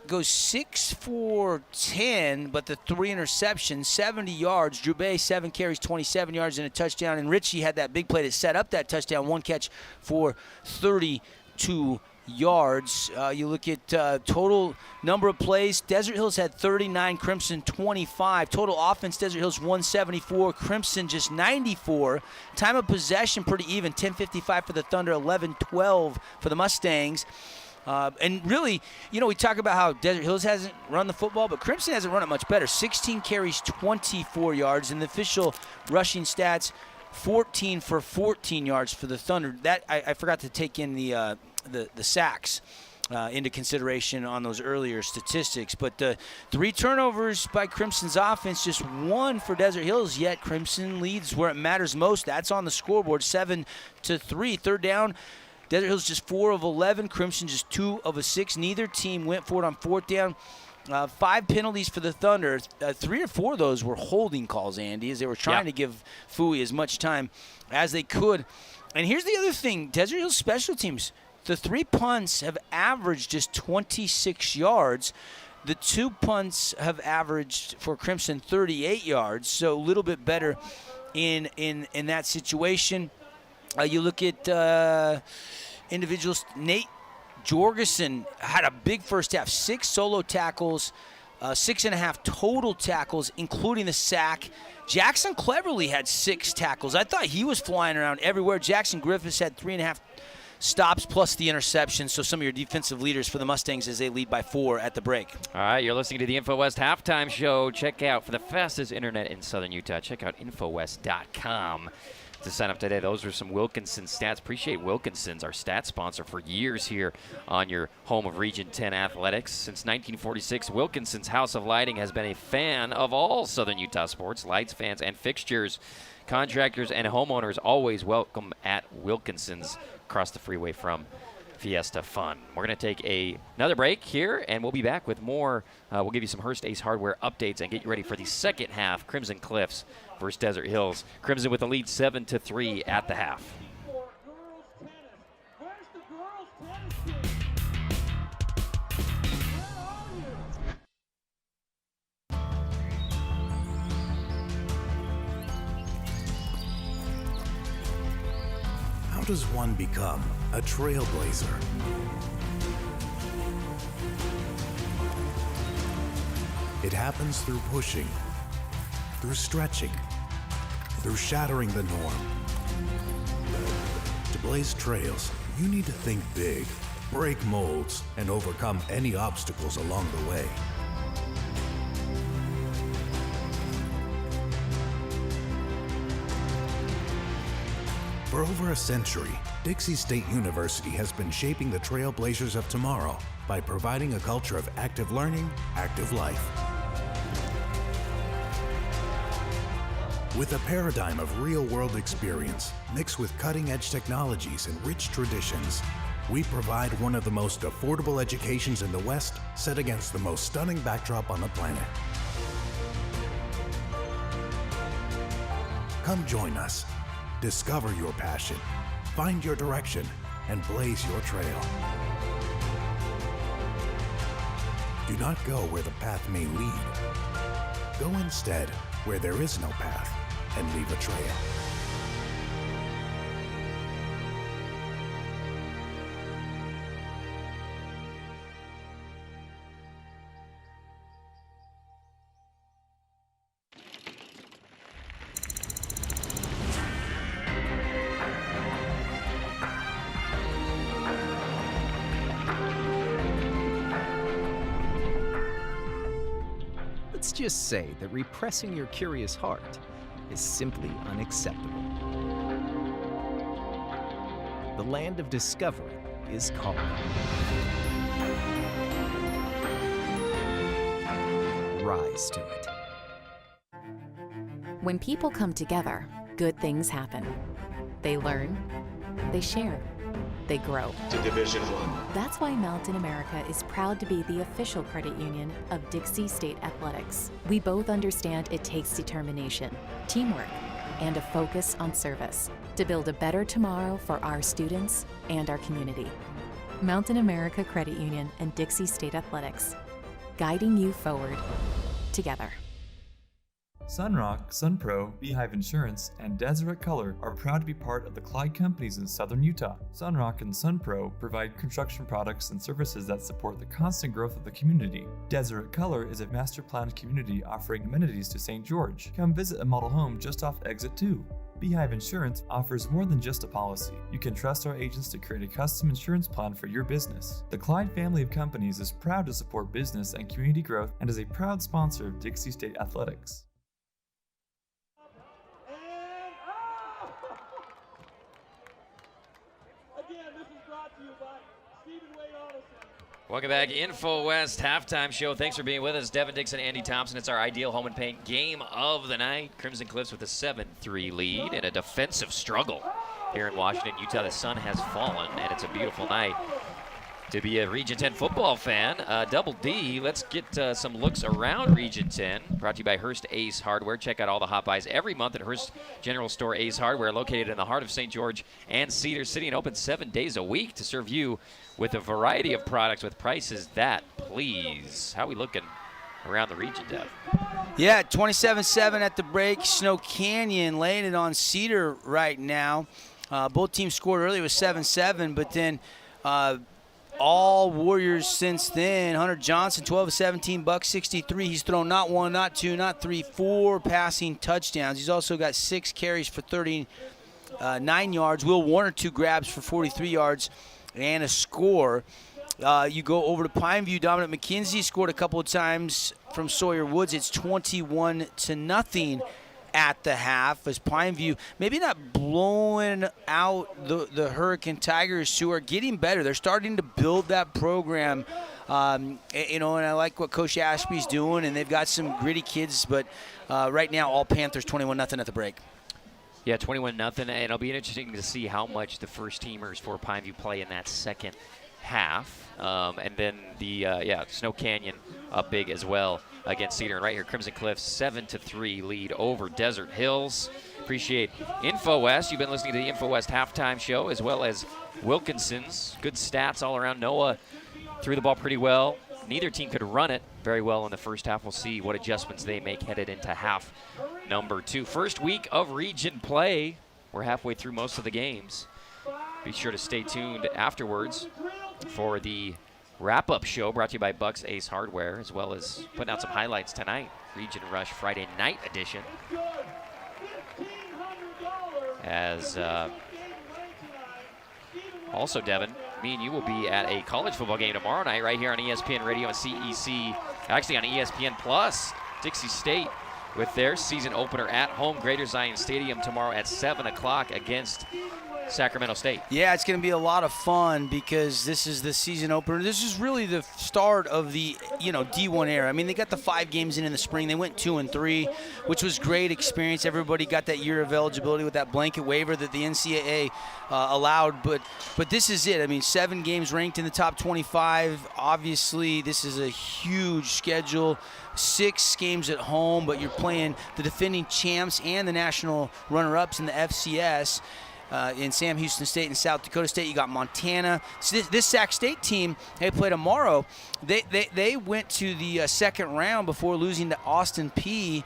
6 for 10, but the 3 interceptions, 70 yards. Drubay, 7 carries, 27 yards and a touchdown. And Richie had that big play to set up that touchdown, 1 catch for 32 yards. You look at total number of plays. Desert Hills had 39, Crimson 25. Total offense, Desert Hills 174, Crimson just 94. Time of possession pretty even, 10:55 for the Thunder, 11:12 for the Mustangs. And really, we talk about how Desert Hills hasn't run the football, but Crimson hasn't run it much better. 16 carries, 24 yards, and the official rushing stats, 14 for 14 yards for the Thunder. That I forgot to take in the sacks into consideration on those earlier statistics. But 3 turnovers by Crimson's offense, just 1 for Desert Hills, yet Crimson leads where it matters most. That's on the scoreboard, 7-3. 3rd down, Desert Hills just 4 of 11, Crimson just 2 of 6. Neither team went for it on 4th down. 5 penalties for the Thunder. 3 or 4 of those were holding calls, Andy, as they were trying to give Fui as much time as they could. And here's the other thing, Desert Hills special teams, the 3 punts have averaged just 26 yards. The 2 punts have averaged for Crimson 38 yards, so a little bit better in that situation. You look at individuals. Nate Jorgensen had a big first half, 6 solo tackles, 6.5 total tackles, including the sack. Jackson Cleverly had 6 tackles. I thought he was flying around everywhere. Jackson Griffiths had 3.5 stops plus the interception. So some of your defensive leaders for the Mustangs as they lead by 4 at the break. All right, you're listening to the InfoWest Halftime Show. Check out, for the fastest internet in Southern Utah, check out InfoWest.com to sign up today. Those are some Wilkinson stats. Appreciate Wilkinson's, our stat sponsor for years here on your home of Region 10 athletics. Since 1946, Wilkinson's House of Lighting has been a fan of all Southern Utah sports, lights, fans, and fixtures. Contractors and homeowners always welcome at Wilkinson's across the freeway from Fiesta Fun. We're going to take another break here, and we'll be back with more. We'll give you some Hearst Ace Hardware updates and get you ready for the second half. Crimson Cliffs versus Desert Hills. Crimson with the lead 7-3 at the half. How does one become a trailblazer? It happens through pushing, through stretching, through shattering the norm. To blaze trails, you need to think big. break molds, and overcome any obstacles along the way. For over a century, Dixie State University has been shaping the trailblazers of tomorrow by providing a culture of active learning, active life. With a paradigm of real-world experience mixed with cutting-edge technologies and rich traditions, we provide one of the most affordable educations in the West, set against the most stunning backdrop on the planet. Come join us. Discover your passion, find your direction, and blaze your trail. Do not go where the path may lead. Go instead where there is no path and leave a trail. Let's just say that repressing your curious heart is simply unacceptable. The land of discovery is calling. Rise to it. When people come together, good things happen. They learn, they share, they grow. To Division One. That's why Mountain America is proud to be the official credit union of Dixie State Athletics. We both understand it takes determination, teamwork, and a focus on service to build a better tomorrow for our students and our community. Mountain America Credit Union and Dixie State Athletics, guiding you forward together. Sunrock, Sunpro, Beehive Insurance, and Deseret Color are proud to be part of the Clyde Companies in southern Utah. Sunrock and Sunpro provide construction products and services that support the constant growth of the community. Deseret Color is a master planned community offering amenities to St. George. Come visit a model home just off Exit 2. Beehive Insurance offers more than just a policy. You can trust our agents to create a custom insurance plan for your business. The Clyde family of companies is proud to support business and community growth and is a proud sponsor of Dixie State Athletics. Welcome back, Info West halftime show. Thanks for being with us, Devin Dixon, Andy Thompson. It's our Ideal Home and Paint game of the night. Crimson Cliffs with a 7-3 lead and a defensive struggle here in Washington, Utah. The sun has fallen, and it's a beautiful night to be a Region 10 football fan. Double D, let's get some looks around Region 10. Brought to you by Hearst Ace Hardware. Check out all the hot buys every month at Hearst General Store Ace Hardware, located in the heart of St. George and Cedar City, and open 7 days a week to serve you with a variety of products with prices that please. How are we looking around the region, Dev? Yeah, 27-7 at the break. Snow Canyon laying it on Cedar right now. Both teams scored early. It was 7-7, but then all Warriors since then. Hunter Johnson, 12 of 17, buck 63. He's thrown not one, not two, not three, 4 passing touchdowns. He's also got 6 carries for 39 yards. Will Warner, 2 grabs for 43 yards and a score. You go over to Pineview. Dominic McKenzie scored a couple of times from Sawyer Woods. It's 21-0 at the half, as Pineview maybe not blowing out the Hurricane Tigers, who are getting better. They're starting to build that program, and I like what Coach Ashby's doing, and they've got some gritty kids, but right now all Panthers 21-0 at the break. Yeah, 21-0, and it'll be interesting to see how much the first teamers for Pineview play in that second half. And then the Snow Canyon up big as well against Cedar. And right here, Crimson Cliffs 7-3 lead over Desert Hills. Appreciate Info West. You've been listening to the Info West halftime show, as well as Wilkinson's. Good stats all around. Noah threw the ball pretty well. Neither team could run it very well in the first half. We'll see what adjustments they make headed into half number 2. First week of region play. We're halfway through most of the games. Be sure to stay tuned afterwards for the wrap-up show brought to you by Bucks Ace Hardware, as well as putting out some highlights tonight. Region Rush Friday night edition. As also, Devin, me and you will be at a college football game tomorrow night right here on ESPN Radio and CEC, actually on ESPN Plus. Dixie State with their season opener at home, Greater Zion Stadium tomorrow at 7 o'clock against Sacramento State. Yeah, it's going to be a lot of fun because this is the season opener. This is really the start of the, D1 era. I mean, they got the 5 games in the spring. They went 2-3, which was great experience. Everybody got that year of eligibility with that blanket waiver that the NCAA allowed. But this is it. I mean, 7 games ranked in the top 25. Obviously, this is a huge schedule. 6 games at home, but you're playing the defending champs and the national runner-ups in the FCS. In Sam Houston State and South Dakota State, you got Montana. So this Sac State team, they play tomorrow. They went to the second round before losing to Austin Peay.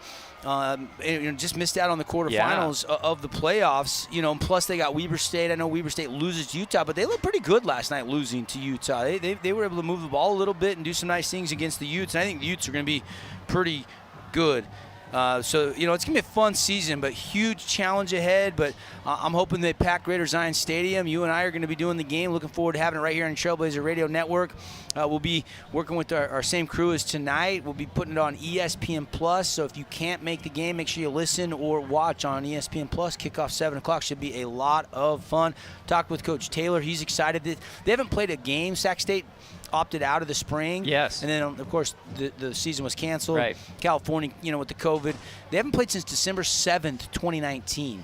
Just missed out on the quarterfinals of the playoffs. And plus they got Weber State. I know Weber State loses to Utah, but they looked pretty good last night losing to Utah. They were able to move the ball a little bit and do some nice things against the Utes. And I think the Utes are going to be pretty good. So it's going to be a fun season, but huge challenge ahead. But I'm hoping they pack Greater Zion Stadium. You and I are going to be doing the game. Looking forward to having it right here on Trailblazer Radio Network. We'll be working with our same crew as tonight. We'll be putting it on ESPN Plus. So if you can't make the game, make sure you listen or watch on ESPN Plus. Kickoff 7 o'clock. Should be a lot of fun. Talked with Coach Taylor. He's excited. They haven't played a game. Sac State opted out of the spring. Yes. And then, of course, the season was canceled. Right. California, with the COVID. They haven't played since December 7th, 2019.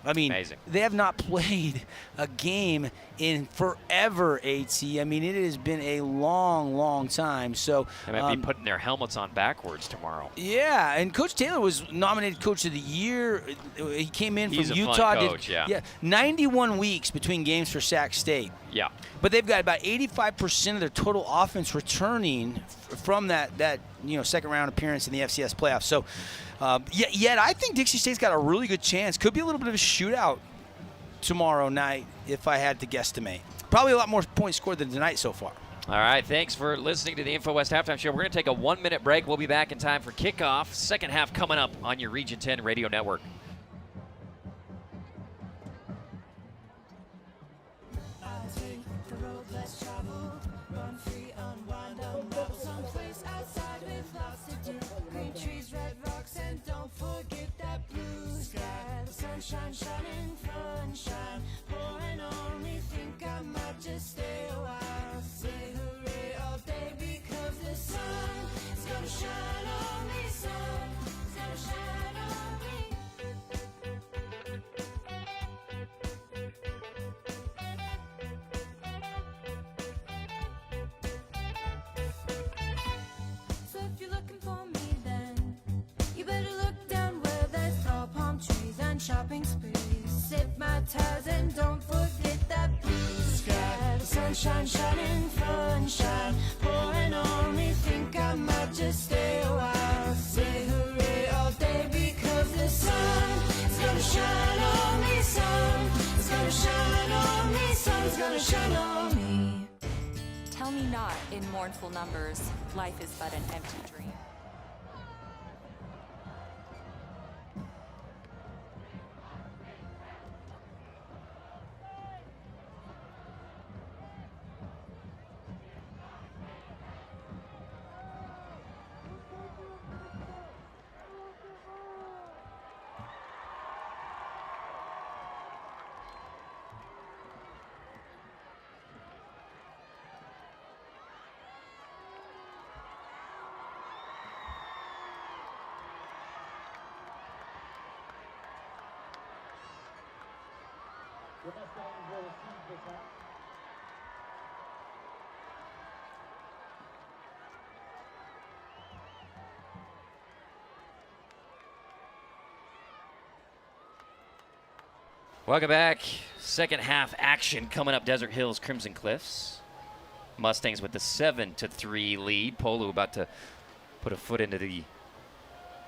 I mean, amazing. They have not played a game in forever, AT. I mean, it has been a long, long time. So they might be putting their helmets on backwards tomorrow. Yeah, and Coach Taylor was nominated Coach of the Year. He came in He's from a Utah. Fun coach, yeah. 91 weeks between games for Sac State. Yeah. But they've got about 85% of their total offense returning from that second round appearance in the FCS playoffs. So, yet I think Dixie State's got a really good chance. Could be a little bit of a shootout tomorrow night if I had to guesstimate. Probably a lot more points scored than tonight so far. All right, thanks for listening to the InfoWest Halftime Show. We're going to take a 1-minute break. We'll be back in time for kickoff. Second half coming up on your Region 10 Radio Network. Sunshine, shining, sunshine, pouring on me. Think I might just stay a while. Say hooray all day because the sun is gonna shine on me. Sun is gonna shine on me. So if you're looking for me, then you better look down where there's tall palm trees and shopping sprees. Sip my tires and don't forget that blue sky. The sunshine, shining, sunshine, pouring on me. Think I might just stay a while. Say hooray all day because the sun is gonna shine on me. Sun is gonna shine on me. Sun's gonna shine on me. Tell me not in mournful numbers, life is but an empty dream. Welcome back. Second half action coming up. Desert Hills, Crimson Cliffs. Mustangs with the 7-3 lead. Polu about to put a foot into the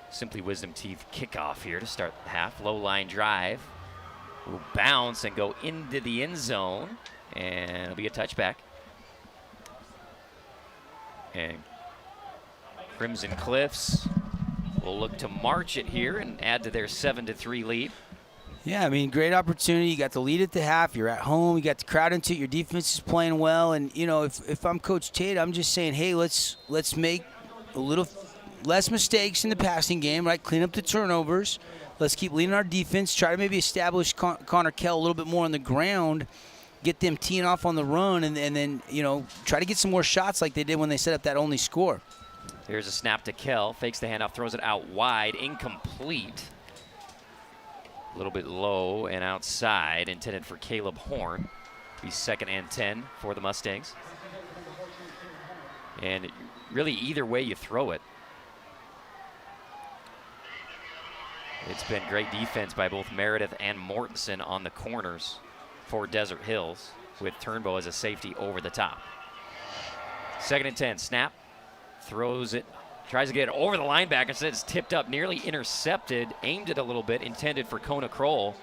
Simply Wisdom Teeth kickoff here to start the half. Low line drive. Will bounce and go into the end zone. And it'll be a touchback. And Crimson Cliffs will look to march it here and add to their 7-3 lead. Yeah, I mean, great opportunity. You got the lead at the half. You're at home. You got the crowd into it. Your defense is playing well. And, you know, if I'm Coach Tate, I'm just saying, hey, let's make a little less mistakes in the passing game, right? Clean up the turnovers. Let's keep leading our defense. Try to maybe establish Connor Kell a little bit more on the ground. Get them teeing off on the run. And then, you know, try to get some more shots like they did when they set up that only score. Here's a snap to Kell. Fakes the handoff, throws it out wide. Incomplete. A little bit low and outside, intended for Caleb Horn. He's 2nd and 10 for the Mustangs. And really either way you throw it. It's been great defense by both Meredith and Mortensen on the corners for Desert Hills, with Turnbow as a safety over the top. 2nd and 10, snap, throws it. Tries to get it over the linebacker. Instead, it's tipped up, nearly intercepted, aimed it a little bit, intended for Kona Kroll.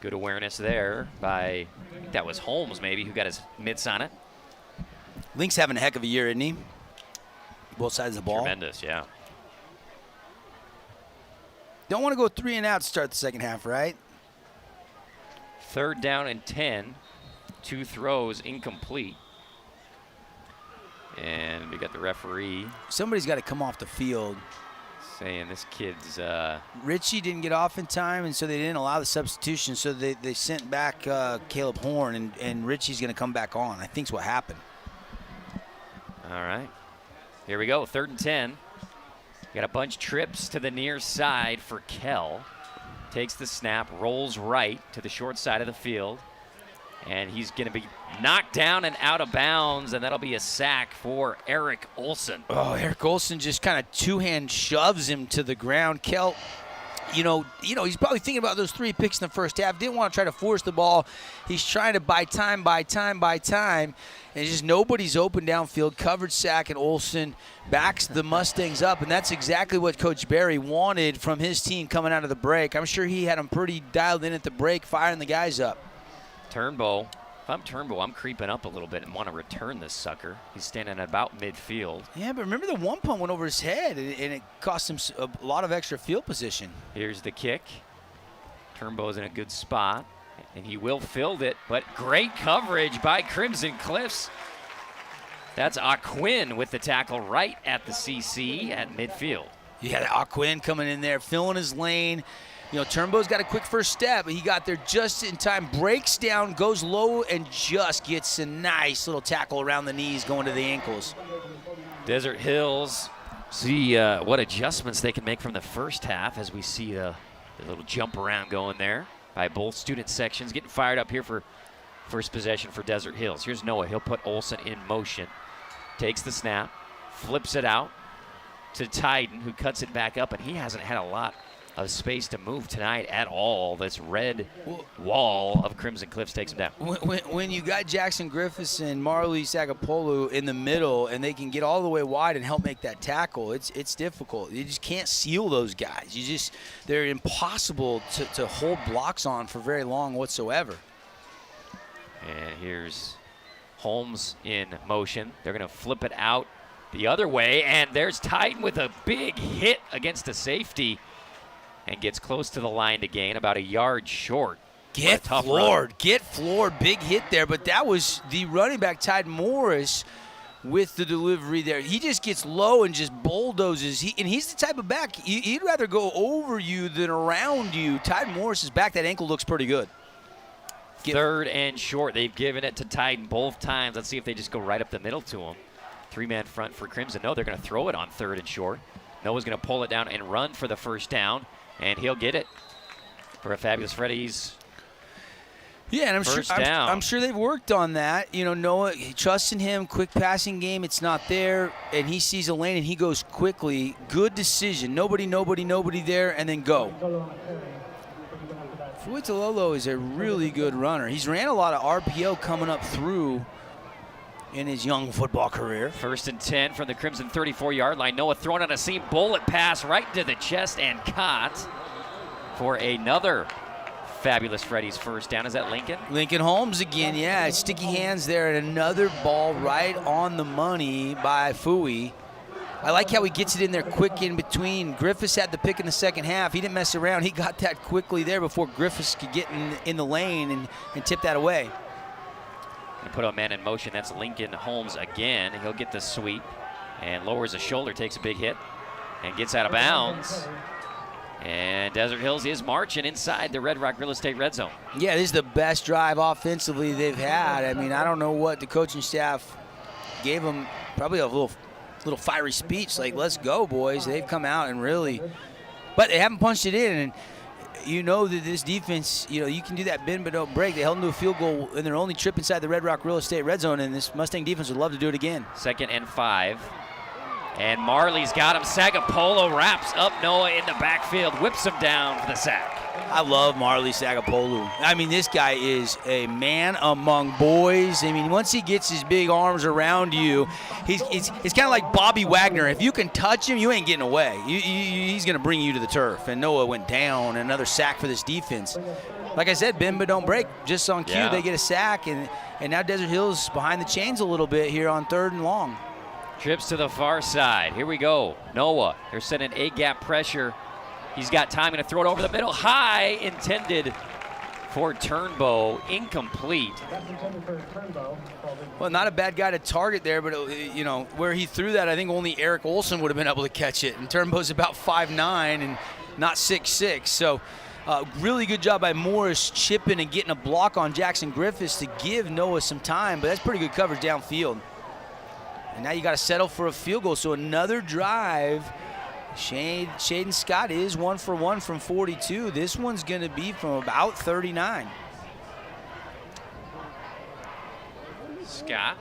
Good awareness there by, I think that was Holmes maybe, who got his mitts on it. Link's having a heck of a year, isn't he? Both sides of the ball. Tremendous, yeah. Don't want to go 3 and out to start the second half, right? 3rd down and 10. 2 throws incomplete. And we got the referee. Somebody's got to come off the field. Saying this kid's... Richie didn't get off in time, and so they didn't allow the substitution. So they sent back Caleb Horn, and Richie's going to come back on. I think's what happened. All right. Here we go, 3rd and 10. Got a bunch trips to the near side for Kell. Takes the snap, rolls right to the short side of the field. And he's going to be knocked down and out of bounds, and that'll be a sack for Eric Olson. Oh, Eric Olson just kind of two-hand shoves him to the ground. Kell, you know, he's probably thinking about those 3 picks in the first half. Didn't want to try to force the ball. He's trying to buy time. And just nobody's open downfield. Covered sack, and Olson backs the Mustangs up. And that's exactly what Coach Barry wanted from his team coming out of the break. I'm sure he had them pretty dialed in at the break, firing the guys up. Turnbow. If I'm Turnbow, I'm creeping up a little bit and want to return this sucker. He's standing at about midfield. Yeah, but remember the one punt went over his head, and it cost him a lot of extra field position. Here's the kick. Turnbow's in a good spot, and he will field it, but great coverage by Crimson Cliffs. That's Aquin with the tackle right at the CC at midfield. Yeah, Aquin coming in there, filling his lane. You know, Turnbow's got a quick first step, but he got there just in time. Breaks down, goes low, and just gets a nice little tackle around the knees going to the ankles. Desert Hills, see what adjustments they can make from the first half as we see the little jump around going there by both student sections. Getting fired up here for first possession for Desert Hills. Here's Noah. He'll put Olson in motion. Takes the snap, flips it out to Tyden, who cuts it back up, and he hasn't had a lot of space to move tonight at all. This red wall of Crimson Cliffs takes him down. When you got Jackson Griffiths and Marley Sagapolu in the middle, and they can get all the way wide and help make that tackle, it's difficult. You just can't seal those guys. They're impossible to hold blocks on for very long whatsoever. And here's Holmes in motion. They're going to flip it out the other way, and there's Tyden with a big hit against a safety. And gets close to the line to gain, about a yard short. Get floored. Big hit there, but that was the running back, Tyden Morris, with the delivery there. He just gets low and just bulldozes. He's the type of back, he'd rather go over you than around you. Tyden Morris's back, that ankle looks pretty good. 3rd and short. They've given it to Tyden both times. Let's see if they just go right up the middle to him. 3-man front for Crimson. No, they're going to throw it on 3rd and short. Noah's going to pull it down and run for the first down. And he'll get it for a Fabulous Freddy's. Yeah, and I'm sure they've worked on that. You know, Noah, trusting him, quick passing game, it's not there, and he sees a lane and he goes quickly. Good decision. Nobody there, and then go. Fuitalolo is a really good runner. He's ran a lot of RPO coming up through in his young football career. 1st and 10 from the Crimson 34-yard line. Noah throwing on a seam bullet pass right to the chest and caught for another Fabulous Freddy's first down. Is that Lincoln? Lincoln Holmes again, yeah. Sticky hands there, and another ball right on the money by Fui. I like how he gets it in there quick in between. Griffiths had the pick in the second half. He didn't mess around. He got that quickly there before Griffiths could get in the lane and tip that away. And put a man in motion. That's Lincoln Holmes again. He'll get the sweep and lowers the shoulder, takes a big hit, and gets out of bounds. And Desert Hills is marching inside the Red Rock Real Estate red zone. Yeah, this is the best drive offensively they've had. I mean, I don't know what the coaching staff gave them. Probably a little fiery speech like, let's go, boys. They've come out and really, but they haven't punched it in. And you know that this defense, you can do that bend but don't break. They held them to a field goal in their only trip inside the Red Rock Real Estate red zone, and this Mustang defense would love to do it again. 2nd and 5. And Marley's got him. Sagapolo wraps up Noah in the backfield, whips him down for the sack. I love Marley Sagapolu. I mean, this guy is a man among boys. I mean, once he gets his big arms around you, it's kind of like Bobby Wagner. If you can touch him, you ain't getting away. He's going to bring you to the turf. And Noah went down. Another sack for this defense. Like I said, bend but don't break. Just on cue, They get a sack. And now Desert Hills behind the chains a little bit here on 3rd and long. Trips to the far side. Here we go. Noah, they're sending A-gap pressure. He's got time to throw it over the middle. High, intended for Turnbow. Incomplete. Well, not a bad guy to target there, but, where he threw that, I think only Eric Olson would have been able to catch it. And Turnbow's about 5'9" and not 6'6". So really good job by Morris chipping and getting a block on Jackson Griffiths to give Noah some time, but that's pretty good coverage downfield. And now you got to settle for a field goal. So another drive. Shaden Scott is 1 for 1 from 42. This one's going to be from about 39. Scott.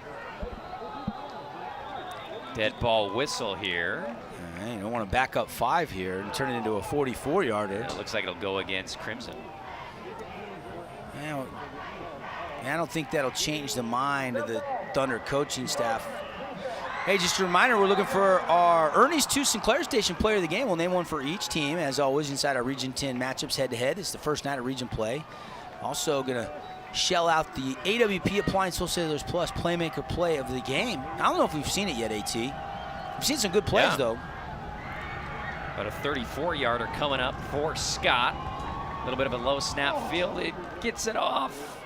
Dead ball whistle here. Right, you don't want to back up 5 here and turn it into a 44-yarder. Yeah, it looks like it'll go against Crimson. Yeah, I don't think that'll change the mind of the Thunder coaching staff. Hey, just a reminder, we're looking for our Ernie's 2 Sinclair Station Player of the Game. We'll name one for each team, as always, inside our Region 10 matchups head-to-head. It's the first night of Region play. Also going to shell out the AWP Appliance Wholesalers Plus Playmaker Play of the Game. I don't know if we've seen it yet, AT. We've seen some good plays, though. But a 34-yarder coming up for Scott. A little bit of a low snap field. It gets it off.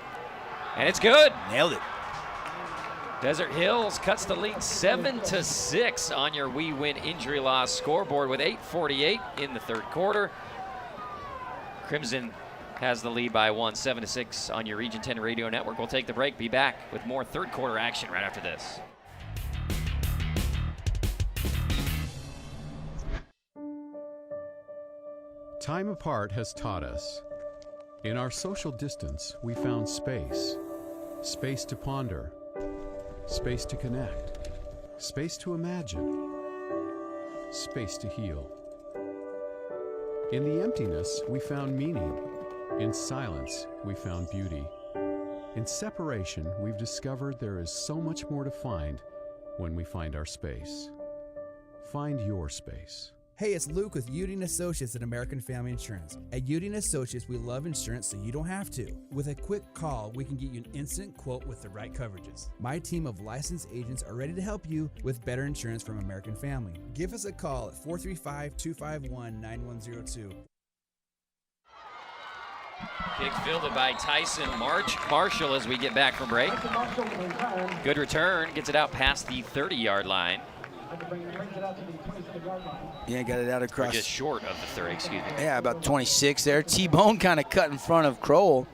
And it's good. Nailed it. Desert Hills cuts the lead 7-6 on your We Win Injury Loss scoreboard with 8:48 in the 3rd quarter. Crimson has the lead by 1, 7-6 on your Region 10 radio network. We'll take the break, be back with more 3rd quarter action right after this. Time apart has taught us. In our social distance, we found space. Space to ponder. Space to connect. Space to imagine. Space to heal. In the emptiness, we found meaning. In silence, we found beauty. In separation, we've discovered there is so much more to find when we find our space. Find your space. Hey, it's Luke with Udine Associates at American Family Insurance. At Udine Associates, we love insurance so you don't have to. With a quick call, we can get you an instant quote with the right coverages. My team of licensed agents are ready to help you with better insurance from American Family. Give us a call at 435-251-9102. Kick fielded by Tyson Marshall as we get back from break. Good return, gets it out past the 30-yard line. Yeah, got it out across. Or just short of the 30, excuse me. Yeah, about 26 there. T-Bone kind of cut in front of Crowell.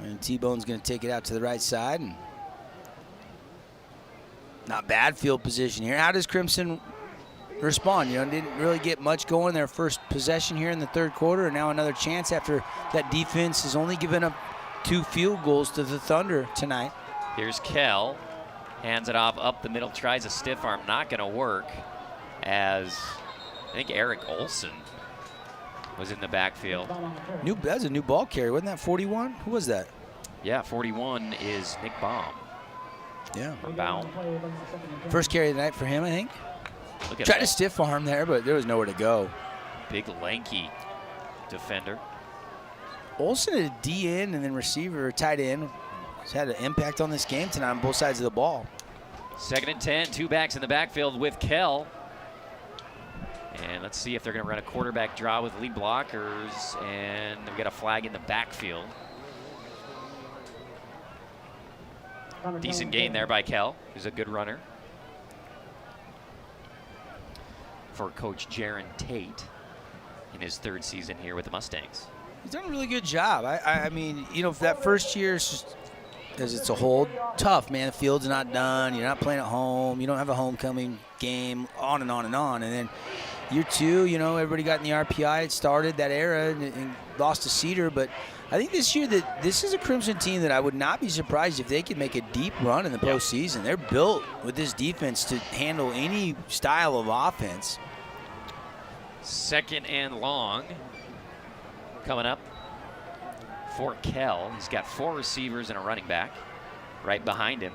And T-Bone's going to take it out to the right side. And not bad field position here. How does Crimson respond? Didn't really get much going their first possession here in the 3rd quarter. And now another chance after that defense has only given up 2 field goals to the Thunder tonight. Here's Kell. Hands it off up the middle, tries a stiff arm, not going to work, as I think Eric Olson was in the backfield. That was a new ball carrier, wasn't that 41? Who was that? Yeah, 41 is Nick Baum. Yeah. Or Baum. First carry of the night for him, I think. Look at Tried to stiff arm there, but there was nowhere to go. Big, lanky defender. Olson is a D-end and then receiver, or tight end. He's had an impact on this game tonight on both sides of the ball. 2nd and 10, 2 backs in the backfield with Kell. And let's see if they're going to run a quarterback draw with lead blockers, and they've got a flag in the backfield. Decent gain there by Kell, who's a good runner. For Coach Jaron Tate in his 3rd season here with the Mustangs. He's done a really good job. I mean, you know, for that first year, because it's a hold, tough, man. The field's not done. You're not playing at home. You don't have a homecoming game, on and on and on. And then year 2, you know, everybody got in the RPI. It started that era and lost to Cedar. But I think this year that this is a Crimson team that I would not be surprised if they could make a deep run in the postseason. They're built with this defense to handle any style of offense. 2nd and long coming up for Kell. He's got 4 receivers and a running back right behind him.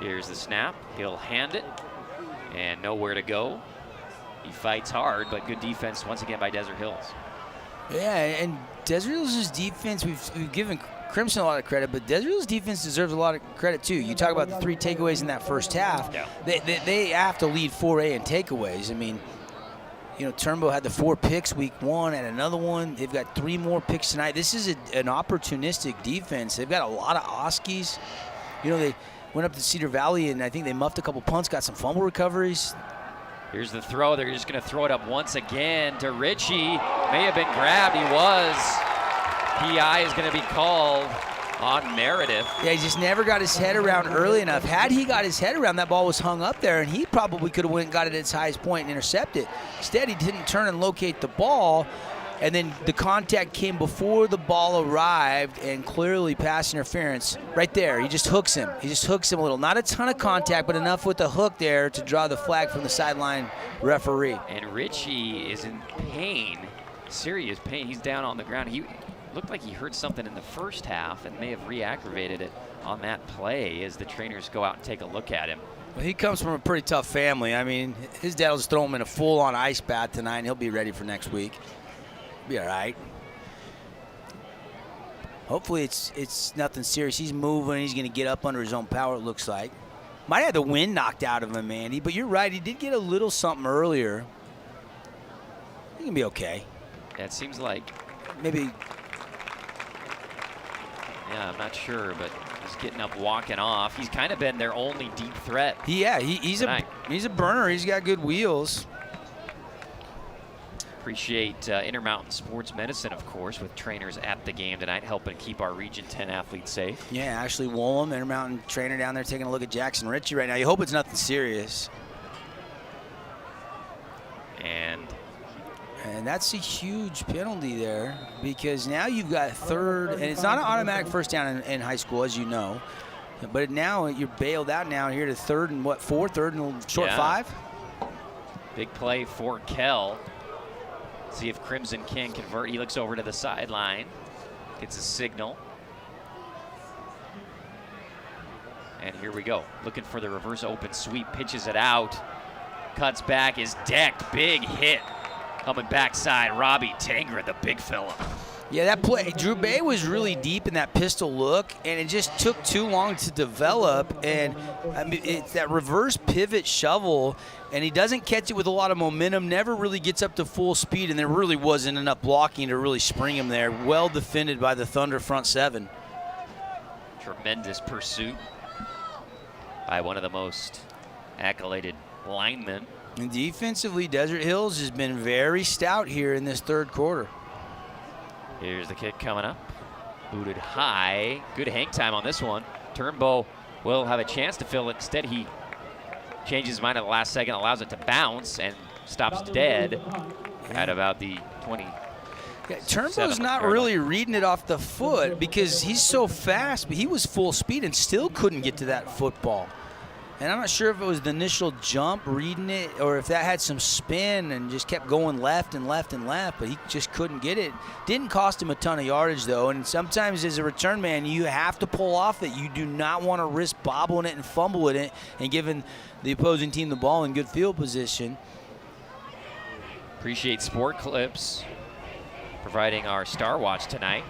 Here's the snap. He'll hand it and nowhere to go. He fights hard, but good defense once again by Desert Hills. Yeah, and Desert Hills' defense, we've given Crimson a lot of credit, but Desert Hills' defense deserves a lot of credit too. You talk about the 3 takeaways in that first half. Yeah. They have to lead 4A in takeaways. I mean, you know, Turnbow had the 4 picks week 1 and another one. They've got 3 more picks tonight. This is an opportunistic defense. They've got a lot of Oskies. You know, they went up to Cedar Valley, and I think they muffed a couple punts, got some fumble recoveries. Here's the throw. They're just going to throw it up once again to Ritchie. May have been grabbed. He was. PI is going to be called on Meredith. Yeah, he just never got his head around early enough. Had he got his head around, that ball was hung up there, and he probably could have went and got it at its highest point and intercepted it. Instead, he didn't turn and locate the ball, and then the contact came before the ball arrived, and clearly pass interference right there. He just hooks him. He just hooks him a little. Not a ton of contact, but enough with the hook there to draw the flag from the sideline referee. And Ritchie is in pain, serious pain. He's down on the ground. He looked like he hurt something in the first half and may have re-aggravated it on that play as the trainers go out and take a look at him. Well, he comes from a pretty tough family. I mean, his dad will just throw him in a full-on ice bath tonight, and he'll be ready for next week. Be all right. Hopefully it's nothing serious. He's moving. He's going to get up under his own power, it looks like. Might have the wind knocked out of him, Andy, but you're right. He did get a little something earlier. He can be okay. Yeah, it seems like. Maybe. Yeah, I'm not sure, but he's getting up, walking off. He's kind of been their only deep threat. Yeah, he's a burner. He's got good wheels. Appreciate Intermountain Sports Medicine, of course, with trainers at the game tonight, helping keep our Region 10 athletes safe. Yeah, Ashley Woolham, Intermountain trainer down there, taking a look at Jackson Ritchie right now. You hope it's nothing serious. And that's a huge penalty there, because now you've got 3rd, and it's not an automatic first down in high school, as you know. But now you're bailed out now here to 3rd and 4, 3rd and short 5. Big play for Kell. See if Crimson can convert. He looks over to the sideline, gets a signal. And here we go. Looking for the reverse open sweep, pitches it out. Cuts back, is decked, big hit. Coming backside, Robbie Tangra, the big fella. Yeah, that play, Drew Bay was really deep in that pistol look, and it just took too long to develop. And I mean, it's that reverse pivot shovel, and he doesn't catch it with a lot of momentum, never really gets up to full speed, and there really wasn't enough blocking to really spring him there. Well defended by the Thunder front 7. Tremendous pursuit by one of the most accoladed linemen. And defensively, Desert Hills has been very stout here in this 3rd quarter. Here's the kick coming up. Booted high. Good hang time on this one. Turnbow will have a chance to fill it. Instead, he changes his mind at the last second, allows it to bounce, and stops dead at about the 20. Yeah, Turnbow's not really reading it off the foot because he's so fast, but he was full speed and still couldn't get to that football. And I'm not sure if it was the initial jump reading it or if that had some spin and just kept going left and left and left, but he just couldn't get it. Didn't cost him a ton of yardage, though, and sometimes as a return man, you have to pull off it. You do not want to risk bobbling it and fumbling it and giving the opposing team the ball in good field position. Appreciate Sport Clips providing our Star Watch tonight.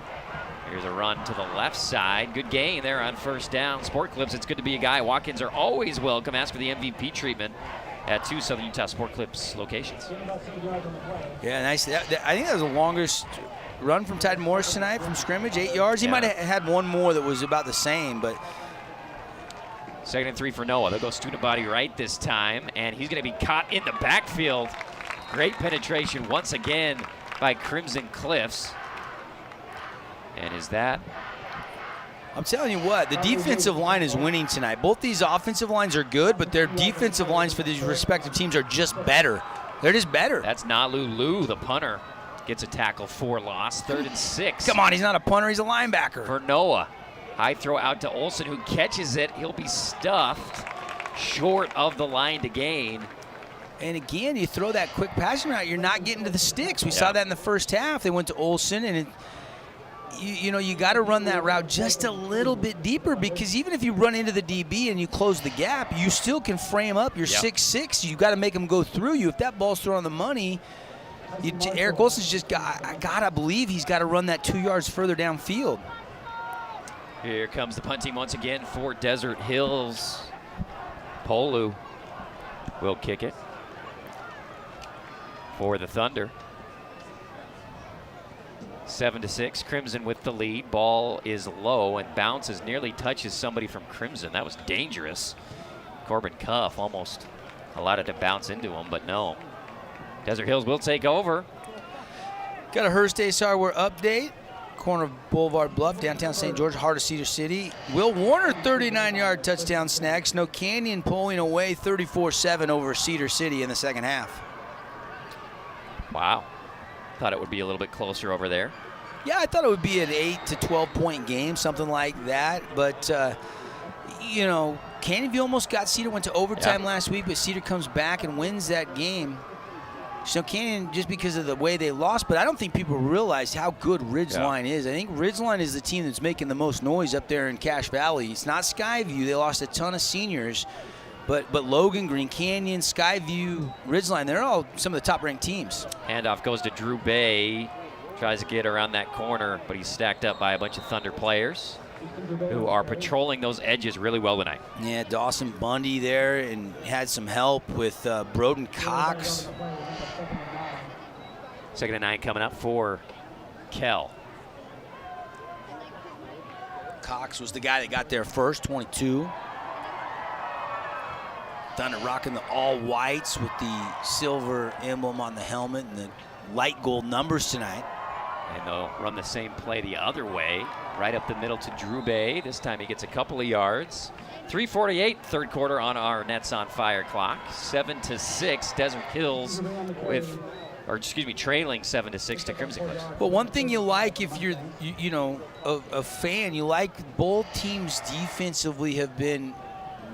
Here's a run to the left side. Good gain there on first down. Sport Clips, it's good to be a guy. Walk-ins are always welcome. Ask for the MVP treatment at 2 Southern Utah Sport Clips locations. Yeah, nice. I think that was the longest run from Tide Morris tonight from scrimmage, 8 yards. He might have had one more that was about the same, but. 2nd and 3 for Noah. They'll go student body right this time, and he's going to be caught in the backfield. Great penetration once again by Crimson Cliffs. And is that? I'm telling you what, the defensive line is winning tonight. Both these offensive lines are good, but their defensive lines for these respective teams are just better. They're just better. That's Nalu Lu, the punter. Gets a tackle for loss. 3rd and 6. Come on, he's not a punter, he's a linebacker. For Noah. High throw out to Olsen, who catches it. He'll be stuffed short of the line to gain. And again, you throw that quick passing route, you're not getting to the sticks. We saw that in the first half. They went to Olsen, and you got to run that route just a little bit deeper, because even if you run into the DB and you close the gap, you still can frame up. You're 6'6". You got to make them go through you. If that ball's thrown on the money, Eric Olsen's just I gotta believe he's got to run that 2 yards further downfield. Here comes the punt team once again for Desert Hills. Polu will kick it for the Thunder. 7-6, Crimson with the lead. Ball is low and bounces, nearly touches somebody from Crimson. That was dangerous. Corbin Cuff almost allowed it to bounce into him, but no. Desert Hills will take over. Got a Hearst Ace Hardware update. Corner of Boulevard Bluff, downtown St. George, heart of Cedar City. Will Warner, 39-yard touchdown snag. Snow Canyon pulling away 34-7 over Cedar City in the second half. Wow. Thought it would be a little bit closer over there. Yeah, I thought it would be an 8 to 12-point game, something like that. But, Canyonview almost got Cedar, went to overtime last week, but Cedar comes back and wins that game. Snow Canyon, just because of the way they lost, but I don't think people realize how good Ridgeline is. I think Ridgeline is the team that's making the most noise up there in Cache Valley. It's not Skyview. They lost a ton of seniors, but Logan, Green Canyon, Skyview, Ridgeline, they're all some of the top-ranked teams. Handoff goes to Drew Bay. Tries to get around that corner, but he's stacked up by a bunch of Thunder players who are patrolling those edges really well tonight. Yeah, Dawson Bundy there and had some help with Broden Cox. 2nd and 9 coming up for Kell. Cox was the guy that got there first, 22. Thunder rocking the all whites with the silver emblem on the helmet and the light gold numbers tonight. And they'll run the same play the other way, right up the middle to Drew Bay. This time he gets a couple of yards. 3:48, third quarter on our Nets on Fire clock. 7-6, Desert Hills trailing 7-6 to Crimson Cliffs. Well, one thing you like if you're, a fan, you like both teams defensively have been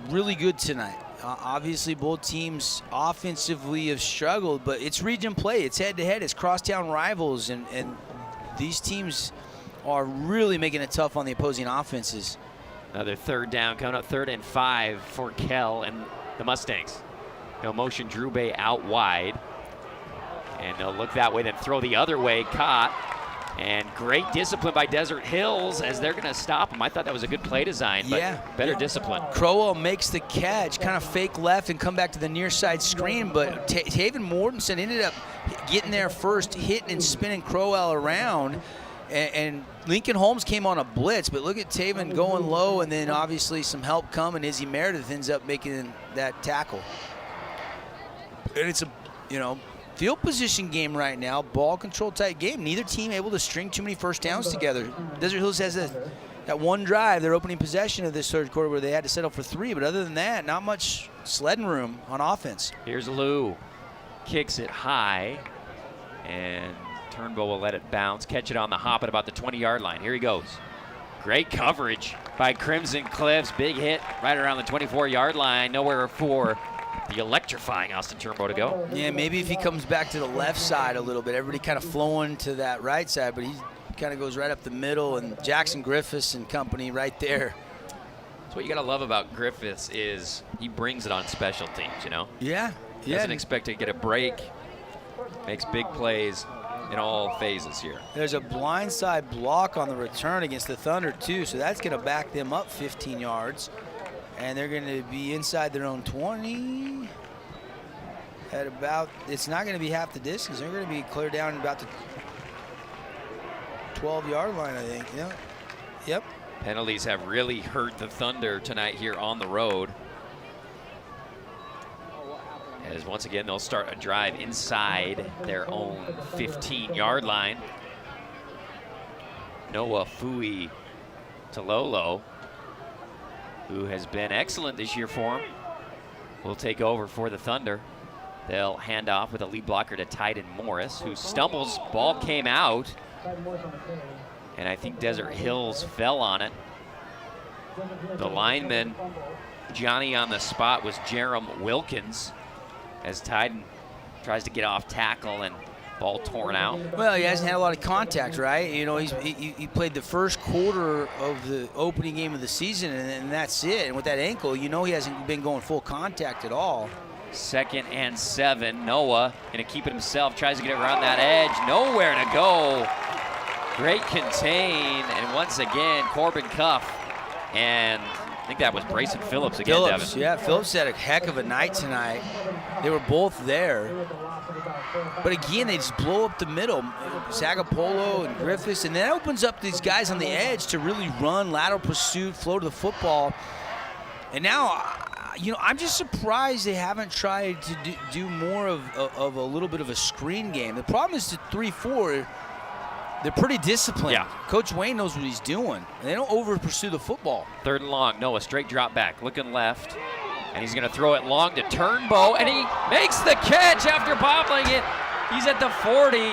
really good tonight. Obviously, both teams offensively have struggled, but it's region play. It's head-to-head. It's crosstown rivals, and these teams are really making it tough on the opposing offenses. Another third down coming up, 3rd and 5 for Kell and the Mustangs. They'll motion Drew Bay out wide, and they'll look that way, then throw the other way, caught. And great discipline by Desert Hills as they're going to stop him. I thought that was a good play design, but better discipline. Crowell makes the catch, kind of fake left and come back to the near side screen, but Taven Mortensen ended up getting there first, hitting and spinning Crowell around. And Lincoln Holmes came on a blitz, but look at Taven going low, and then obviously some help coming. Izzy Meredith ends up making that tackle. And it's a, field position game right now, ball control type game. Neither team able to string too many first downs together. Desert Hills has that one drive, their opening possession of this third quarter, where they had to settle for 3. But other than that, not much sledding room on offense. Here's Lou. Kicks it high. And Turnbull will let it bounce. Catch it on the hop at about the 20-yard line. Here he goes. Great coverage by Crimson Cliffs. Big hit right around the 24-yard line. Nowhere for the electrifying Austin Turnbow to go. Yeah, maybe if he comes back to the left side a little bit, everybody kind of flowing to that right side, but he kind of goes right up the middle, and Jackson Griffiths and company right there. That's what you got to love about Griffiths is he brings it on special teams, Yeah. Doesn't expect to get a break, makes big plays, in all phases here. There's a blindside block on the return against the Thunder too, so that's going to back them up 15 yards. And they're going to be inside their own 20 at about, it's not going to be half the distance. They're going to be clear down about the 12-yard line, I think. Yeah. Yep. Penalties have really hurt the Thunder tonight here on the road. As once again, they'll start a drive inside their own 15-yard line. Noah Fui Tololo, who has been excellent this year for him, will take over for the Thunder. They'll hand off with a lead blocker to Tyden Morris, who stumbles. Ball came out, and I think Desert Hills fell on it. The lineman, Johnny on the spot, was Jerem Wilkins, as Tyden tries to get off tackle and ball torn out. Well, he hasn't had a lot of contact, right? You know, he played the first quarter of the opening game of the season, and that's it. And with that ankle, you know he hasn't been going full contact at all. 2nd and 7. Noah gonna keep it himself, tries to get it around that edge. Nowhere to go. Great contain, and once again, Corbin Cuff. And I think that was Brayson Phillips again, Devin. Yeah, Phillips had a heck of a night tonight. They were both there. But again, they just blow up the middle. Sagapolo and Griffiths, and that opens up these guys on the edge to really run, lateral pursuit, flow to the football. And now, you know, I'm just surprised they haven't tried to do more of a little bit of a screen game. The problem is the 3-4, they're pretty disciplined. Yeah. Coach Wayne knows what he's doing. And they don't over-pursue the football. 3rd and long. Noah straight drop back, looking left. And he's going to throw it long to Turnbow, and he makes the catch after bobbling it. He's at the 40,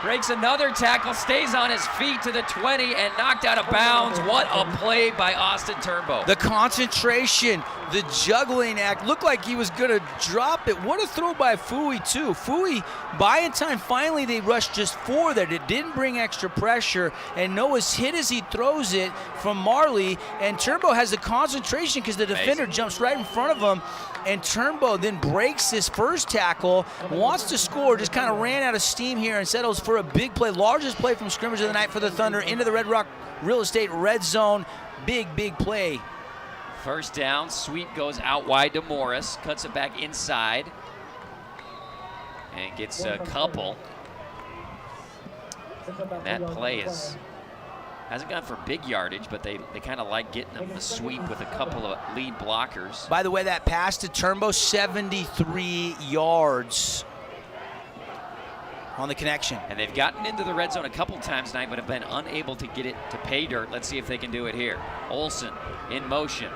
breaks another tackle, stays on his feet to the 20, and knocked out of bounds. What a play by Austin Turnbow. The concentration, the juggling act, looked like he was going to drop it. What a throw by Fui, too. Fui, buying time, finally they rushed just 4 there. It didn't bring extra pressure, and Noah's hit as he throws it from Marley, and Turnbow has the concentration because the defender jumps right in front of him, and Turnbow then breaks his first tackle, wants to score, just kind of ran out of steam here and settles for a big play, largest play from scrimmage of the night for the Thunder into the Red Rock Real Estate red zone. Big play. 1st down, sweep goes out wide to Morris, cuts it back inside, and gets a couple. And that play hasn't gone for big yardage, but they kind of like getting them the sweep with a couple of lead blockers. By the way, that pass to Turnbow, 73 yards on the connection. And they've gotten into the red zone a couple times tonight, but have been unable to get it to pay dirt. Let's see if they can do it here. Olsen in motion.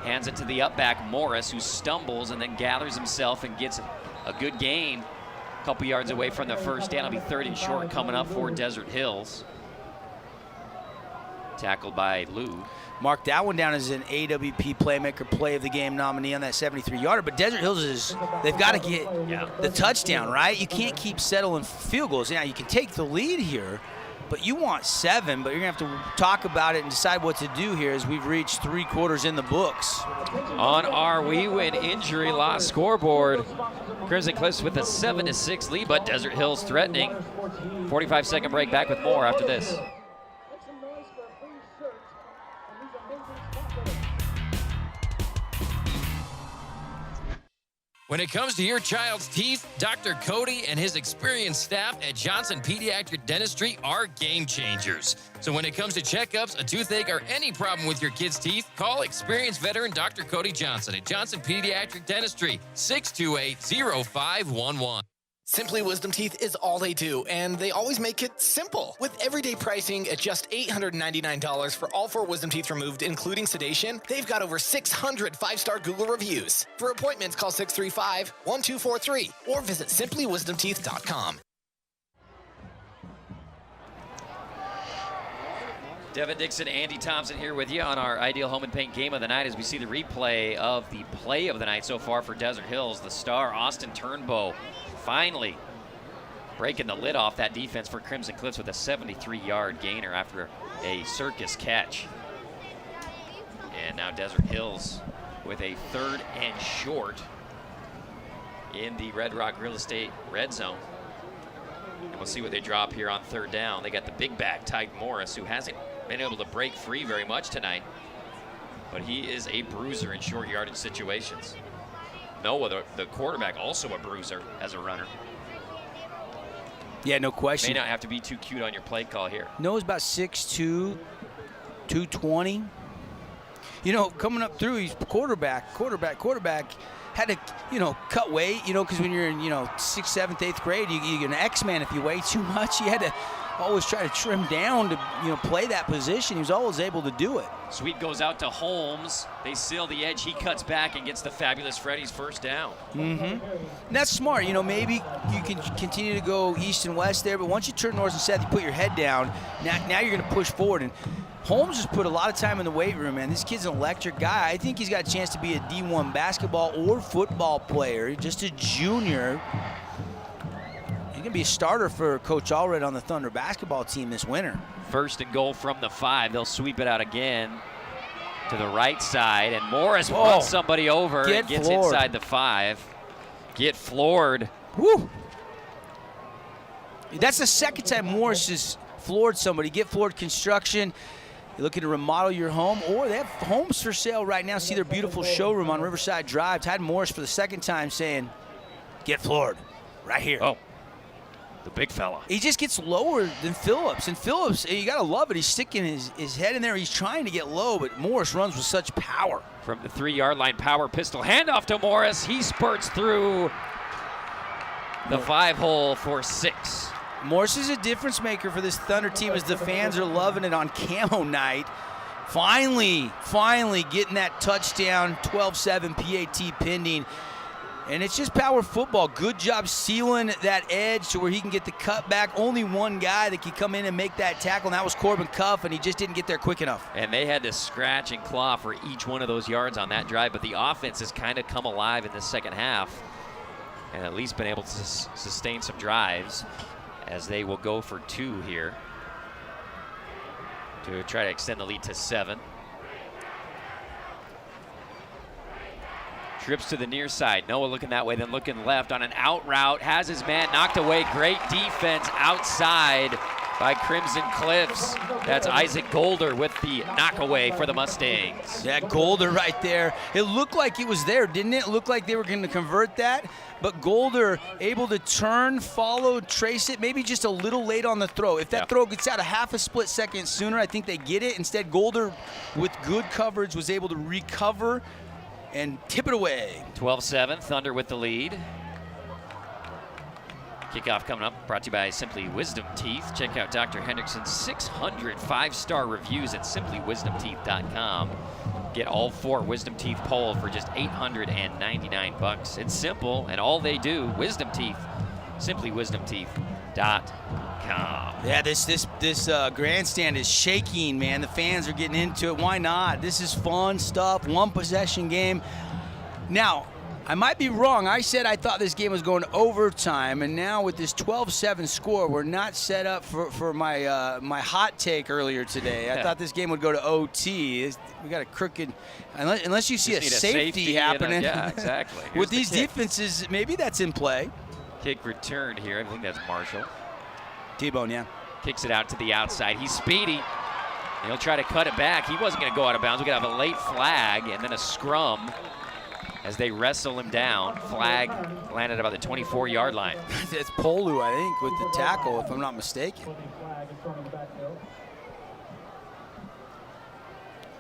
Hands it to the up back, Morris, who stumbles and then gathers himself and gets a good gain. A couple yards away from the 1st down. It'll be 3rd and short coming up for Desert Hills. Tackled by Lou. Mark that one down as an AWP Playmaker Play of the Game nominee on that 73-yarder. But Desert Hills they've got to get the touchdown, right? You can't keep settling field goals. Yeah, you can take the lead here, but you want 7, but you're going to have to talk about it and decide what to do here as we've reached 3 quarters in the books. On our We Win injury loss scoreboard, Crimson Cliffs with a 7-6 lead, but Desert Hills threatening. 45-second break, back with more after this. When it comes to your child's teeth, Dr. Cody and his experienced staff at Johnson Pediatric Dentistry are game changers. So when it comes to checkups, a toothache, or any problem with your kid's teeth, call experienced veteran Dr. Cody Johnson at Johnson Pediatric Dentistry, 628-0511. Simply Wisdom Teeth is all they do, and they always make it simple. With everyday pricing at just $899 for all 4 wisdom teeth removed, including sedation, they've got over 600 5-star Google reviews. For appointments, call 635-1243 or visit simplywisdomteeth.com. Devin Dixon, Andy Thompson here with you on our Ideal Home and Paint Game of the Night as we see the replay of the play of the night so far for Desert Hills. The star, Austin Turnbow, finally breaking the lid off that defense for Crimson Cliffs with a 73-yard gainer after a circus catch. And now Desert Hills with a 3rd and short in the Red Rock Real Estate red zone. And we'll see what they drop here on third down. They got the big back, Tyke Morris, who hasn't been able to break free very much tonight. But he is a bruiser in short yardage situations. Noah, the quarterback, also a bruiser as a runner. Yeah, no question. May not have to be too cute on your play call here. Noah's about 6'2", 220. You know, coming up through, he's quarterback. Had to, cut weight, because when you're in, 6th, 7th, 8th grade, you're an X-Man. If you weigh too much, you had to always try to trim down to, play that position. He was always able to do it. Sweep goes out to Holmes. They seal the edge. He cuts back and gets the fabulous Freddy's first down. Mm-hmm. And that's smart. Maybe you can continue to go east and west there, but once you turn north and south, you put your head down. Now you're going to push forward. And Holmes has put a lot of time in the weight room, man. This kid's an electric guy. I think he's got a chance to be a D1 basketball or football player, just a junior. He's going to be a starter for Coach Allred on the Thunder basketball team this winter. First and goal from the 5. They'll sweep it out again to the right side, and Morris runs somebody over and gets inside the 5. Get floored. Woo! That's the second time Morris has floored somebody. Get floored construction. You're looking to remodel your home, or they have homes for sale right now. See their beautiful showroom on Riverside Drive. Todd Morris for the second time saying, get floored right here. Oh, the big fella. He just gets lower than Phillips. And Phillips, you got to love it. He's sticking his head in there. He's trying to get low, but Morris runs with such power. From the 3-yard line, power pistol. Handoff to Morris. He spurts through the 5-hole for 6. Morris is a difference maker for this Thunder team as the fans are loving it on camo night. Finally getting that touchdown, 12-7 PAT pending. And it's just power football. Good job sealing that edge to where he can get the cutback. Only one guy that can come in and make that tackle, and that was Corbin Cuff, and he just didn't get there quick enough. And they had to scratch and claw for each one of those yards on that drive, but the offense has kind of come alive in the second half and at least been able to sustain some drives, as they will go for 2 here to try to extend the lead to 7. Trips to the near side. Noah looking that way, then looking left on an out route. Has his man knocked away. Great defense outside by Crimson Cliffs. That's Isaac Golder with the knockaway for the Mustangs. Yeah, Golder right there. It looked like it was there, didn't it? It looked like they were going to convert that. But Golder able to turn, follow, trace it, maybe just a little late on the throw. If that throw gets out a half a split second sooner, I think they get it. Instead, Golder, with good coverage, was able to recover and tip it away. 12-7, Thunder with the lead. Kickoff coming up, brought to you by Simply Wisdom Teeth. Check out Dr. Hendrickson's 600 5-star reviews at simplywisdomteeth.com. Get all 4 Wisdom Teeth poles for just $899. It's simple, and all they do, Wisdom Teeth, simplywisdomteeth.com. Yeah, this grandstand is shaking, man. The fans are getting into it. Why not? This is fun stuff, one possession game. Now, I might be wrong. I said I thought this game was going to overtime, and now with this 12-7 score, we're not set up for my my hot take earlier today. I thought this game would go to OT. We got a crooked, unless you see a safety happening. Yeah, exactly. With these defenses, maybe that's in play. Kick returned here. I think that's Marshall. T-Bone, yeah. Kicks it out to the outside. He's speedy. He'll try to cut it back. He wasn't going to go out of bounds. We're going to have a late flag and then a scrum as they wrestle him down. Flag landed about the 24-yard line. It's Polu, I think, with the tackle, if I'm not mistaken.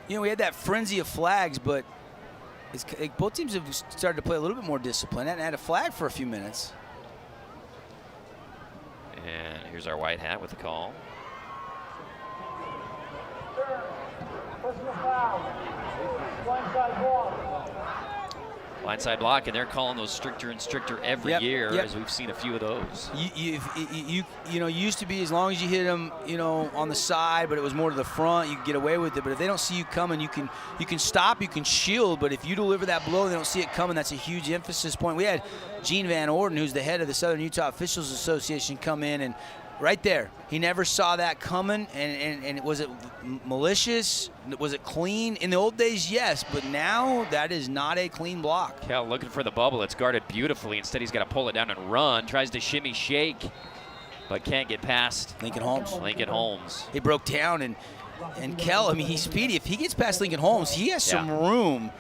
We had that frenzy of flags, but both teams have started to play a little bit more disciplined and had a flag for a few minutes. And here's our white hat with the call. Blindside block, and they're calling those stricter and stricter every year, as we've seen a few of those. You used to be as long as you hit them, on the side, but it was more to the front, you could get away with it. But if they don't see you coming, you can stop, you can shield. But if you deliver that blow and they don't see it coming, that's a huge emphasis point. We had Gene Van Orden, who's the head of the Southern Utah Officials Association, come in, and right there, he never saw that coming. And was it malicious? Was it clean? In the old days, yes, but now that is not a clean block. Cal looking for the bubble. It's guarded beautifully. Instead, he's got to pull it down and run. Tries to shimmy shake. but can't get past Lincoln Holmes. Lincoln Holmes. He broke down, and Kell, I mean, he's speedy. If he gets past Lincoln Holmes, he has some room.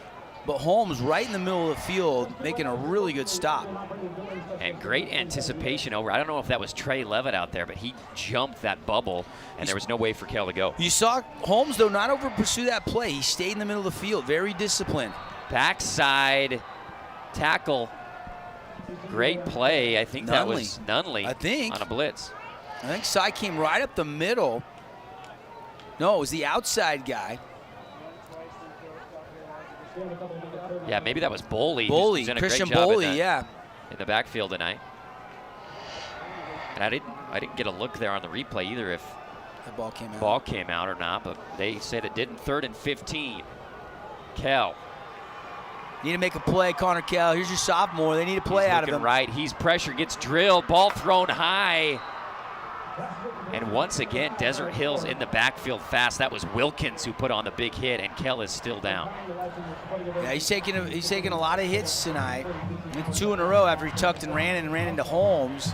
But Holmes right in the middle of the field making a really good stop. And great anticipation over. I don't know if that was Trey Levitt out there, but he jumped that bubble, and there was no way for Kell to go. You saw Holmes, though, not over pursue that play. He stayed in the middle of the field, very disciplined. Backside tackle. Great play. I think that was Nunley on a blitz. I think Cy came right up the middle. No, it was the outside guy. Yeah, maybe that was Boley. Boley, who's done a Christian great job Boley, in the backfield tonight. And I didn't get a look there on the replay either if the ball came out or not, but they said it didn't. 3rd and 15. Kell. Need to make a play, Connor Kell. Here's your sophomore. They need a play out of him. Right, he's pressure, gets drilled, ball thrown high. And once again, Desert Hills in the backfield fast. That was Wilkins who put on the big hit, and Kell is still down. Yeah, he's taking a lot of hits tonight. 2 in a row after he tucked and ran into Holmes.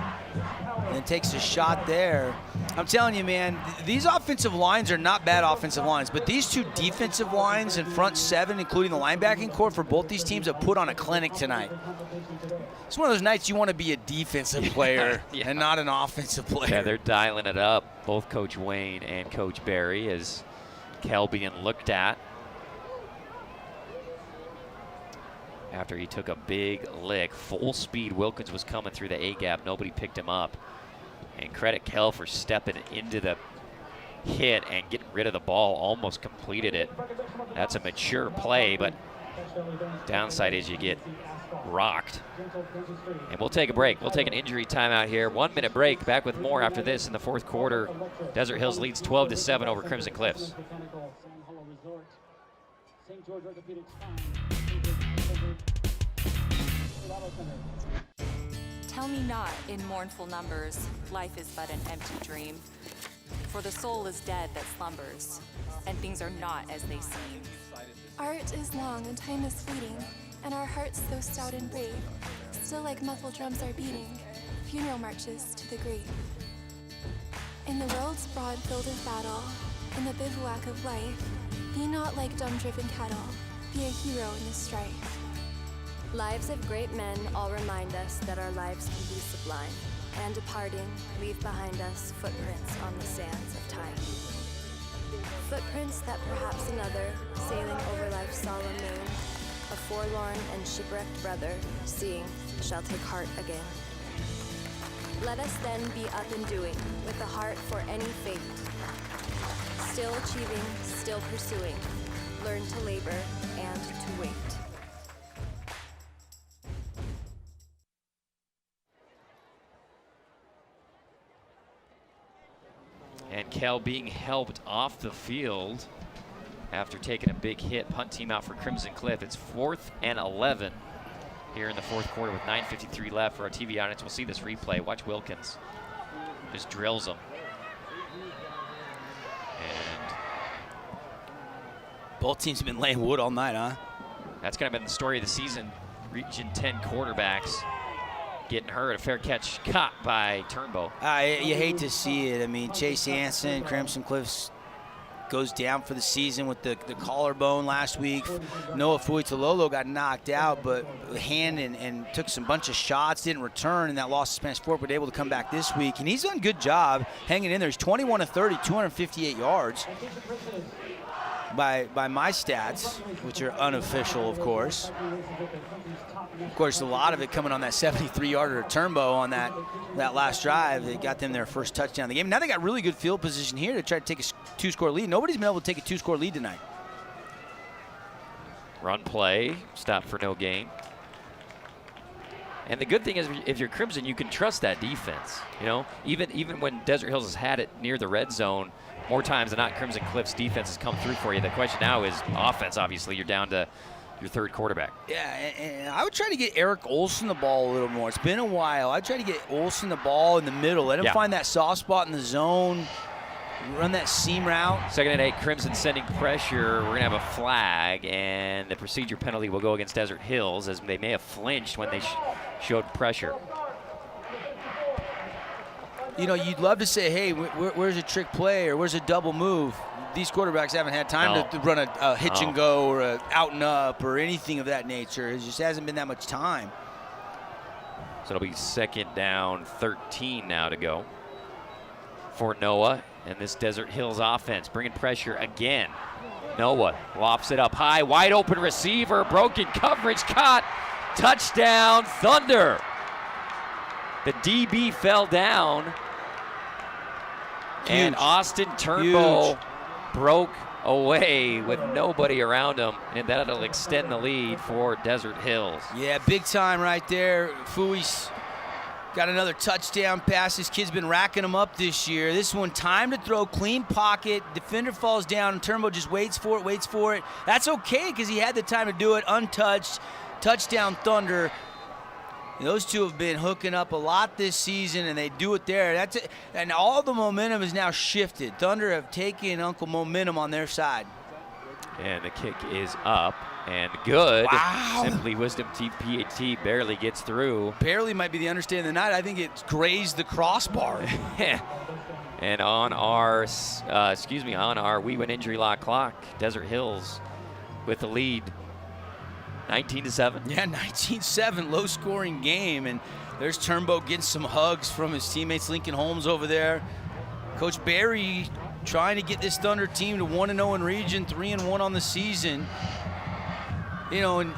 And then takes a shot there. I'm telling you, man, these offensive lines are not bad offensive lines, but these 2 defensive lines and front 7, including the linebacking core for both these teams, have put on a clinic tonight. It's one of those nights you want to be a defensive player and not an offensive player. Yeah, they're dialing it up, both Coach Wayne and Coach Barry, as Kell being looked at after he took a big lick. Full speed, Wilkins was coming through the A-gap. Nobody picked him up. And credit Kell for stepping into the hit and getting rid of the ball. Almost completed it. That's a mature play, but downside is you get rocked. And we'll take a break. We'll take an injury timeout here. 1-minute break. Back with more after this in the 4th quarter. Desert Hills leads 12-7 over Crimson Cliffs. Tell me not in mournful numbers, life is but an empty dream. For the soul is dead that slumbers, and things are not as they seem. Art is long and time is fleeting, and our hearts though stout and brave, still like muffled drums are beating, funeral marches to the grave. In the world's broad field of battle, in the bivouac of life, be not like dumb-driven cattle, be a hero in the strife. Lives of great men all remind us that our lives can be sublime, and departing, leave behind us footprints on the sands of time. Footprints that perhaps another, sailing over life's solemn moon, a forlorn and shipwrecked brother, seeing, shall take heart again. Let us then be up and doing, with a heart for any fate. Still achieving, still pursuing, learn to labor and to wait. And Kell being helped off the field after taking a big hit. Punt team out for Crimson Cliff. It's 4th and 11 here in the 4th quarter with 9:53 left for our TV audience. We'll see this replay. Watch Wilkins. Just drills him. And both teams have been laying wood all night, huh? That's kind of been the story of the season. Region 10 quarterbacks getting hurt. A fair catch caught by Turnbow. You hate to see it. I mean, Chase Hansen, Crimson Cliffs goes down for the season with the collarbone last week. Noah Fuitololo got knocked out, but hand and took some bunch of shots, didn't return, and that loss to Spanish Fork, but able to come back this week. And he's done a good job hanging in there. He's 21 of 30, 258 yards by my stats, which are unofficial, of course. Of course, a lot of it coming on that 73-yarder Turnbow on that last drive. They got them their first touchdown of the game. Now they got really good field position here to try to take a 2-score lead. Nobody's been able to take a 2-score lead tonight. Run play, stop for no gain. And the good thing is, if you're Crimson, you can trust that defense. You know, even when Desert Hills has had it near the red zone, more times than not, Crimson Cliff's defense has come through for you. The question now is offense. Obviously, you're down to your 3rd quarterback. Yeah, and I would try to get Eric Olson the ball a little more. It's been a while. I'd try to get Olson the ball in the middle. Let him find that soft spot in the zone, run that seam route. 2nd and 8, Crimson sending pressure. We're going to have a flag, and the procedure penalty will go against Desert Hills, as they may have flinched when they showed pressure. you know, you'd love to say, hey, where's a trick play or where's a double move? These quarterbacks haven't had time to run a hitch and go or a out and up or anything of that nature. It just hasn't been that much time. So it'll be 2nd down, 13 now to go for Noah and this Desert Hills offense, bringing pressure again. Noah lofts it up high, wide open receiver, broken coverage, caught, touchdown, Thunder. The DB fell down, and Austin Turnbow broke away with nobody around him, and that'll extend the lead for Desert Hills. Yeah, big time right there. Fui's got another touchdown pass. This kid's been racking them up this year. This one, time to throw, clean pocket. Defender falls down, and Turnbow just waits for it. That's okay because he had the time to do it, untouched. Touchdown Thunder. Those two have been hooking up a lot this season, and they do it there. That's it. And all the momentum is now shifted. Thunder have taken Uncle Momentum on their side. And the kick is up and good. Wow. Simply Wisdom TPAT barely gets through. Barely might be the understanding of the night. I think it grazed the crossbar. And on our, on our We Win Injury Law clock, Desert Hills with the lead, 19-7. Yeah, 19-7, low-scoring game, and there's Turnbow getting some hugs from his teammates. Lincoln Holmes over there. Coach Barry trying to get this Thunder team to 1-0 in region, 3-1 on the season. You know, and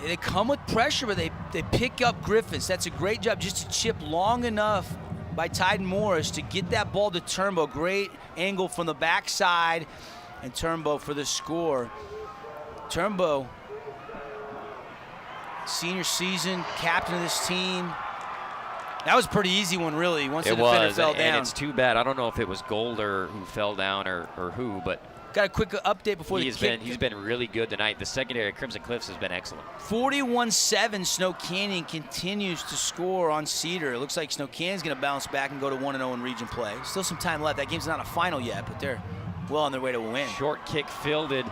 they come with pressure, but they pick up Griffiths. That's a great job just to chip long enough by Tyden Morris to get that ball to Turnbow. Great angle from the backside, and Turnbow for the score. Turnbow, senior season, captain of this team. That was a pretty easy one, really, once the defender fell down. And it's too bad. I don't know if it was Golder who fell down or who, but got a quick update before the kick. He's been really good tonight. The secondary at Crimson Cliffs has been excellent. 41-7, Snow Canyon continues to score on Cedar. It looks like Snow Canyon's going to bounce back and go to 1-0 in region play. Still some time left. That game's not a final yet, but they're well on their way to a win. Short kick fielded.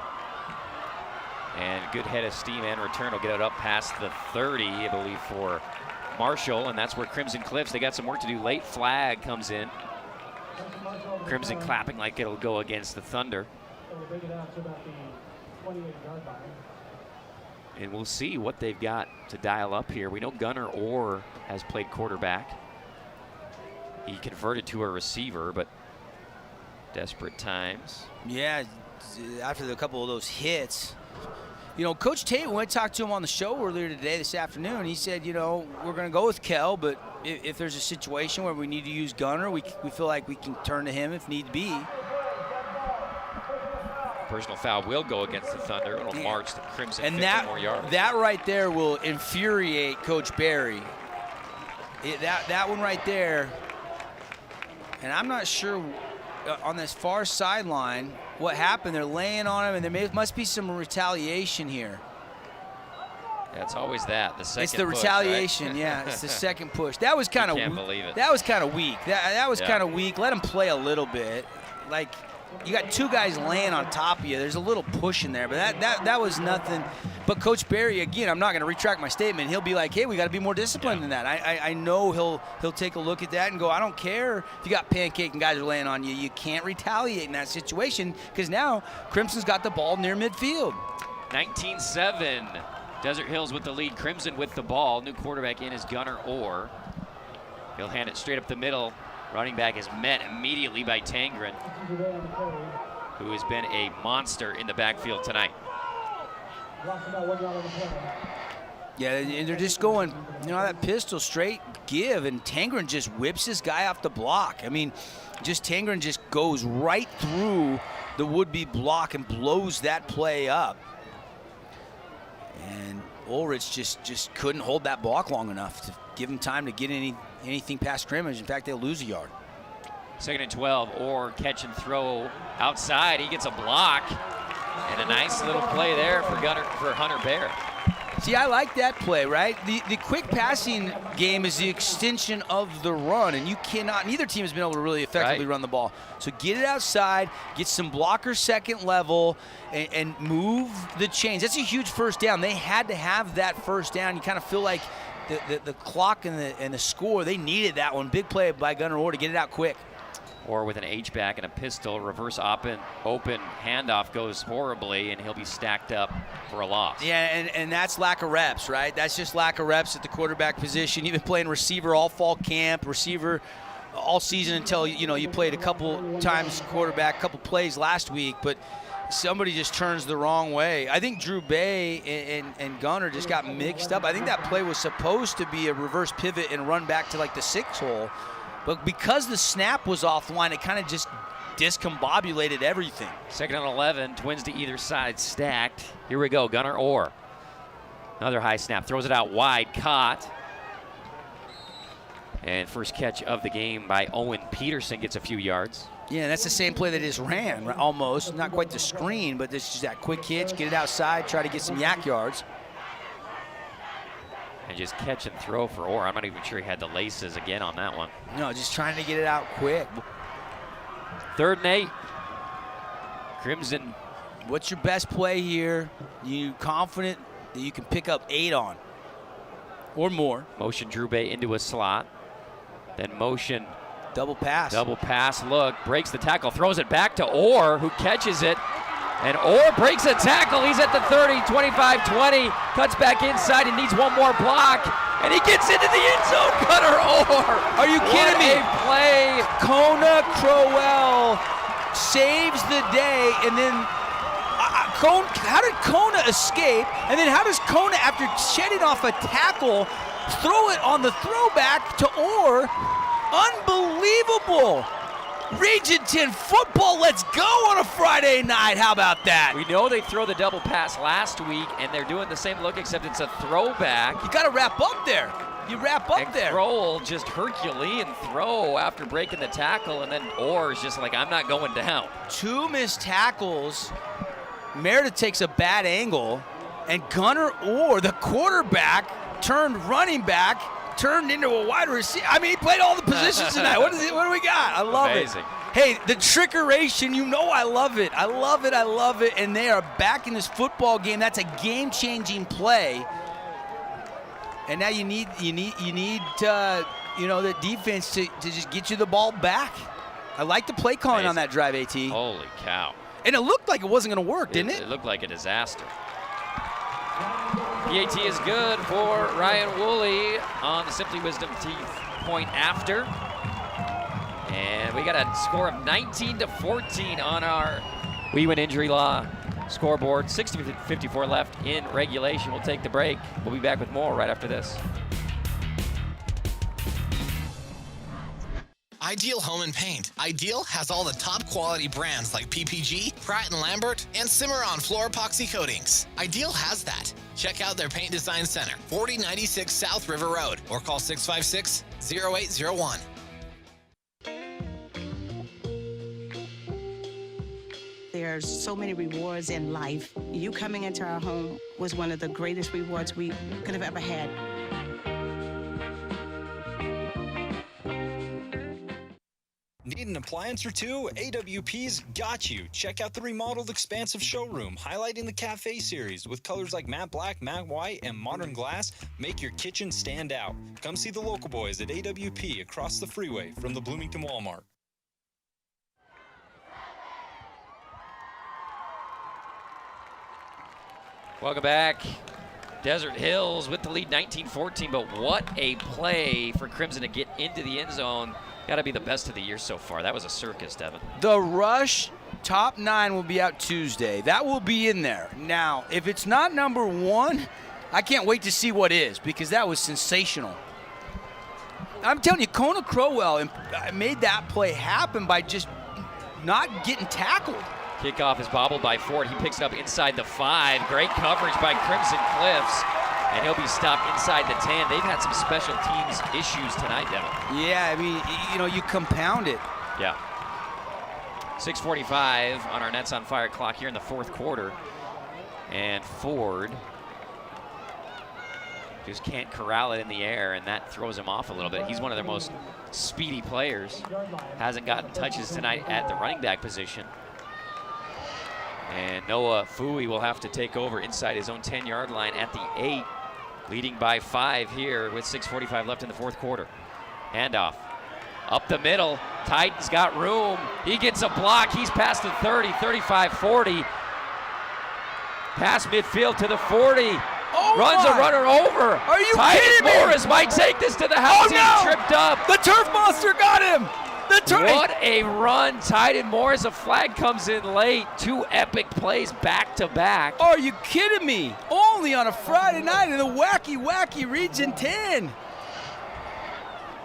And good head of steam and return will get it up past the 30, I believe, for Marshall, and that's where Crimson Cliffs, they got some work to do. Late flag comes in. Crimson clapping like it'll go against the Thunder. And we'll see what they've got to dial up here. We know Gunnar Orr has played quarterback. He converted to a receiver, but desperate times. Yeah, after a couple of those hits. You know, Coach Tate, when I talked to him on the show earlier today, this afternoon, he said, you know, we're going to go with Kell, but if there's a situation where we need to use Gunnar, we feel like we can turn to him if need be. Personal foul will go against the Thunder. It'll march the Crimson and 50 more yards. That right there will infuriate Coach Barry. That one right there, and I'm not sure on this far sideline what happened. They're laying on him, and there must be some retaliation here. Yeah, it's always that. The second it's the push, retaliation, right? yeah. It's the second push. That was kind of. Can't believe it. That was kind of weak. That was kind of weak. Let him play a little bit. Like, you got two guys laying on top of you. There's a little push in there, but that was nothing. But Coach Barry, again, I'm not going to retract my statement. He'll be like, hey, we got to be more disciplined than that. I know he'll take a look at that and go, I don't care if you got pancake and guys are laying on you. You can't retaliate in that situation because now Crimson's got the ball near midfield. 19-7. Desert Hills with the lead. Crimson with the ball. New quarterback in is Gunnar Orr. He'll hand it straight up the middle. Running back is met immediately by Tangren, who has been a monster in the backfield tonight. Yeah, and they're just going, you know, that pistol straight give, and Tangren just whips this guy off the block. I mean, Tangren just goes right through the would-be block and blows that play up. And Ulrich just couldn't hold that block long enough to give him time to get anything past scrimmage. In fact, they'll lose a yard. 2nd and 12, or catch and throw outside. He gets a block, and a nice little play there for Hunter Bear. See, I like that play, right? The quick passing game is the extension of the run, and you cannot, neither team has been able to really effectively run the ball. So get it outside, get some blockers second level, and move the chains. That's a huge first down. They had to have that first down. You kind of feel like the clock and the score, they needed that one. Big play by Gunnar Orr to get it out quick. Or with an H-back and a pistol, reverse open handoff goes horribly, and he'll be stacked up for a loss. Yeah, and that's lack of reps, right? That's just lack of reps at the quarterback position. You've been playing receiver all fall camp, receiver all season until, you played a couple times quarterback, a couple plays last week, but somebody just turns the wrong way. I think Drew Bay and Gunnar just got mixed up. I think that play was supposed to be a reverse pivot and run back to like the 6 hole. But because the snap was offline, it kind of just discombobulated everything. 2nd and 11, Twins to either side stacked. Here we go, Gunnar Orr. Another high snap, throws it out wide, caught. And first catch of the game by Owen Peterson gets a few yards. Yeah, that's the same play that just ran, almost. Not quite the screen, but this is that quick hitch, get it outside, try to get some yak yards. And just catch and throw for Orr. I'm not even sure he had the laces again on that one. No, just trying to get it out quick. 3rd and 8. Crimson. What's your best play here? You confident that you can pick up 8 on or more? Motion Drew Bay into a slot. Then motion. Double pass. Double pass look. Breaks the tackle. Throws it back to Orr, who catches it. And Orr breaks a tackle. He's at the 30, 25, 20. Cuts back inside and needs one more block. And he gets into the end zone. Gunnar Orr. Are you kidding me? What a play. Kona Crowell saves the day. And then how did Kona escape? And then how does Kona, after shedding off a tackle, throw it on the throwback to Orr? Unbelievable. Region 10 football, let's go on a Friday night. How about that? We know they throw the double pass last week, and they're doing the same look, except it's a throwback. You got to wrap up there. You wrap up and there. Crowell just Herculean throw after breaking the tackle, and then Orr's just like, I'm not going down. 2 missed tackles. Meredith takes a bad angle, and Gunnar Orr, the quarterback, turned running back, turned into a wide receiver. I mean, he played all the positions tonight. What do we got? I love Amazing. it. Hey, the trickeration, I love it. I love it. I love it. And they are back in this football game. That's a game-changing play. And now you need the defense to just get you the ball back. I like the play calling on that drive, AT. Holy cow. And it looked like it wasn't going to work, didn't it? It looked like a disaster. PAT is good for Ryan Woolley on the Simply Wisdom Teeth point after. And we got a score of 19-14 on our We Win Injury Law scoreboard. 6:54 left in regulation. We'll take the break. We'll be back with more right after this. Ideal Home and Paint. Ideal has all the top quality brands like PPG, Pratt & Lambert, and Cimarron floor epoxy coatings. Ideal has that. Check out their paint design center, 4096 South River Road, or call 656-0801. There's so many rewards in life. You coming into our home was one of the greatest rewards we could have ever had. Need an appliance or two? AWP's got you. Check out the remodeled expansive showroom, highlighting the Cafe series with colors like matte black, matte white, and modern glass. Make your kitchen stand out. Come see the local boys at AWP across the freeway from the Bloomington Walmart. Welcome back. Desert Hills with the lead 19-14, but what a play for Crimson to get into the end zone. Got to be the best of the year so far. That was a circus, Devin. The Rush top 9 will be out Tuesday. That will be in there. Now, if it's not number 1, I can't wait to see what is, because that was sensational. I'm telling you, Kona Crowell made that play happen by just not getting tackled. Kickoff is bobbled by Ford. He picks it up inside the 5. Great coverage by Crimson Cliffs. And he'll be stopped inside the 10. They've had some special teams issues tonight, Devin. Yeah, I mean, you compound it. Yeah. 6:45 on our Nets on Fire clock here in the fourth quarter. And Ford just can't corral it in the air, and that throws him off a little bit. He's one of their most speedy players. Hasn't gotten touches tonight at the running back position. And Noah Fui will have to take over inside his own 10-yard line at the 8. leading by 5 here with 6:45 left in the fourth quarter. Handoff. Up the middle. Titans got room. He gets a block. He's past the 30, 35, 40. Past midfield to the 40. Oh Runs my. a runner over. Are you Titus kidding me? Morris might take this to the house. Oh, no. He tripped up. The turf monster got him. What a run. Titan Morris. A flag comes in late. 2 epic plays back to back. Are you kidding me? Only on a Friday night in the wacky Region 10.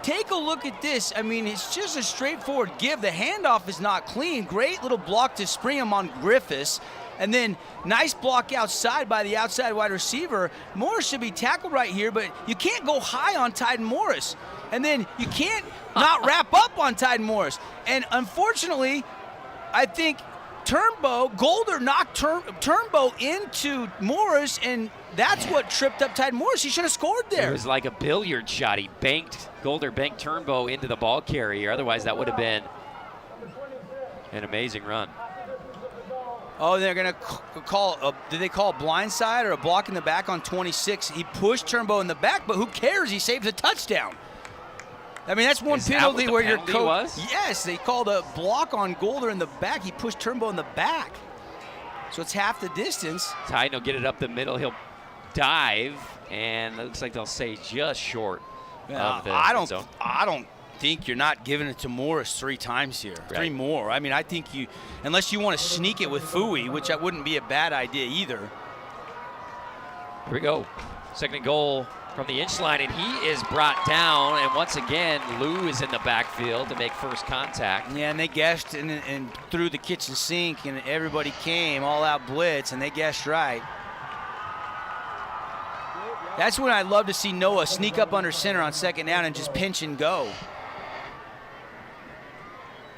Take a look at this. I mean, it's just a straightforward give. The handoff is not clean. Great little block to spring him on Griffiths. And then nice block outside by the outside wide receiver. Morris should be tackled right here, but you can't go high on Titan Morris. And then you can't not wrap up on Titan Morris. And unfortunately, I think Golder knocked Turnbow into Morris, and that's what tripped up Titan Morris. He should have scored there. It was like a billiard shot. Golder banked Turnbow into the ball carrier. Otherwise, that would have been an amazing run. Oh, they're going to call, did they call a blindside or a block in the back on 26? He pushed Turnbow in the back, but who cares? He saved the touchdown. I mean, that's one penalty where your coach was? Yes, they called a block on Golder in the back. He pushed Turnbow in the back. So it's half the distance. Titan will get it up the middle. He'll dive, and it looks like they'll say just short of the zone. I don't think you're not giving it to Morris 3 times here. Right. 3 more. I mean, I think you, unless you want to sneak it with Fui, which that wouldn't be a bad idea either. Here we go. Second and goal from the inch line, and he is brought down. And once again, Lou is in the backfield to make first contact. Yeah, and they guessed and threw the kitchen sink, and everybody came, all-out blitz, and they guessed right. That's when I'd love to see Noah sneak up under center on second down and just pinch and go.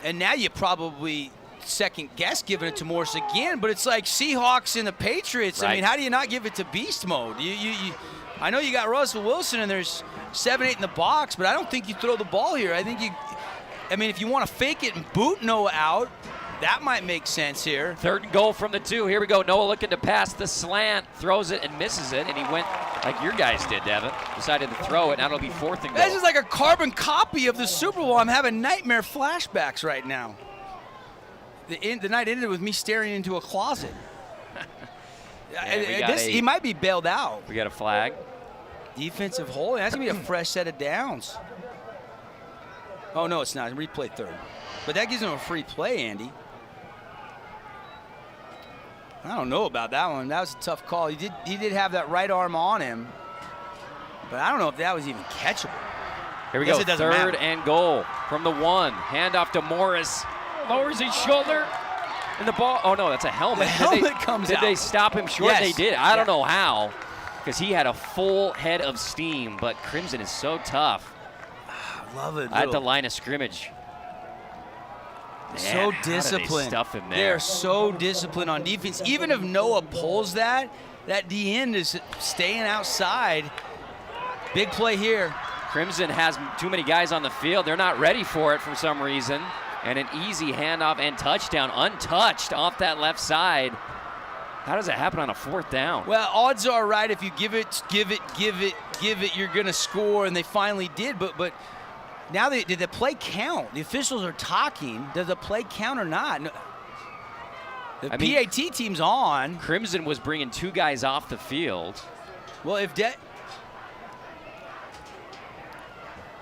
And now you probably second guess giving it to Morris again, but it's like Seahawks and the Patriots. Right. I mean, how do you not give it to beast mode? I know you got Russell Wilson and there's 7-8 in the box, but I don't think you throw the ball here. I mean, if you want to fake it and boot Noah out, that might make sense here. Third and goal from the 2. Here we go. Noah looking to pass the slant, throws it and misses it, and he went like your guys did, Devin. Decided to throw it. Now it'll be 4th and goal. This is like a carbon copy of the Super Bowl. I'm having nightmare flashbacks right now. The night ended with me staring into a closet. He might be bailed out. We got a flag. Defensive holding. That's going to be a fresh set of downs. Oh, no, it's not. Replay third. But that gives him a free play, Andy. I don't know about that one. That was a tough call. He did have that right arm on him. But I don't know if that was even catchable. Here we go. Third and goal from the 1. Handoff to Morris. Lowers his shoulder. And the ball. Oh, no, that's a helmet. The helmet comes out. Did they stop him short? Yes. They did. I don't know how, because he had a full head of steam. But Crimson is so tough. Love it. At the line of scrimmage. So disciplined. Stuff him there. They're so disciplined on defense. Even if Noah pulls that D end is staying outside. Big play here. Crimson has too many guys on the field. They're not ready for it for some reason. And an easy handoff and touchdown, untouched off that left side. How does it happen on a 4th down? Well, odds are right. If you give it, you're going to score, and they finally did. But now, did the play count? The officials are talking. Does the play count or not? No, the PAT team's on. Crimson was bringing 2 guys off the field. Well, if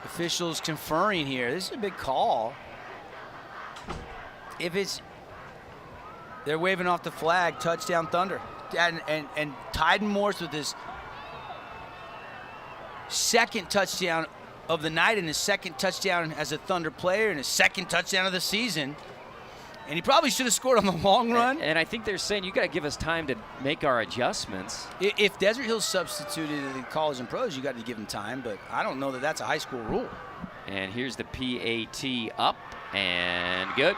officials conferring here, this is a big call. If they're waving off the flag, touchdown Thunder. And Titan Morris with his second touchdown of the night and his second touchdown as a Thunder player and his second touchdown of the season. And he probably should have scored on the long run. And I think they're saying you got to give us time to make our adjustments. If Desert Hills substituted in college and pros, you got to give them time, but I don't know that that's a high school rule. And here's the PAT up and good.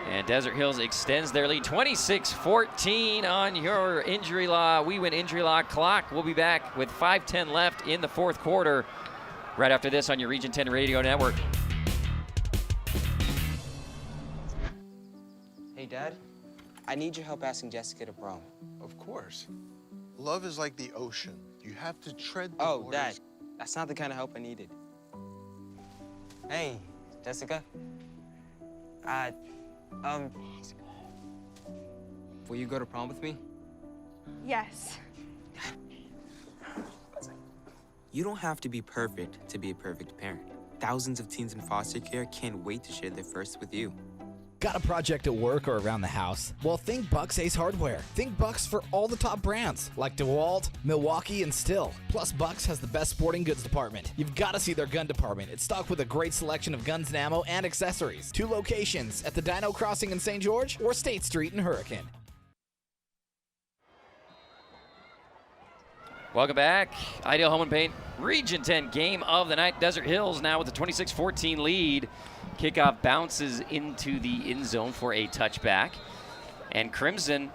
And Desert Hills extends their lead 26-14 on your injury law. We win injury law clock. We'll be back with 5:10 left in the 4th quarter right after this on your Region 10 Radio Network. Hey, Dad, I need your help asking Jessica to prom. Of course. Love is like the ocean. You have to tread the Oh, waters. Dad, that's not the kind of help I needed. Hey, Jessica. Will you go to prom with me? Yes. You don't have to be perfect to be a perfect parent. Thousands of teens in foster care can't wait to share their first with you. Got a project at work or around the house? Well, think Bucks Ace Hardware. Think Bucks for all the top brands like DeWalt, Milwaukee, and Stihl. Plus, Bucks has the best sporting goods department. You've got to see their gun department. It's stocked with a great selection of guns and ammo and accessories. 2 locations at the Dino Crossing in St. George or State Street in Hurricane. Welcome back. Ideal Home and Paint Region 10 game of the night. Desert Hills now with a 26-14 lead. Kickoff bounces into the end zone for a touchback. And Crimson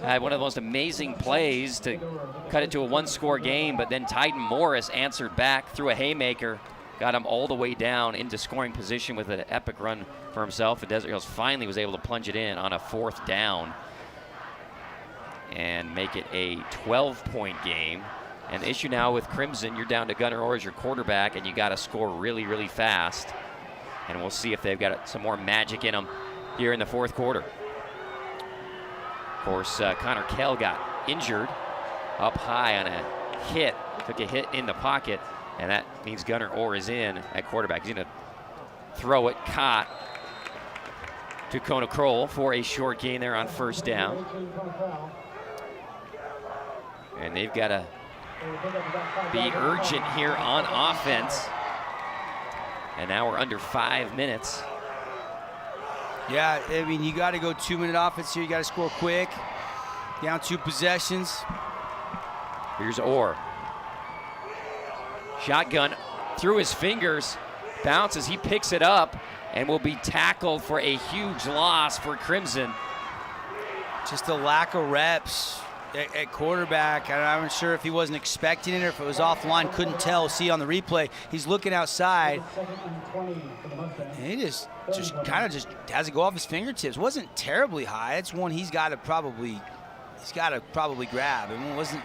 had one of the most amazing plays to cut it to a 1-score game, but then Tyden Morris answered back through a haymaker, got him all the way down into scoring position with an epic run for himself. And Desert Hills finally was able to plunge it in on a 4th down and make it a 12-point game. And the issue now with Crimson, you're down to Gunnar Orr as your quarterback, and you got to score really, really fast. And we'll see if they've got some more magic in them here in the 4th quarter. Of course, Connor Kell got injured up high on a hit, took a hit in the pocket, and that means Gunnar Orr is in at quarterback. He's going to throw it, caught to Kona Kroll for a short gain there on 1st down. And they've got to be urgent here on offense. And now we're under 5 minutes. Yeah, I mean, you got to go 2-minute offense here. You got to score quick. Down 2 possessions. Here's Orr. Shotgun through his fingers, bounces, he picks it up, and will be tackled for a huge loss for Crimson. Just a lack of reps at quarterback. I'm not sure if he wasn't expecting it or if it was offline. Couldn't tell. See on the replay, he's looking outside. And he just kind of has it go off his fingertips. Wasn't terribly high. It's one he's got to probably grab. It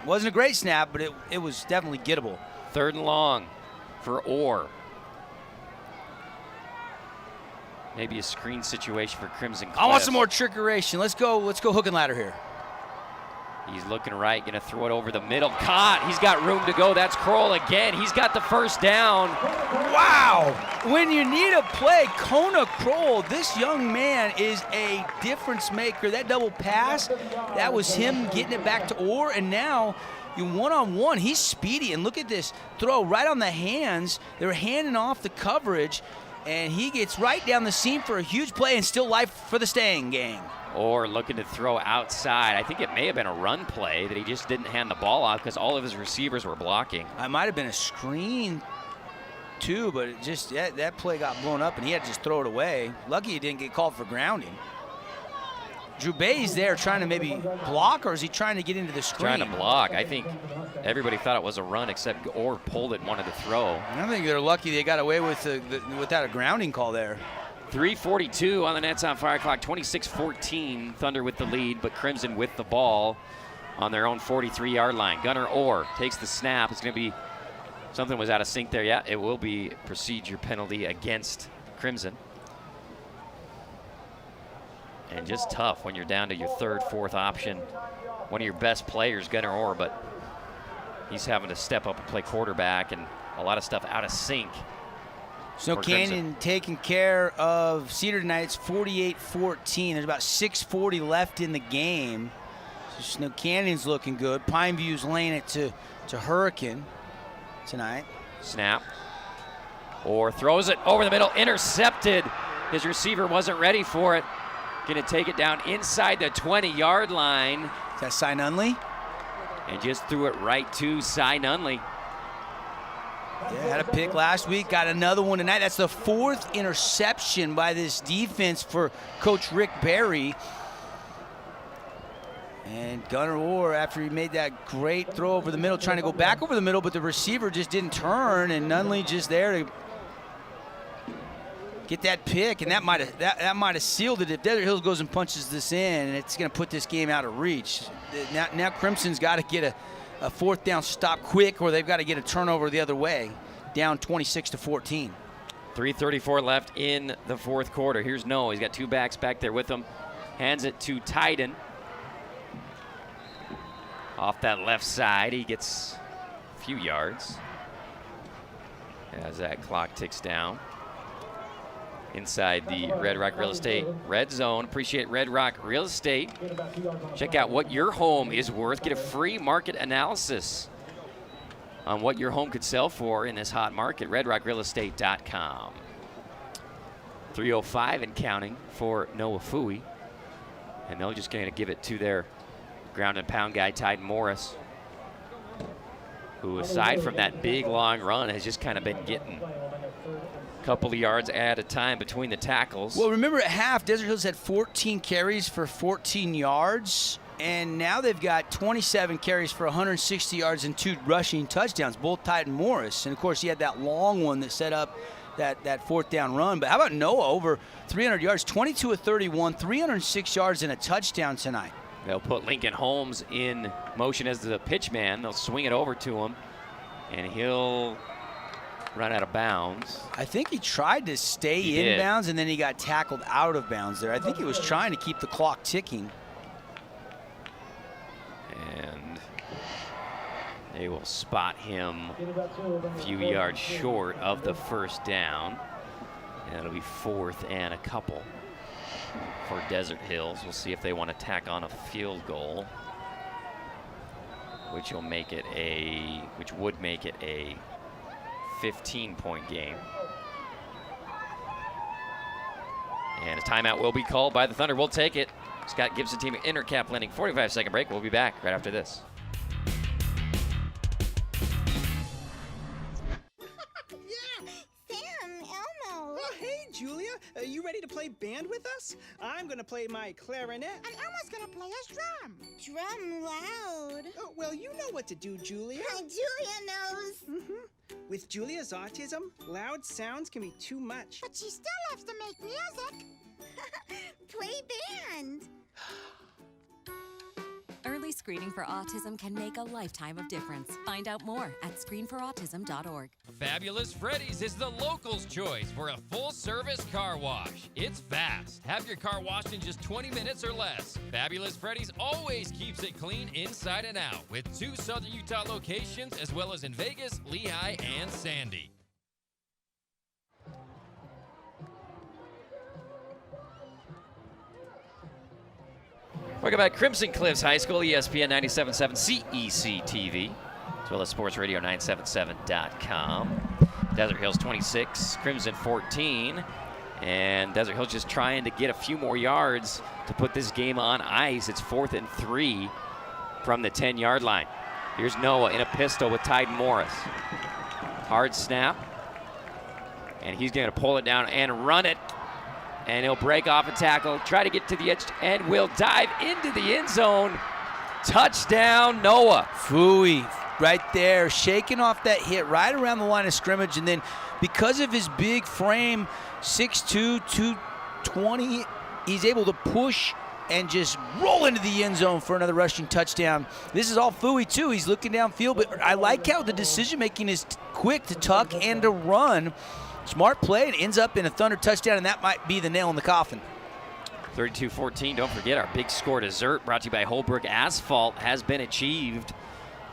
wasn't a great snap, but it was definitely gettable. 3rd and long for Orr. Maybe a screen situation for Crimson Cliff. I want some more trickeration. Let's go hook and ladder here. He's looking right, going to throw it over the middle. Caught. He's got room to go. That's Kroll again. He's got the 1st down. Wow. When you need a play, Kona Kroll, this young man is a difference maker. That double pass, that was him getting it back to Orr, and now you one-on-one. He's speedy, and look at this throw right on the hands. They're handing off the coverage, and he gets right down the seam for a huge play and still life for the Stang gang. Or looking to throw outside. I think it may have been a run play that he just didn't hand the ball off because all of his receivers were blocking. It might have been a screen too, but it just that play got blown up and he had to just throw it away. Lucky he didn't get called for grounding. Drew Bay's there trying to maybe block, or is he trying to get into the screen? Trying to block. I think everybody thought it was a run except Orr pulled it, wanted to throw. I think they're lucky they got away with without a grounding call there. 3:42 on the Nets on Fire clock, 26-14, Thunder with the lead, but Crimson with the ball on their own 43-yard line. Gunnar Orr takes the snap. It's going to be, something was out of sync there. Yeah, it will be procedure penalty against Crimson. And just tough when you're down to your 3rd, 4th option. One of your best players, Gunnar Orr, but he's having to step up and play quarterback, and a lot of stuff out of sync. Snow Canyon taking care of Cedar tonight. It's 48-14. There's about 6:40 left in the game. So Snow Canyon's looking good. Pine View's laying it to Hurricane tonight. Snap. Orr throws it over the middle, intercepted. His receiver wasn't ready for it. Gonna take it down inside the 20-yard line. Is that Cy Nunley? And just threw it right to Cy Nunley. Yeah, had a pick last week, got another one tonight. That's the 4th interception by this defense for Coach Rick Barry. And Gunnar Orr, after he made that great throw over the middle, trying to go back over the middle, but the receiver just didn't turn, and Nunley just there to get that pick, and that might have sealed it. If Desert Hills goes and punches this in, and it's going to put this game out of reach. Now Crimson's got to get a fourth down stop quick, or they've got to get a turnover the other way, down 26-14. 3:34 left in the fourth quarter. Here's Noah. He's got two backs back there with him. Hands it to Tyden. Off that left side, he gets a few yards as that clock ticks down. Inside the Red Rock Real Estate red zone. Appreciate Red Rock Real Estate. Check out what your home is worth. Get a free market analysis on what your home could sell for in this hot market. RedRockRealEstate.com. 3:05 and counting for Noah Fui. And they're just going to give it to their ground and pound guy, Tyden Morris, who, aside from that big long run, has just kind of been getting a couple of yards at a time between the tackles. Well, remember at half, Desert Hills had 14 carries for 14 yards, and now they've got 27 carries for 160 yards and 2 rushing touchdowns, both Tyden Morris. And, of course, he had that long one that set up that fourth down run. But how about Noah, over 300 yards, 22 of 31, 306 yards and a touchdown tonight. They'll put Lincoln Holmes in motion as the pitch man. They'll swing it over to him, and he'll run out of bounds. I think he tried to stay in bounds, and then he got tackled out of bounds there. I think he was trying to keep the clock ticking. And they will spot him a few yards short of the first down. And it'll be 4th and a couple for Desert Hills. We'll see if they want to tack on a field goal, which would make it a 15-point game. And a timeout will be called by the Thunder. We'll take it. Scott Gibson team at Intercap Lending. 45-second break. We'll be back right after this. Julia, are you ready to play band with us? I'm gonna play my clarinet. And Elma's gonna play his drum. Drum loud. Oh, well, you know what to do, Julia. Julia knows. With Julia's autism, loud sounds can be too much. But she still loves to make music. Play band. Early screening for autism can make a lifetime of difference. Find out more at screenforautism.org. Fabulous Freddy's is the locals' choice for a full-service car wash. It's fast. Have your car washed in just 20 minutes or less. Fabulous Freddy's always keeps it clean inside and out, with 2 Southern Utah locations as well as in Vegas, Lehigh, and Sandy. Welcome back. Crimson Cliffs High School, ESPN 97.7 CEC TV, as well as Sports Radio 977.com. Desert Hills 26, Crimson 14. And Desert Hills just trying to get a few more yards to put this game on ice. It's 4th and 3 from the 10-yard line. Here's Noah in a pistol with Tyden Morris. Hard snap. And he's going to pull it down and run it. And he'll break off a tackle, try to get to the edge, and will dive into the end zone. Touchdown, Noah. Fui right there, shaking off that hit right around the line of scrimmage. And then because of his big frame, 6'2", 220, he's able to push and just roll into the end zone for another rushing touchdown. This is all Fui, too. He's looking downfield, but I like how the decision-making is quick to tuck and to run. Smart play, and ends up in a Thunder touchdown, and that might be the nail in the coffin. 32-14. Don't forget our big score dessert brought to you by Holbrook Asphalt has been achieved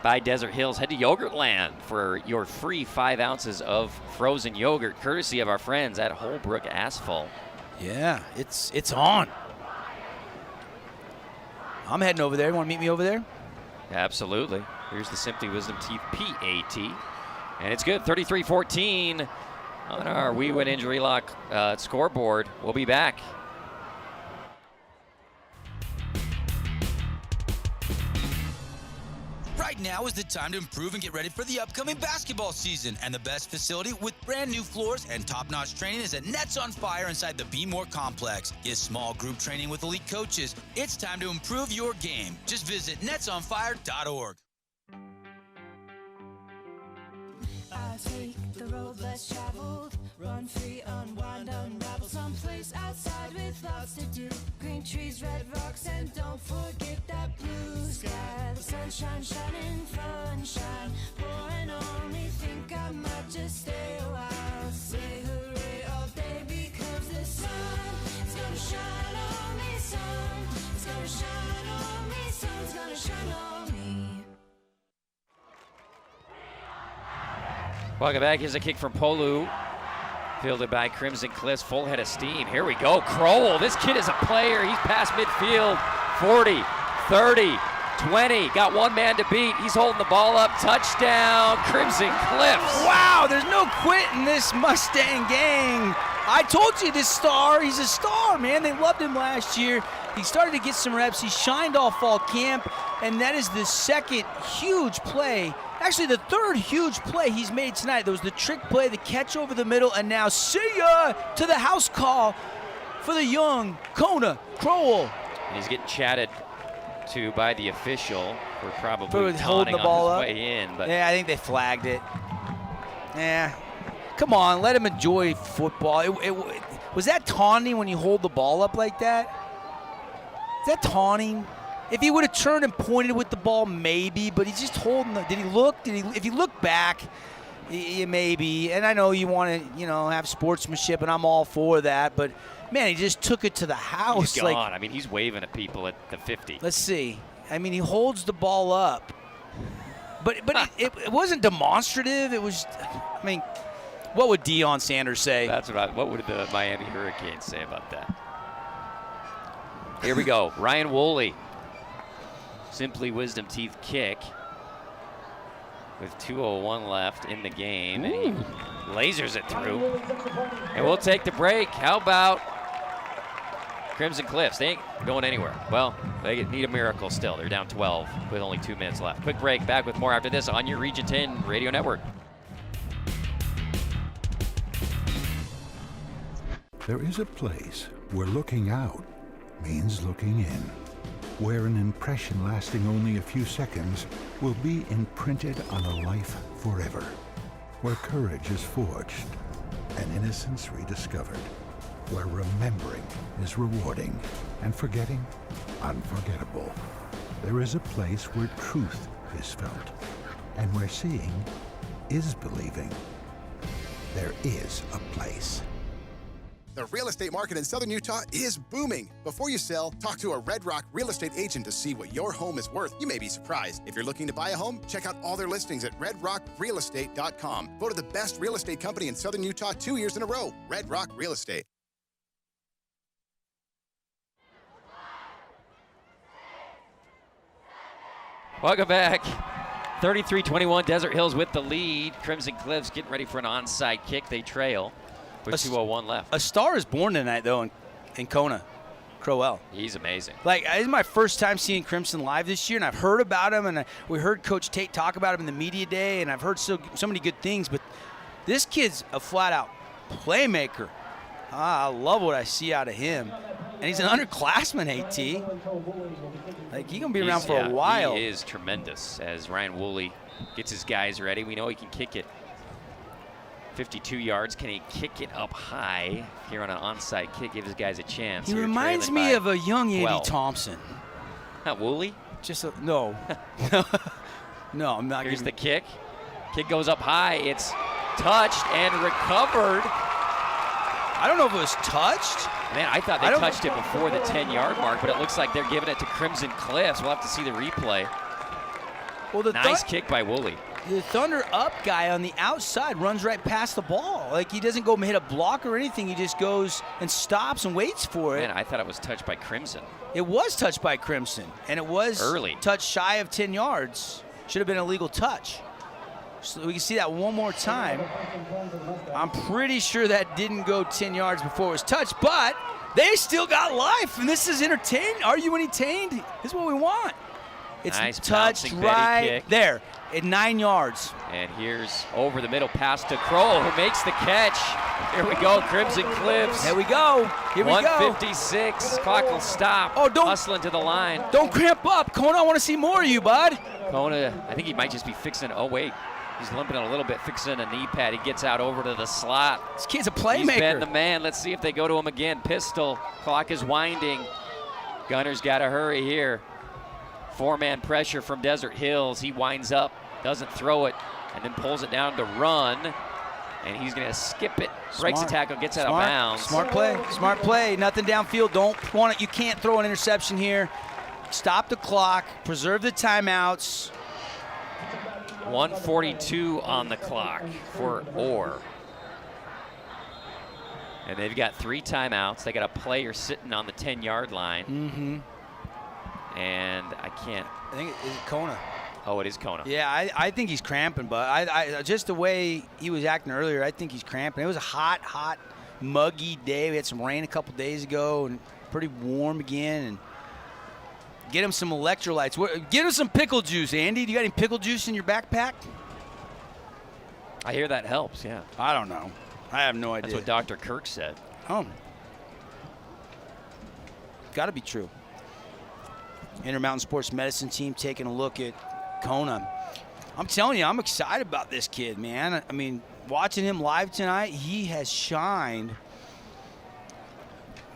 by Desert Hills. Head to Yogurtland for your free 5 ounces of frozen yogurt, courtesy of our friends at Holbrook Asphalt. Yeah, it's on. I'm heading over there. You want to meet me over there? Absolutely. Here's the Simply Wisdom Teeth PAT. And it's good. 33-14 on our We Win Injury Lock scoreboard. We'll be back. Right now is the time to improve and get ready for the upcoming basketball season. And the best facility with brand new floors and top-notch training is at Nets on Fire inside the Be More Complex. Get small group training with elite coaches. It's time to improve your game. Just visit netsonfire.org. I take the road less traveled, run free, unwind, unravel. someplace outside with lots to do. Green trees, red rocks, and don't forget that blue sky. The sunshine shining, sunshine pouring on me. Think I might just stay a while. Say hooray all day because the sun is gonna shine on me. Sun is gonna shine on me. Sun's gonna shine on me. Welcome back. Here's a kick from Polu. Fielded by Crimson Cliffs. Full head of steam. Here we go. Crowell. This kid is a player. He's past midfield. 40, 30, 20. Got one man to beat. He's holding the ball up. Touchdown, Crimson Cliffs. Wow, there's no quit in this Mustang gang. I told you this star, he's a star, man. They loved him last year. He started to get some reps. He shined all fall camp, and that is the second huge play. Actually, the third huge play he's made tonight. There was the trick play, the catch over the middle, and now see ya to the house call for the young Kona Crowell. And he's getting chatted to by the official for probably holding taunting the ball on up. his way in. But yeah, I think they flagged it. Yeah, come on, let him enjoy football. Was that taunting when you hold the ball up like that? Is that taunting? If he would have turned and pointed with the ball, maybe, but he's just holding the, did he look? If you look back, maybe. And I know you want to, have sportsmanship, and I'm all for that, but man, he just took it to the house. he's gone. I mean, he's waving at people at the 50. Let's see. I mean, he holds the ball up, but it wasn't demonstrative. It was, I mean, what would Deion Sanders say? That's what would the Miami Hurricanes say about that? Here we go. Ryan Woolley. Simply Wisdom Teeth kick with 2:01 left in the game, and he lasers it through. And we'll take the break. How about Crimson Cliffs? They ain't going anywhere. Well, they need a miracle still. They're down 12 with only 2 minutes left. Quick break. Back with more after this on your Region 10 Radio Network. There is a place where looking out means looking in, where an impression lasting only a few seconds will be imprinted on a life forever, where courage is forged and innocence rediscovered, where remembering is rewarding and forgetting unforgettable. There is a place where truth is felt and where seeing is believing. There is a place. The real estate market in Southern Utah is booming. Before you sell, talk to a Red Rock real estate agent to see what your home is worth. You may be surprised. If you're looking to buy a home, check out all their listings at redrockrealestate.com. Voted the best real estate company in Southern Utah 2 years in a row. Red Rock Real Estate. Welcome back. 33-21, Desert Hills with the lead. Crimson Cliffs getting ready for an onside kick. They trail with 2:01 left. A star is born tonight, though, in Kona Crowell. He's amazing. Like, this is my first time seeing Crimson live this year, and I've heard about him, and we heard Coach Tate talk about him in the media day, and I've heard so many good things, but this kid's a flat-out playmaker. I love what I see out of him. And he's an underclassman, AT. Like, he's going to be around for a while. He is tremendous as Ryan Woolley gets his guys ready. We know he can kick it 52 yards. Can he kick it up high here on an onside kick? Give his guys a chance. He reminds me of a young Andy Thompson. Not Woolley? No. No, I'm not. Here's the kick. Kick goes up high. It's touched and recovered. I don't know if it was touched. Man, I thought they touched it before the 10-yard mark, but it looks like they're giving it to Crimson Cliffs. We'll have to see the replay. Well, nice kick by Woolley. The Thunder up guy on the outside runs right past the ball. Like, he doesn't go hit a block or anything. He just goes and stops and waits for it. Man, I thought it was touched by Crimson. It was touched by Crimson, and it was early. Touched shy of 10 yards. Should have been a legal touch. So we can see that one more time. I'm pretty sure that didn't go 10 yards before it was touched, but they still got life, and this is entertaining. Are you entertained? This is what we want. It's nice touched right there at 9 yards. And here's over the middle pass to Crowell, who makes the catch. Here we go, Crimson Cliffs. There we go. Here we go. 1:56. Clock will stop. Oh, don't hustling to the line. Don't cramp up, Kona. I want to see more of you, bud. Kona, I think he might just be fixing. Oh wait, He's limping a little bit, fixing a knee pad. He gets out over to the slot. This kid's a He's playmaker. been the man. Let's see if they go to him again. Pistol. Clock is winding. Gunner's got to hurry here. 4-man pressure from Desert Hills. He winds up, doesn't throw it, and then pulls it down to run. And he's going to skip it. Breaks the tackle, gets out of bounds. Smart play. Smart play. Nothing downfield. Don't want it. You can't throw an interception here. Stop the clock. Preserve the timeouts. 1:42 on the clock for Orr. And they've got 3 timeouts. They got a player sitting on the 10-yard line. Mm-hmm. And I can't. I think it's Kona. Oh, it is Kona. Yeah, I think he's cramping, but I just the way he was acting earlier, I think he's cramping. It was a hot, muggy day. We had some rain a couple days ago and pretty warm again. And get him some electrolytes. Get him some pickle juice, Andy. Do you got any pickle juice in your backpack? I hear that helps, yeah. I don't know. I have no idea. That's what Dr. Kirk said. Oh. Got to be true. Intermountain Sports Medicine team taking a look at Kona. I'm telling you, I'm excited about this kid, man. I mean, watching him live tonight, he has shined.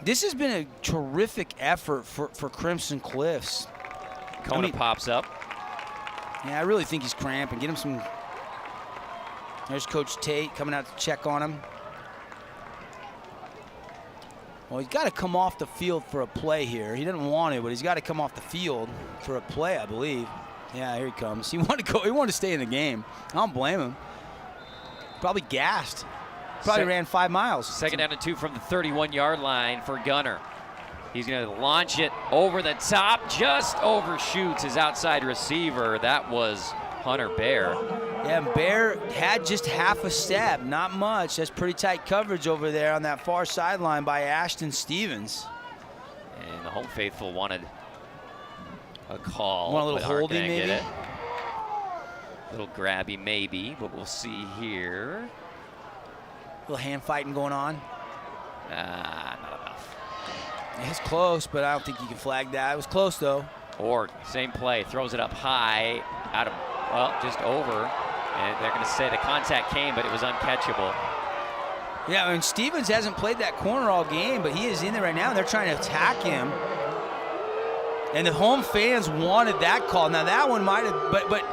This has been a terrific effort for Crimson Cliffs. Kona pops up. Yeah, I really think he's cramping. Get him some. There's Coach Tate coming out to check on him. Well, he's got to come off the field for a play here. He didn't want to, but he's got to come off the field for a play, I believe. Yeah, here he comes. He wanted to go. He wanted to stay in the game. I don't blame him. Probably gassed. Probably ran 5 miles. Second down and 2 from the 31-yard line for Gunner. He's going to launch it over the top. Just overshoots his outside receiver. That was Hunter Bear. Yeah, and Bear had just half a step, not much. That's pretty tight coverage over there on that far sideline by Ashton Stevens. And the home faithful wanted a call. Want a little but aren't holding, gonna maybe? get it. Little grabby, maybe, but we'll see here. Little hand fighting going on. Not enough. It's close, but I don't think you can flag that. It was close, though. Or same play, throws it up high, out of, well, just over. And they're going to say the contact came, but it was uncatchable. Yeah, I mean, Stevens hasn't played that corner all game, but he is in there right now. They're trying to attack him. And the home fans wanted that call. Now, that one might have, but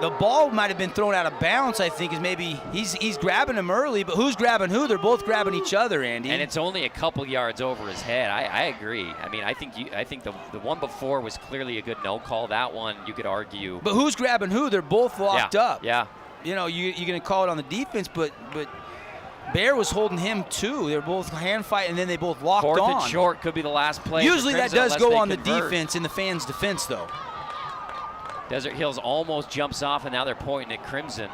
the ball might have been thrown out of bounds, I think, is maybe he's grabbing him early, but who's grabbing who? They're both grabbing each other, Andy. And it's only a couple yards over his head. I agree. I mean, I think the one before was clearly a good no call. That one, you could argue. But who's grabbing who? They're both locked up. Yeah. You know, you're going to call it on the defense, but Bear was holding him too. They're both hand fighting, and then they both locked on. 4th and short could be the last play. Usually that does go on the convert. defense in the fans' defense, though. Desert Hills almost jumps off, and now they're pointing at Crimson.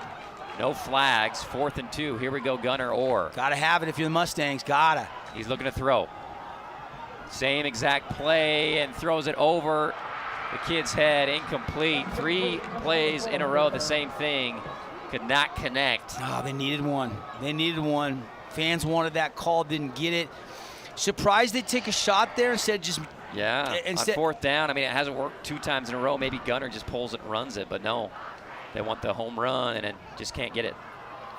No flags. 4th and 2. Here we go, Gunner Orr. Gotta have it if you're the Mustangs. Gotta. He's looking to throw. Same exact play, and throws it over the kid's head. Incomplete. 3 plays in a row, the same thing. Could not connect. Oh, they needed one. They needed one. Fans wanted that call, didn't get it. Surprised they take a shot there instead of just... Yeah, on 4th down. I mean, it hasn't worked 2 times in a row. Maybe Gunner just pulls it and runs it, but no. They want the home run and then just can't get it.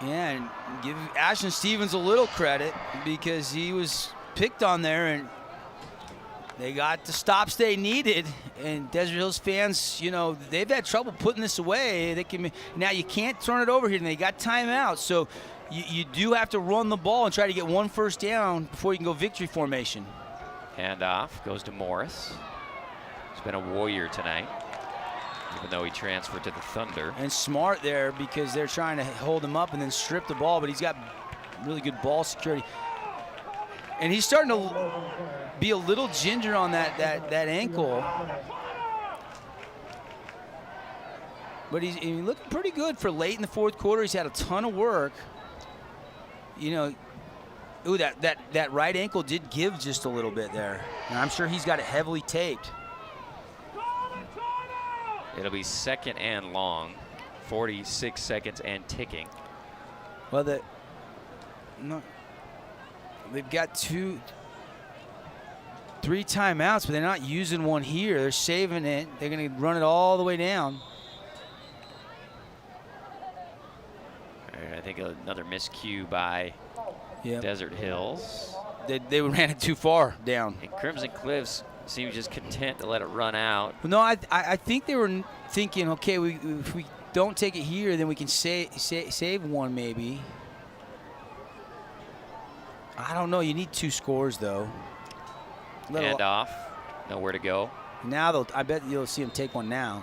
Yeah, and give Ashton Stevens a little credit because he was picked on there and they got the stops they needed. And Desert Hills fans, you know, they've had trouble putting this away. Now you can't turn it over here, and they got timeout. So you do have to run the ball and try to get 1 first down before you can go victory formation. Handoff goes to Morris. He's been a warrior tonight, even though he transferred to the Thunder. And smart there because they're trying to hold him up and then strip the ball, but he's got really good ball security. And he's starting to be a little ginger on that ankle. But he's looking pretty good for late in the 4th quarter. He's had a ton of work. You know, ooh, that right ankle did give just a little bit there. And I'm sure he's got it heavily taped. It'll be 2nd and long, 46 seconds and ticking. Well, they've got 3 timeouts, but they're not using one here. They're saving it. They're going to run it all the way down. think another miscue by Desert Hills. They ran it too far down. And Crimson Cliffs seemed just content to let it run out. Well, no, I think they were thinking, okay, if we don't take it here, then we can save one maybe. I don't know. You need 2 scores, though. Hand off. Nowhere to go. Now, I bet you'll see him take one now.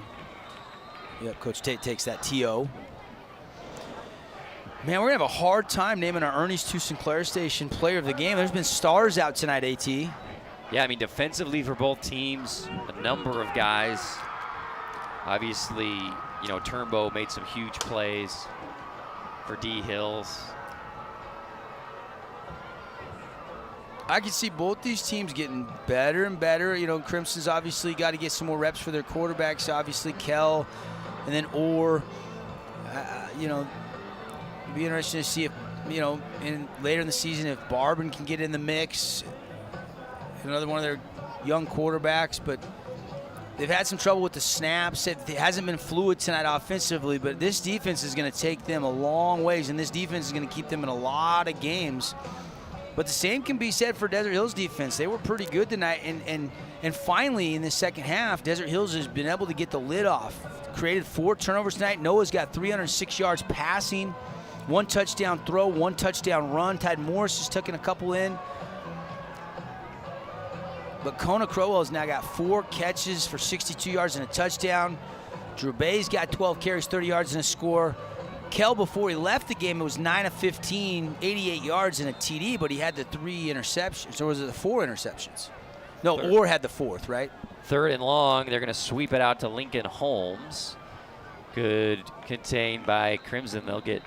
Yep, Coach Tate takes that TO. Man, we're going to have a hard time naming our Ernie's 2 Sinclair Station player of the game. There's been stars out tonight, AT. Yeah, I mean, defensively for both teams, a number of guys. Obviously, you know, Turnbow made some huge plays for D Hills. I can see both these teams getting better and better. You know, Crimson's obviously got to get some more reps for their quarterbacks. Obviously, Kell and then Orr. You know, it'd be interesting to see if, you know, later in the season if Barban can get in the mix. Another one of their young quarterbacks, but they've had some trouble with the snaps. It hasn't been fluid tonight offensively, but this defense is going to take them a long ways, and this defense is going to keep them in a lot of games. But the same can be said for Desert Hills defense. They were pretty good tonight, and finally in the second half, Desert Hills has been able to get the lid off. Created 4 turnovers tonight. Noah's got 306 yards passing, 1 touchdown throw, 1 touchdown run. Tad Morris has taken a couple in. But Kona Crowell's now got 4 catches for 62 yards and a touchdown. Drew Bay's got 12 carries, 30 yards and a score. Kell, before he left the game, it was 9 of 15, 88 yards and a TD, but he had the 3 interceptions. Or was it the 4 interceptions? No, Orr had the 4th, right? 3rd and long. They're going to sweep it out to Lincoln Holmes. Good contained by Crimson. They'll get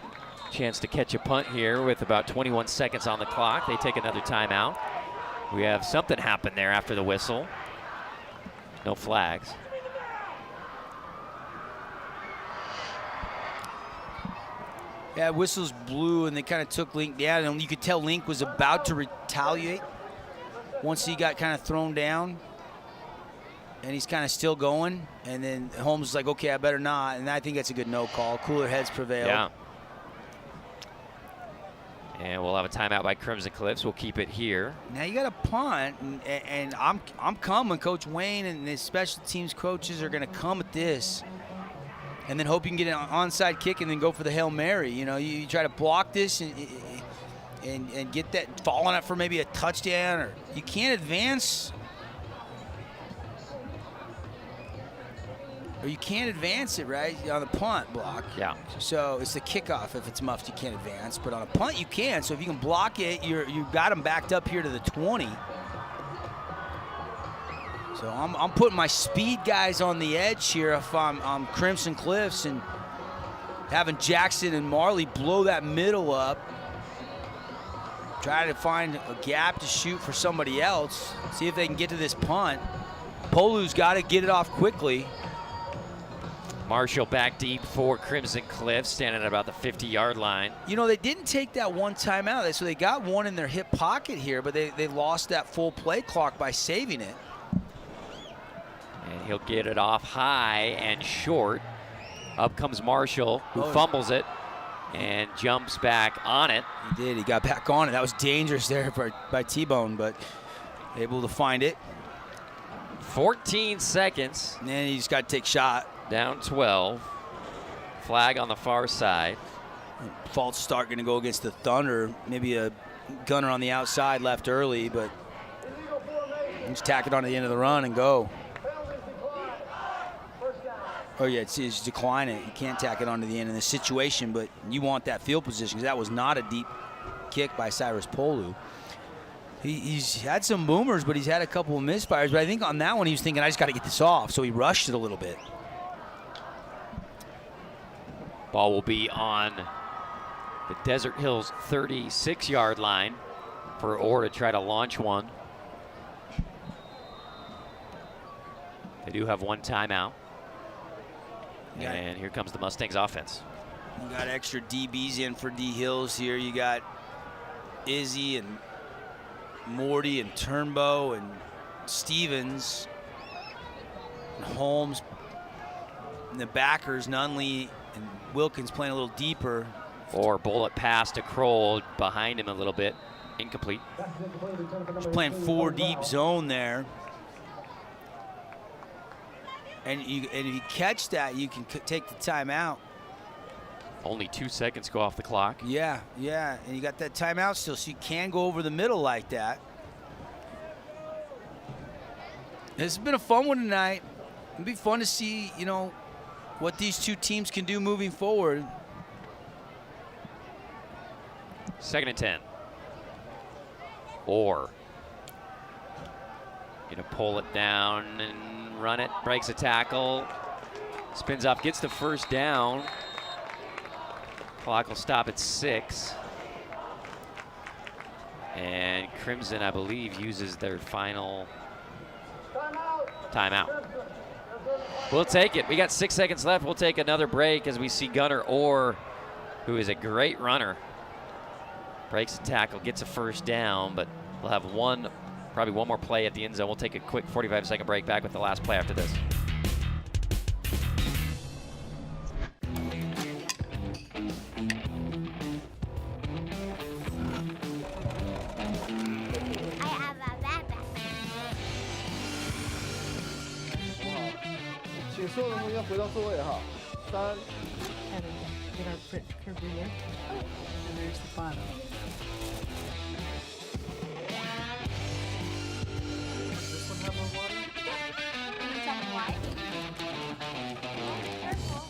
a chance to catch a punt here with about 21 seconds on the clock. They take another timeout. We have something happen there after the whistle. No flags. Yeah, whistles blew, and they kind of took Link down, and you could tell Link was about to retaliate once he got kind of thrown down, and he's kind of still going, and then Holmes was like, okay, I better not, and I think that's a good no call. Cooler heads prevailed. Yeah. And we'll have a timeout by Crimson Cliffs. We'll keep it here. Now you got a punt, and I'm coming. Coach Wayne and the special teams coaches are going to come at this, and then hope you can get an onside kick and then go for the Hail Mary. You know, you try to block this and get that, fall on it for maybe a touchdown, or you can't advance. Or you can't advance it, right, on the punt block. Yeah. So it's the kickoff. If it's muffed, you can't advance. But on a punt, you can. So if you can block it, you've got them backed up here to the 20. So I'm putting my speed guys on the edge here if I'm Crimson Cliffs, and having Jackson and Marley blow that middle up. Try to find a gap to shoot for somebody else. See if they can get to this punt. Polu's got to get it off quickly. Marshall back deep for Crimson Cliffs, standing at about the 50-yard line. You know, they didn't take that one timeout, so they got one in their hip pocket here, but they lost that full play clock by saving it. And he'll get it off high and short. Up comes Marshall, who fumbles it and jumps back on it. He did. He got back on it. That was dangerous there by T-Bone, but able to find it. 14 seconds. And then he just got to take shot. Down 12. Flag on the far side. False start going to go against the Thunder. Maybe a gunner on the outside left early, but just tack it on to the end of the run and go. Oh, yeah, it's decline it. You can't tack it onto the end in this situation, but you want that field position because that was not a deep kick by Cyrus Polu. He's had some boomers, but he's had a couple of misfires. But I think on that one, he was thinking, I just got to get this off, so he rushed it a little bit. Ball will be on the Desert Hills 36-yard line for Orr to try to launch one. They do have one timeout. And here comes the Mustangs offense. You got extra DBs in for D Hills here. You got Izzy and Morty and Turnbow and Stevens and Holmes. And the backers, Nunley and Wilkins playing a little deeper. Or bullet pass to Kroll behind him a little bit. Incomplete. Just playing 4 deep zone there. And if you catch that, you can take the timeout. Only 2 seconds go off the clock. Yeah. And you got that timeout still, so you can go over the middle like that. This has been a fun one tonight. It'll be fun to see, what these two teams can do moving forward. 2nd and 10. Orr gonna pull it down and run it. Breaks a tackle. Spins off, gets the first down. Clock will stop at 6. And Crimson, I believe, uses their final timeout. We'll take it. We got 6 seconds left. We'll take another break as we see Gunnar Orr, who is a great runner. Breaks a tackle, gets a first down, but we'll have probably one more play at the end zone. We'll take a quick 45-second break, back with the last play after this. Get our print curve here. And there's the bottom. Does this one have more water? Can you tell me why? Careful.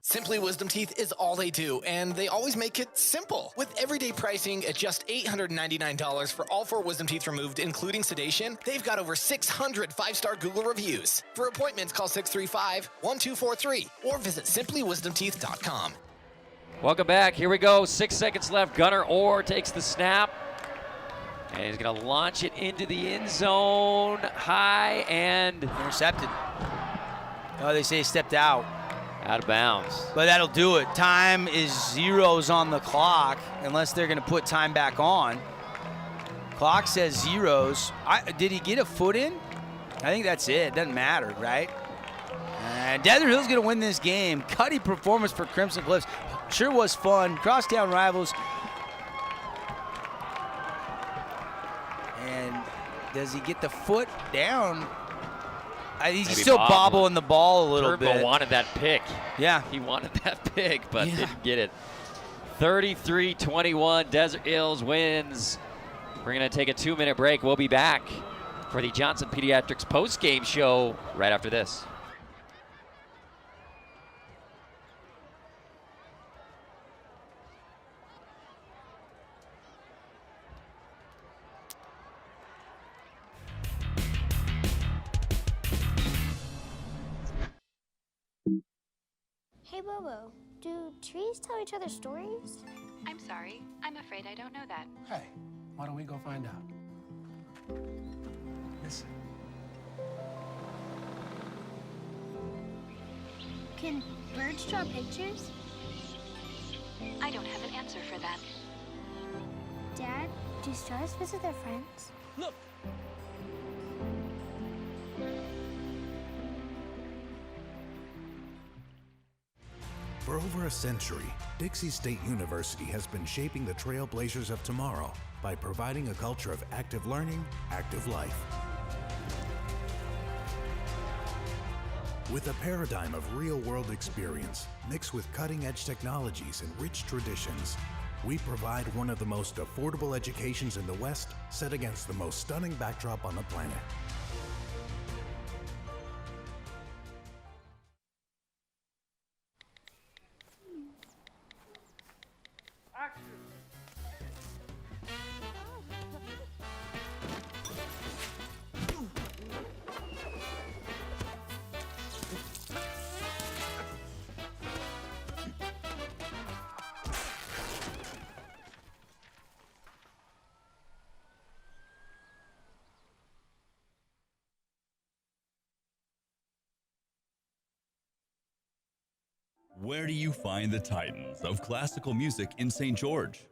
Simply Wisdom Teeth is all they do, and they always make it simple. With everyday pricing at just $899 for all 4 wisdom teeth removed, including sedation, they've got over 600 5-star Google reviews. For appointments, call 635-1243 or visit simplywisdomteeth.com. Welcome back. Here we go. 6 seconds left. Gunnar Orr takes the snap. And he's going to launch it into the end zone. High and intercepted. Oh, they say he stepped out. Out of bounds. But that'll do it. Time is 0s on the clock unless they're going to put time back on. Clock says 0s. Did he get a foot in? I think that's it. Doesn't matter, right? And Desert Hill's going to win this game. Cutty performance for Crimson Cliffs. Sure was fun. Crosstown rivals. And does he get the foot down? He's Maybe still bobbling the ball a little bit. Turnbull wanted that pick. Yeah. He wanted that pick, but didn't get it. 33-21, Desert Hills wins. We're going to take a 2-minute break. We'll be back for the Johnson Pediatrics post-game show right after this. Hey, Bobo, do trees tell each other stories? I'm sorry. I'm afraid I don't know that. Hey, why don't we go find out? Listen. Can birds draw pictures? I don't have an answer for that. Dad, do stars visit their friends? Look! For over a century, Dixie State University has been shaping the trailblazers of tomorrow by providing a culture of active learning, active life. With a paradigm of real-world experience mixed with cutting-edge technologies and rich traditions, we provide one of the most affordable educations in the West set against the most stunning backdrop on the planet. Where do you find the titans of classical music in St. George?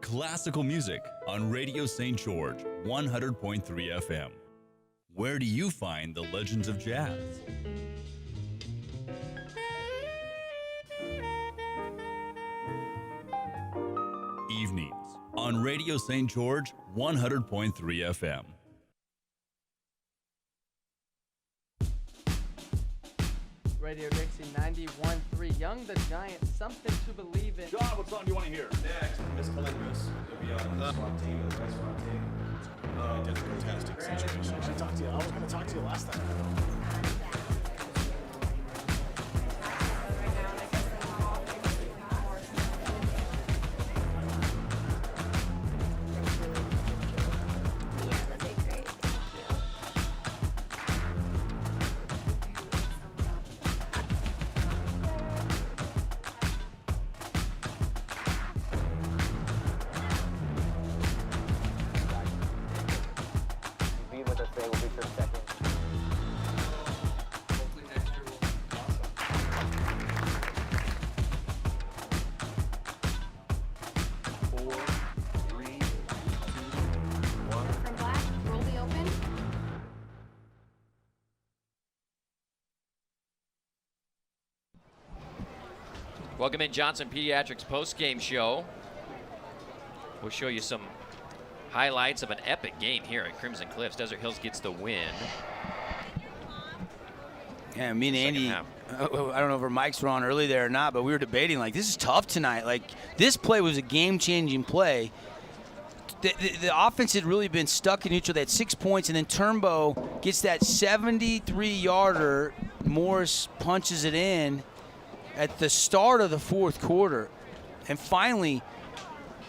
Classical music on Radio St. George, 100.3 FM. Where do you find the legends of jazz? Evenings on Radio St. George 100.3 FM. Radio Dixie 91.3. Young the Giant, something to believe in. John, what song do you want to hear? Next, Miss Calendris. You'll be on the SWAT team, the SWAT team. Did a fantastic situation. I should talk to you. I was going to talk to you last time. Welcome in Johnson Pediatrics post-game show. We'll show you some highlights of an epic game here at Crimson Cliffs. Desert Hills gets the win. Yeah, me and Andy, I don't know if our mics were on early there or not, but we were debating, like, this is tough tonight. Like, this play was a game-changing play. The offense had really been stuck in neutral. They had 6 points, and then Turnbow gets that 73-yarder. Morris punches it in at the start of the fourth quarter. And finally,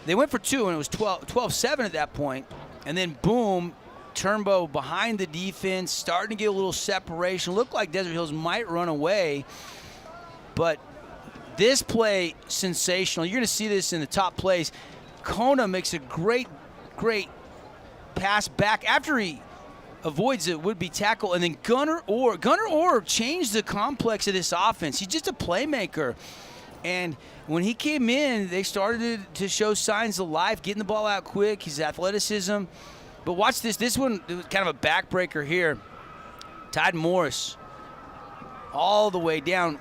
they went for two, and it was 12-7 at that point. And then, boom, Turnbow behind the defense, starting to get a little separation. Looked like Desert Hills might run away. But this play, sensational. You're going to see this in the top plays. Kona makes a great pass back after he avoids a would-be tackle, and then Gunnar Orr changed the complex of this offense. He's just a playmaker. And when he came in, they started to show signs of life, getting the ball out quick, his athleticism. But watch this. This one was kind of a backbreaker here. Tide Morris all the way down.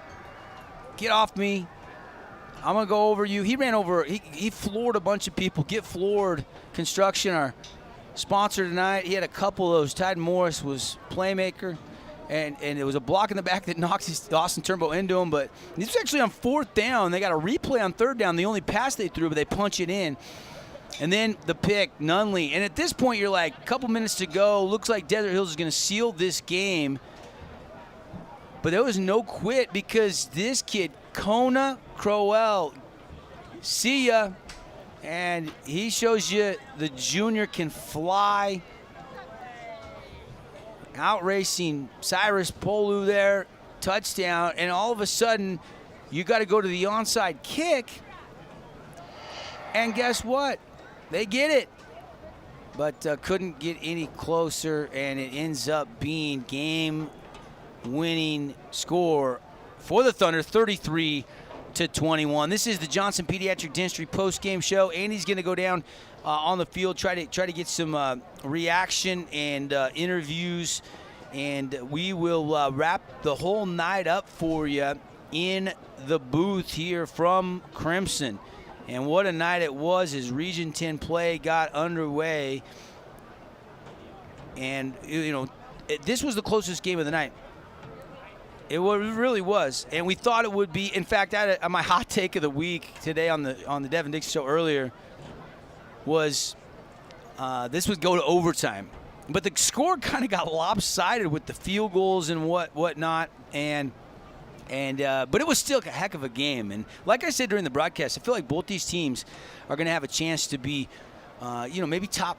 Get off me. I'm going to go over you. He ran over. He floored a bunch of people. Get Floored Construction, our sponsor tonight. He had a couple of those. Tide Morris was playmaker, and it was a block in the back that knocks Austin Turnbow into him. But this was actually on fourth down. They got a replay on third down. The only pass they threw, but they punch it in. And then the pick, Nunley. And at this point, you're like, a couple minutes to go. Looks like Desert Hills is going to seal this game. But there was no quit because this kid, Kona Crowell, see ya. And he shows you the junior can fly. Out racing Cyrus Polu there, touchdown. And all of a sudden, you got to go to the onside kick. And guess what? They get it. But couldn't get any closer, and it ends up being game-winning score for the Thunder, 33-21. This is the Johnson Pediatric Dentistry post-game show. Andy's going to go down on the field, try to get some reaction and interviews, and we will wrap the whole night up for you in the booth here from Crimson. And what a night it was as Region 10 play got underway. And, you know, this was the closest game of the night. It really was, and we thought it would be. In fact, my hot take of the week today on the Devin Dixon show earlier was this would go to overtime, but the score kind of got lopsided with the field goals and whatnot, but it was still a heck of a game. And like I said during the broadcast, I feel like both these teams are going to have a chance to be, maybe top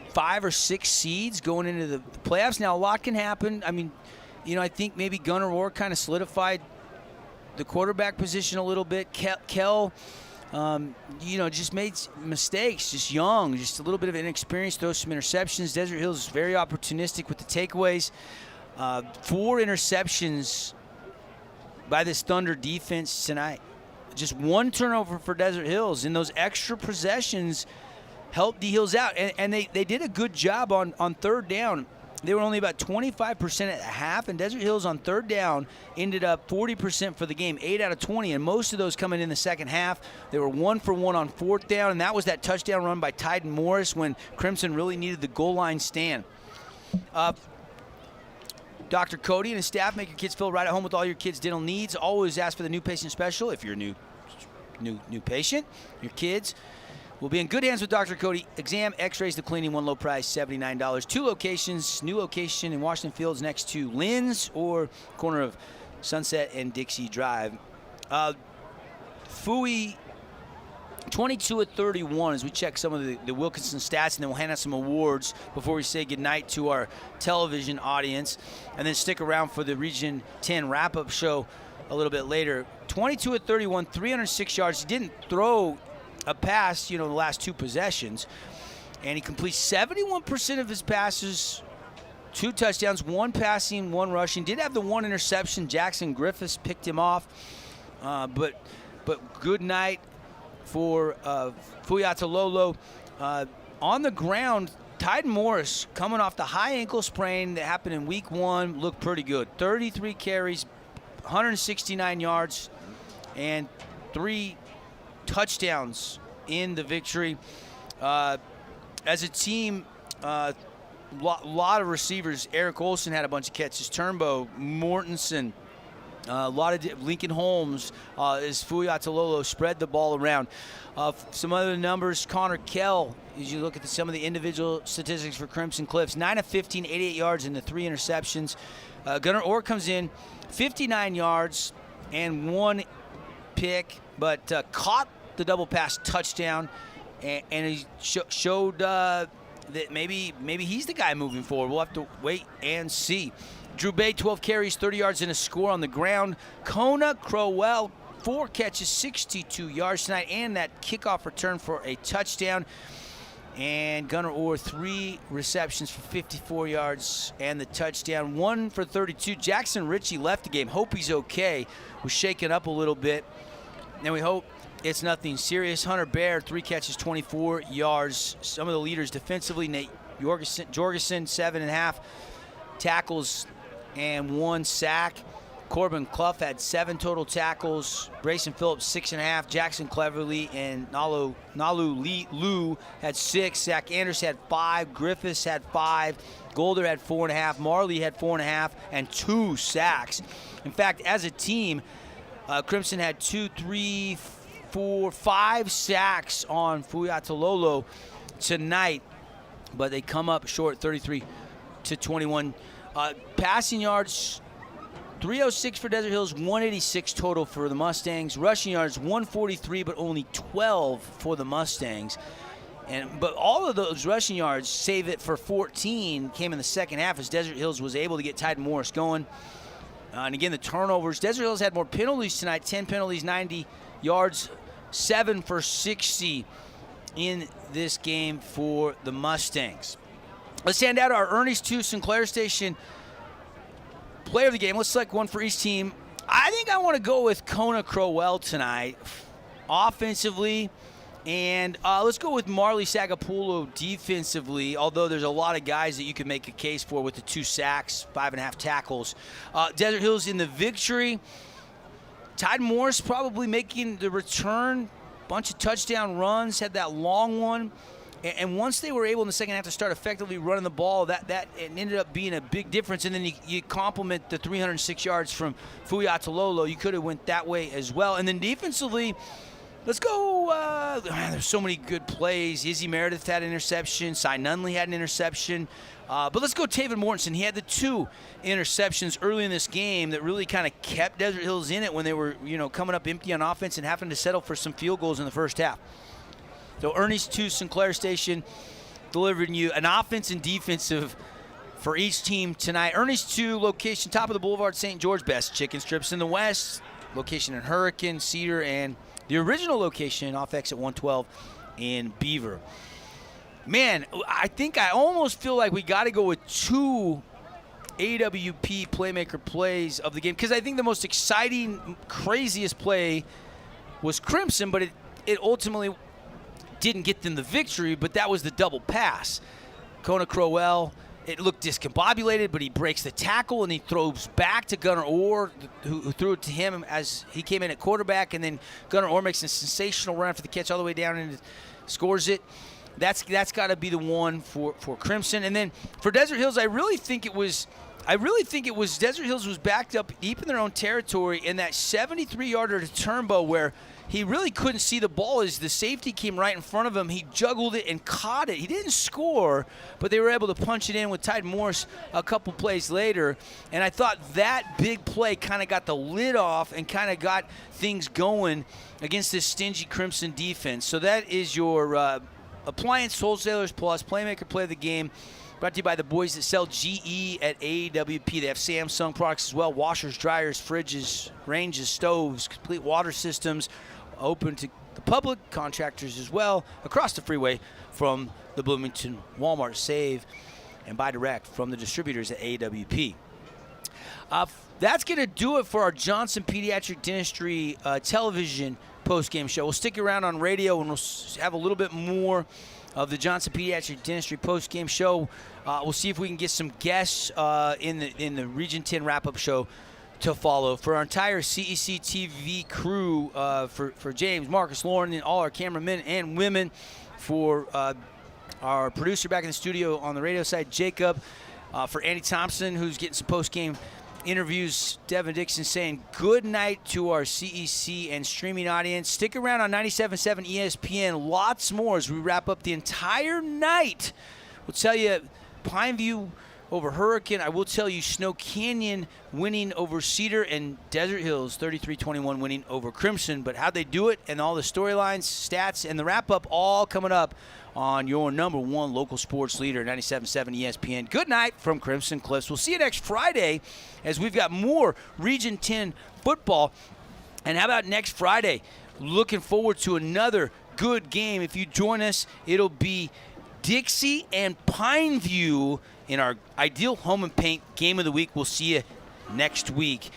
5 or 6 seeds going into the playoffs. Now a lot can happen. I mean, I think maybe Gunnar Orr kind of solidified the quarterback position a little bit. Kell, just made mistakes, just young, just a little bit of inexperience, throws some interceptions. Desert Hills is very opportunistic with the takeaways. 4 interceptions by this Thunder defense tonight. Just 1 turnover for Desert Hills, and those extra possessions helped D Hills out. And they did a good job on third down. they were only about 25% at half, and Desert Hills on third down ended up 40% for the game, 8 out of 20, and most of those coming in the second half. They were 1 for 1 on fourth down, and that was that touchdown run by Tyden Morris when Crimson really needed the goal line stand. Dr. Cody and his staff make your kids feel right at home with all your kids' dental needs. Always ask for the new patient special. If you're a new patient, your kids will be in good hands with Dr. Cody. Exam, x-rays, the cleaning, one low price, $79. 2 locations, new location in Washington Fields next to Lynn's or corner of Sunset and Dixie Drive. Fooey 22 of 31 as we check some of the Wilkinson stats, and then we'll hand out some awards before we say goodnight to our television audience, and then stick around for the Region 10 wrap-up show a little bit later. 22 of 31, 306 yards. He didn't throw a pass, the last 2 possessions, and he completes 71% of his passes, 2 touchdowns, 1 passing, 1 rushing. Did have the 1 interception. Jackson Griffiths picked him off, but good night for Fuyatololo. On the ground, Tyden Morris, coming off the high ankle sprain that happened in week 1, looked pretty good. 33 carries, 169 yards, and 3 touchdowns in the victory. As a team, lot of receivers. Eric Olson had a bunch of catches. Turnbow, Mortensen, a lot of Lincoln Holmes as Fuyatololo spread the ball around. Some other numbers, Connor Kell, as you look at some of the individual statistics for Crimson Cliffs, 9 of 15, 88 yards and the 3 interceptions. Gunnar Orr comes in, 59 yards and 1 pick, but caught the double pass touchdown, and he showed that maybe he's the guy moving forward. We'll have to wait and see. Drew Bay, 12 carries, 30 yards and a score on the ground. Kona Crowell, 4 catches, 62 yards tonight, and that kickoff return for a touchdown. And Gunnar Orr, 3 receptions for 54 yards and the touchdown, 1 for 32. Jackson Ritchie left the game. Hope he's okay. Was shaken up a little bit. And we hope it's nothing serious. Hunter Baer, 3 catches, 24 yards. Some of the leaders defensively, Nate Jorgensen, 7.5 tackles and 1 sack. Corbin Clough had 7 total tackles. Grayson Phillips, 6.5. Jackson Cleverly and Nalu Liu had 6. Zach Anderson had 5. Griffiths had 5. Golder had 4.5. Marley had 4.5 and 2 sacks. In fact, as a team, Crimson had 2, 3, 4, 5 sacks on Fuyatololo tonight, but they come up short, 33-21. Passing yards, 306 for Desert Hills, 186 total for the Mustangs. Rushing yards, 143, but only 12 for the Mustangs. But all of those rushing yards, save it for 14, came in the second half as Desert Hills was able to get Tyden Morris going. And again, the turnovers. Desert Hills had more penalties tonight, 10 penalties, 90 yards, 7 for 60 in this game for the Mustangs. Let's hand out our Ernie's 2 Sinclair Station player of the game. Let's select one for each team. I think I want to go with Kona Crowell tonight, offensively. And let's go with Marley Sagapulo defensively, although there's a lot of guys that you could make a case for with the 2 sacks, 5.5 tackles. Desert Hills in the victory. Tyden Morris probably making the return. Bunch of touchdown runs, had that long one. And once they were able in the second half to start effectively running the ball, that it ended up being a big difference. And then you complement the 306 yards from Fuyatololo. You could have went that way as well. And then defensively, let's go. There's so many good plays. Izzy Meredith had an interception. Cy Nunley had an interception. But let's go Taven Mortensen. He had the 2 interceptions early in this game that really kind of kept Desert Hills in it when they were, coming up empty on offense and having to settle for some field goals in the first half. So Ernie's 2 Sinclair Station delivering you an offense and defensive for each team tonight. Ernie's 2 location, top of the Boulevard, St. George, best chicken strips in the West. Location in Hurricane, Cedar, and the original location off exit 112 in Beaver. Man, I think I almost feel like we got to go with 2 AWP playmaker plays of the game, because I think the most exciting, craziest play was Crimson, but it ultimately didn't get them the victory, but that was the double pass. Kona Crowell it looked discombobulated, but he breaks the tackle and he throws back to Gunnar Orr, who threw it to him as he came in at quarterback, and then Gunnar Orr makes a sensational run after the catch all the way down and scores it. That's got to be the one for Crimson. And then for Desert Hills, I really think it was Desert Hills was backed up deep in their own territory in that 73-yarder to Turnbow where he really couldn't see the ball as the safety came right in front of him. He juggled it and caught it. He didn't score, but they were able to punch it in with Tide Morse a couple plays later. And I thought that big play kind of got the lid off and kind of got things going against this stingy Crimson defense. So that is your Appliance Wholesalers Plus Playmaker Play of the Game. Brought to you by the boys that sell GE at AWP. They have Samsung products as well, washers, dryers, fridges, ranges, stoves, complete water systems, open to the public, contractors as well, across the freeway from the Bloomington Walmart. Save and buy direct from the distributors at AWP. That's going to do it for our Johnson Pediatric Dentistry television post-game show. We'll stick around on radio and we'll have a little bit more of the Johnson Pediatric Dentistry post-game show. We'll see if we can get some guests in the Region 10 wrap-up show to follow. For our entire CEC TV crew, for James, Marcus, Lauren, and all our cameramen and women, for our producer back in the studio on the radio side, Jacob, for Andy Thompson, who's getting some post-game interviews, Devin Dixon saying good night to our CEC and streaming audience. Stick around on 97.7 ESPN. Lots more as we wrap up the entire night. We'll tell you Pineview over Hurricane. I will tell you Snow Canyon winning over Cedar and Desert Hills 33-21 winning over Crimson. But how'd they do it and all the storylines, stats, and the wrap-up all coming up on your number one local sports leader, 97.7 ESPN. Good night from Crimson Cliffs. We'll see you next Friday as we've got more Region 10 football. And how about next Friday? Looking forward to another good game. If you join us, it'll be Dixie and Pineview in our Ideal Home and Paint Game of the Week. We'll see you next week.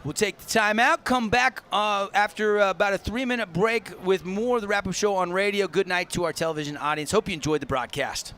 We'll take the time out, come back after about a 3-minute break with more of the wrap-up show on radio. Good night to our television audience. Hope you enjoyed the broadcast.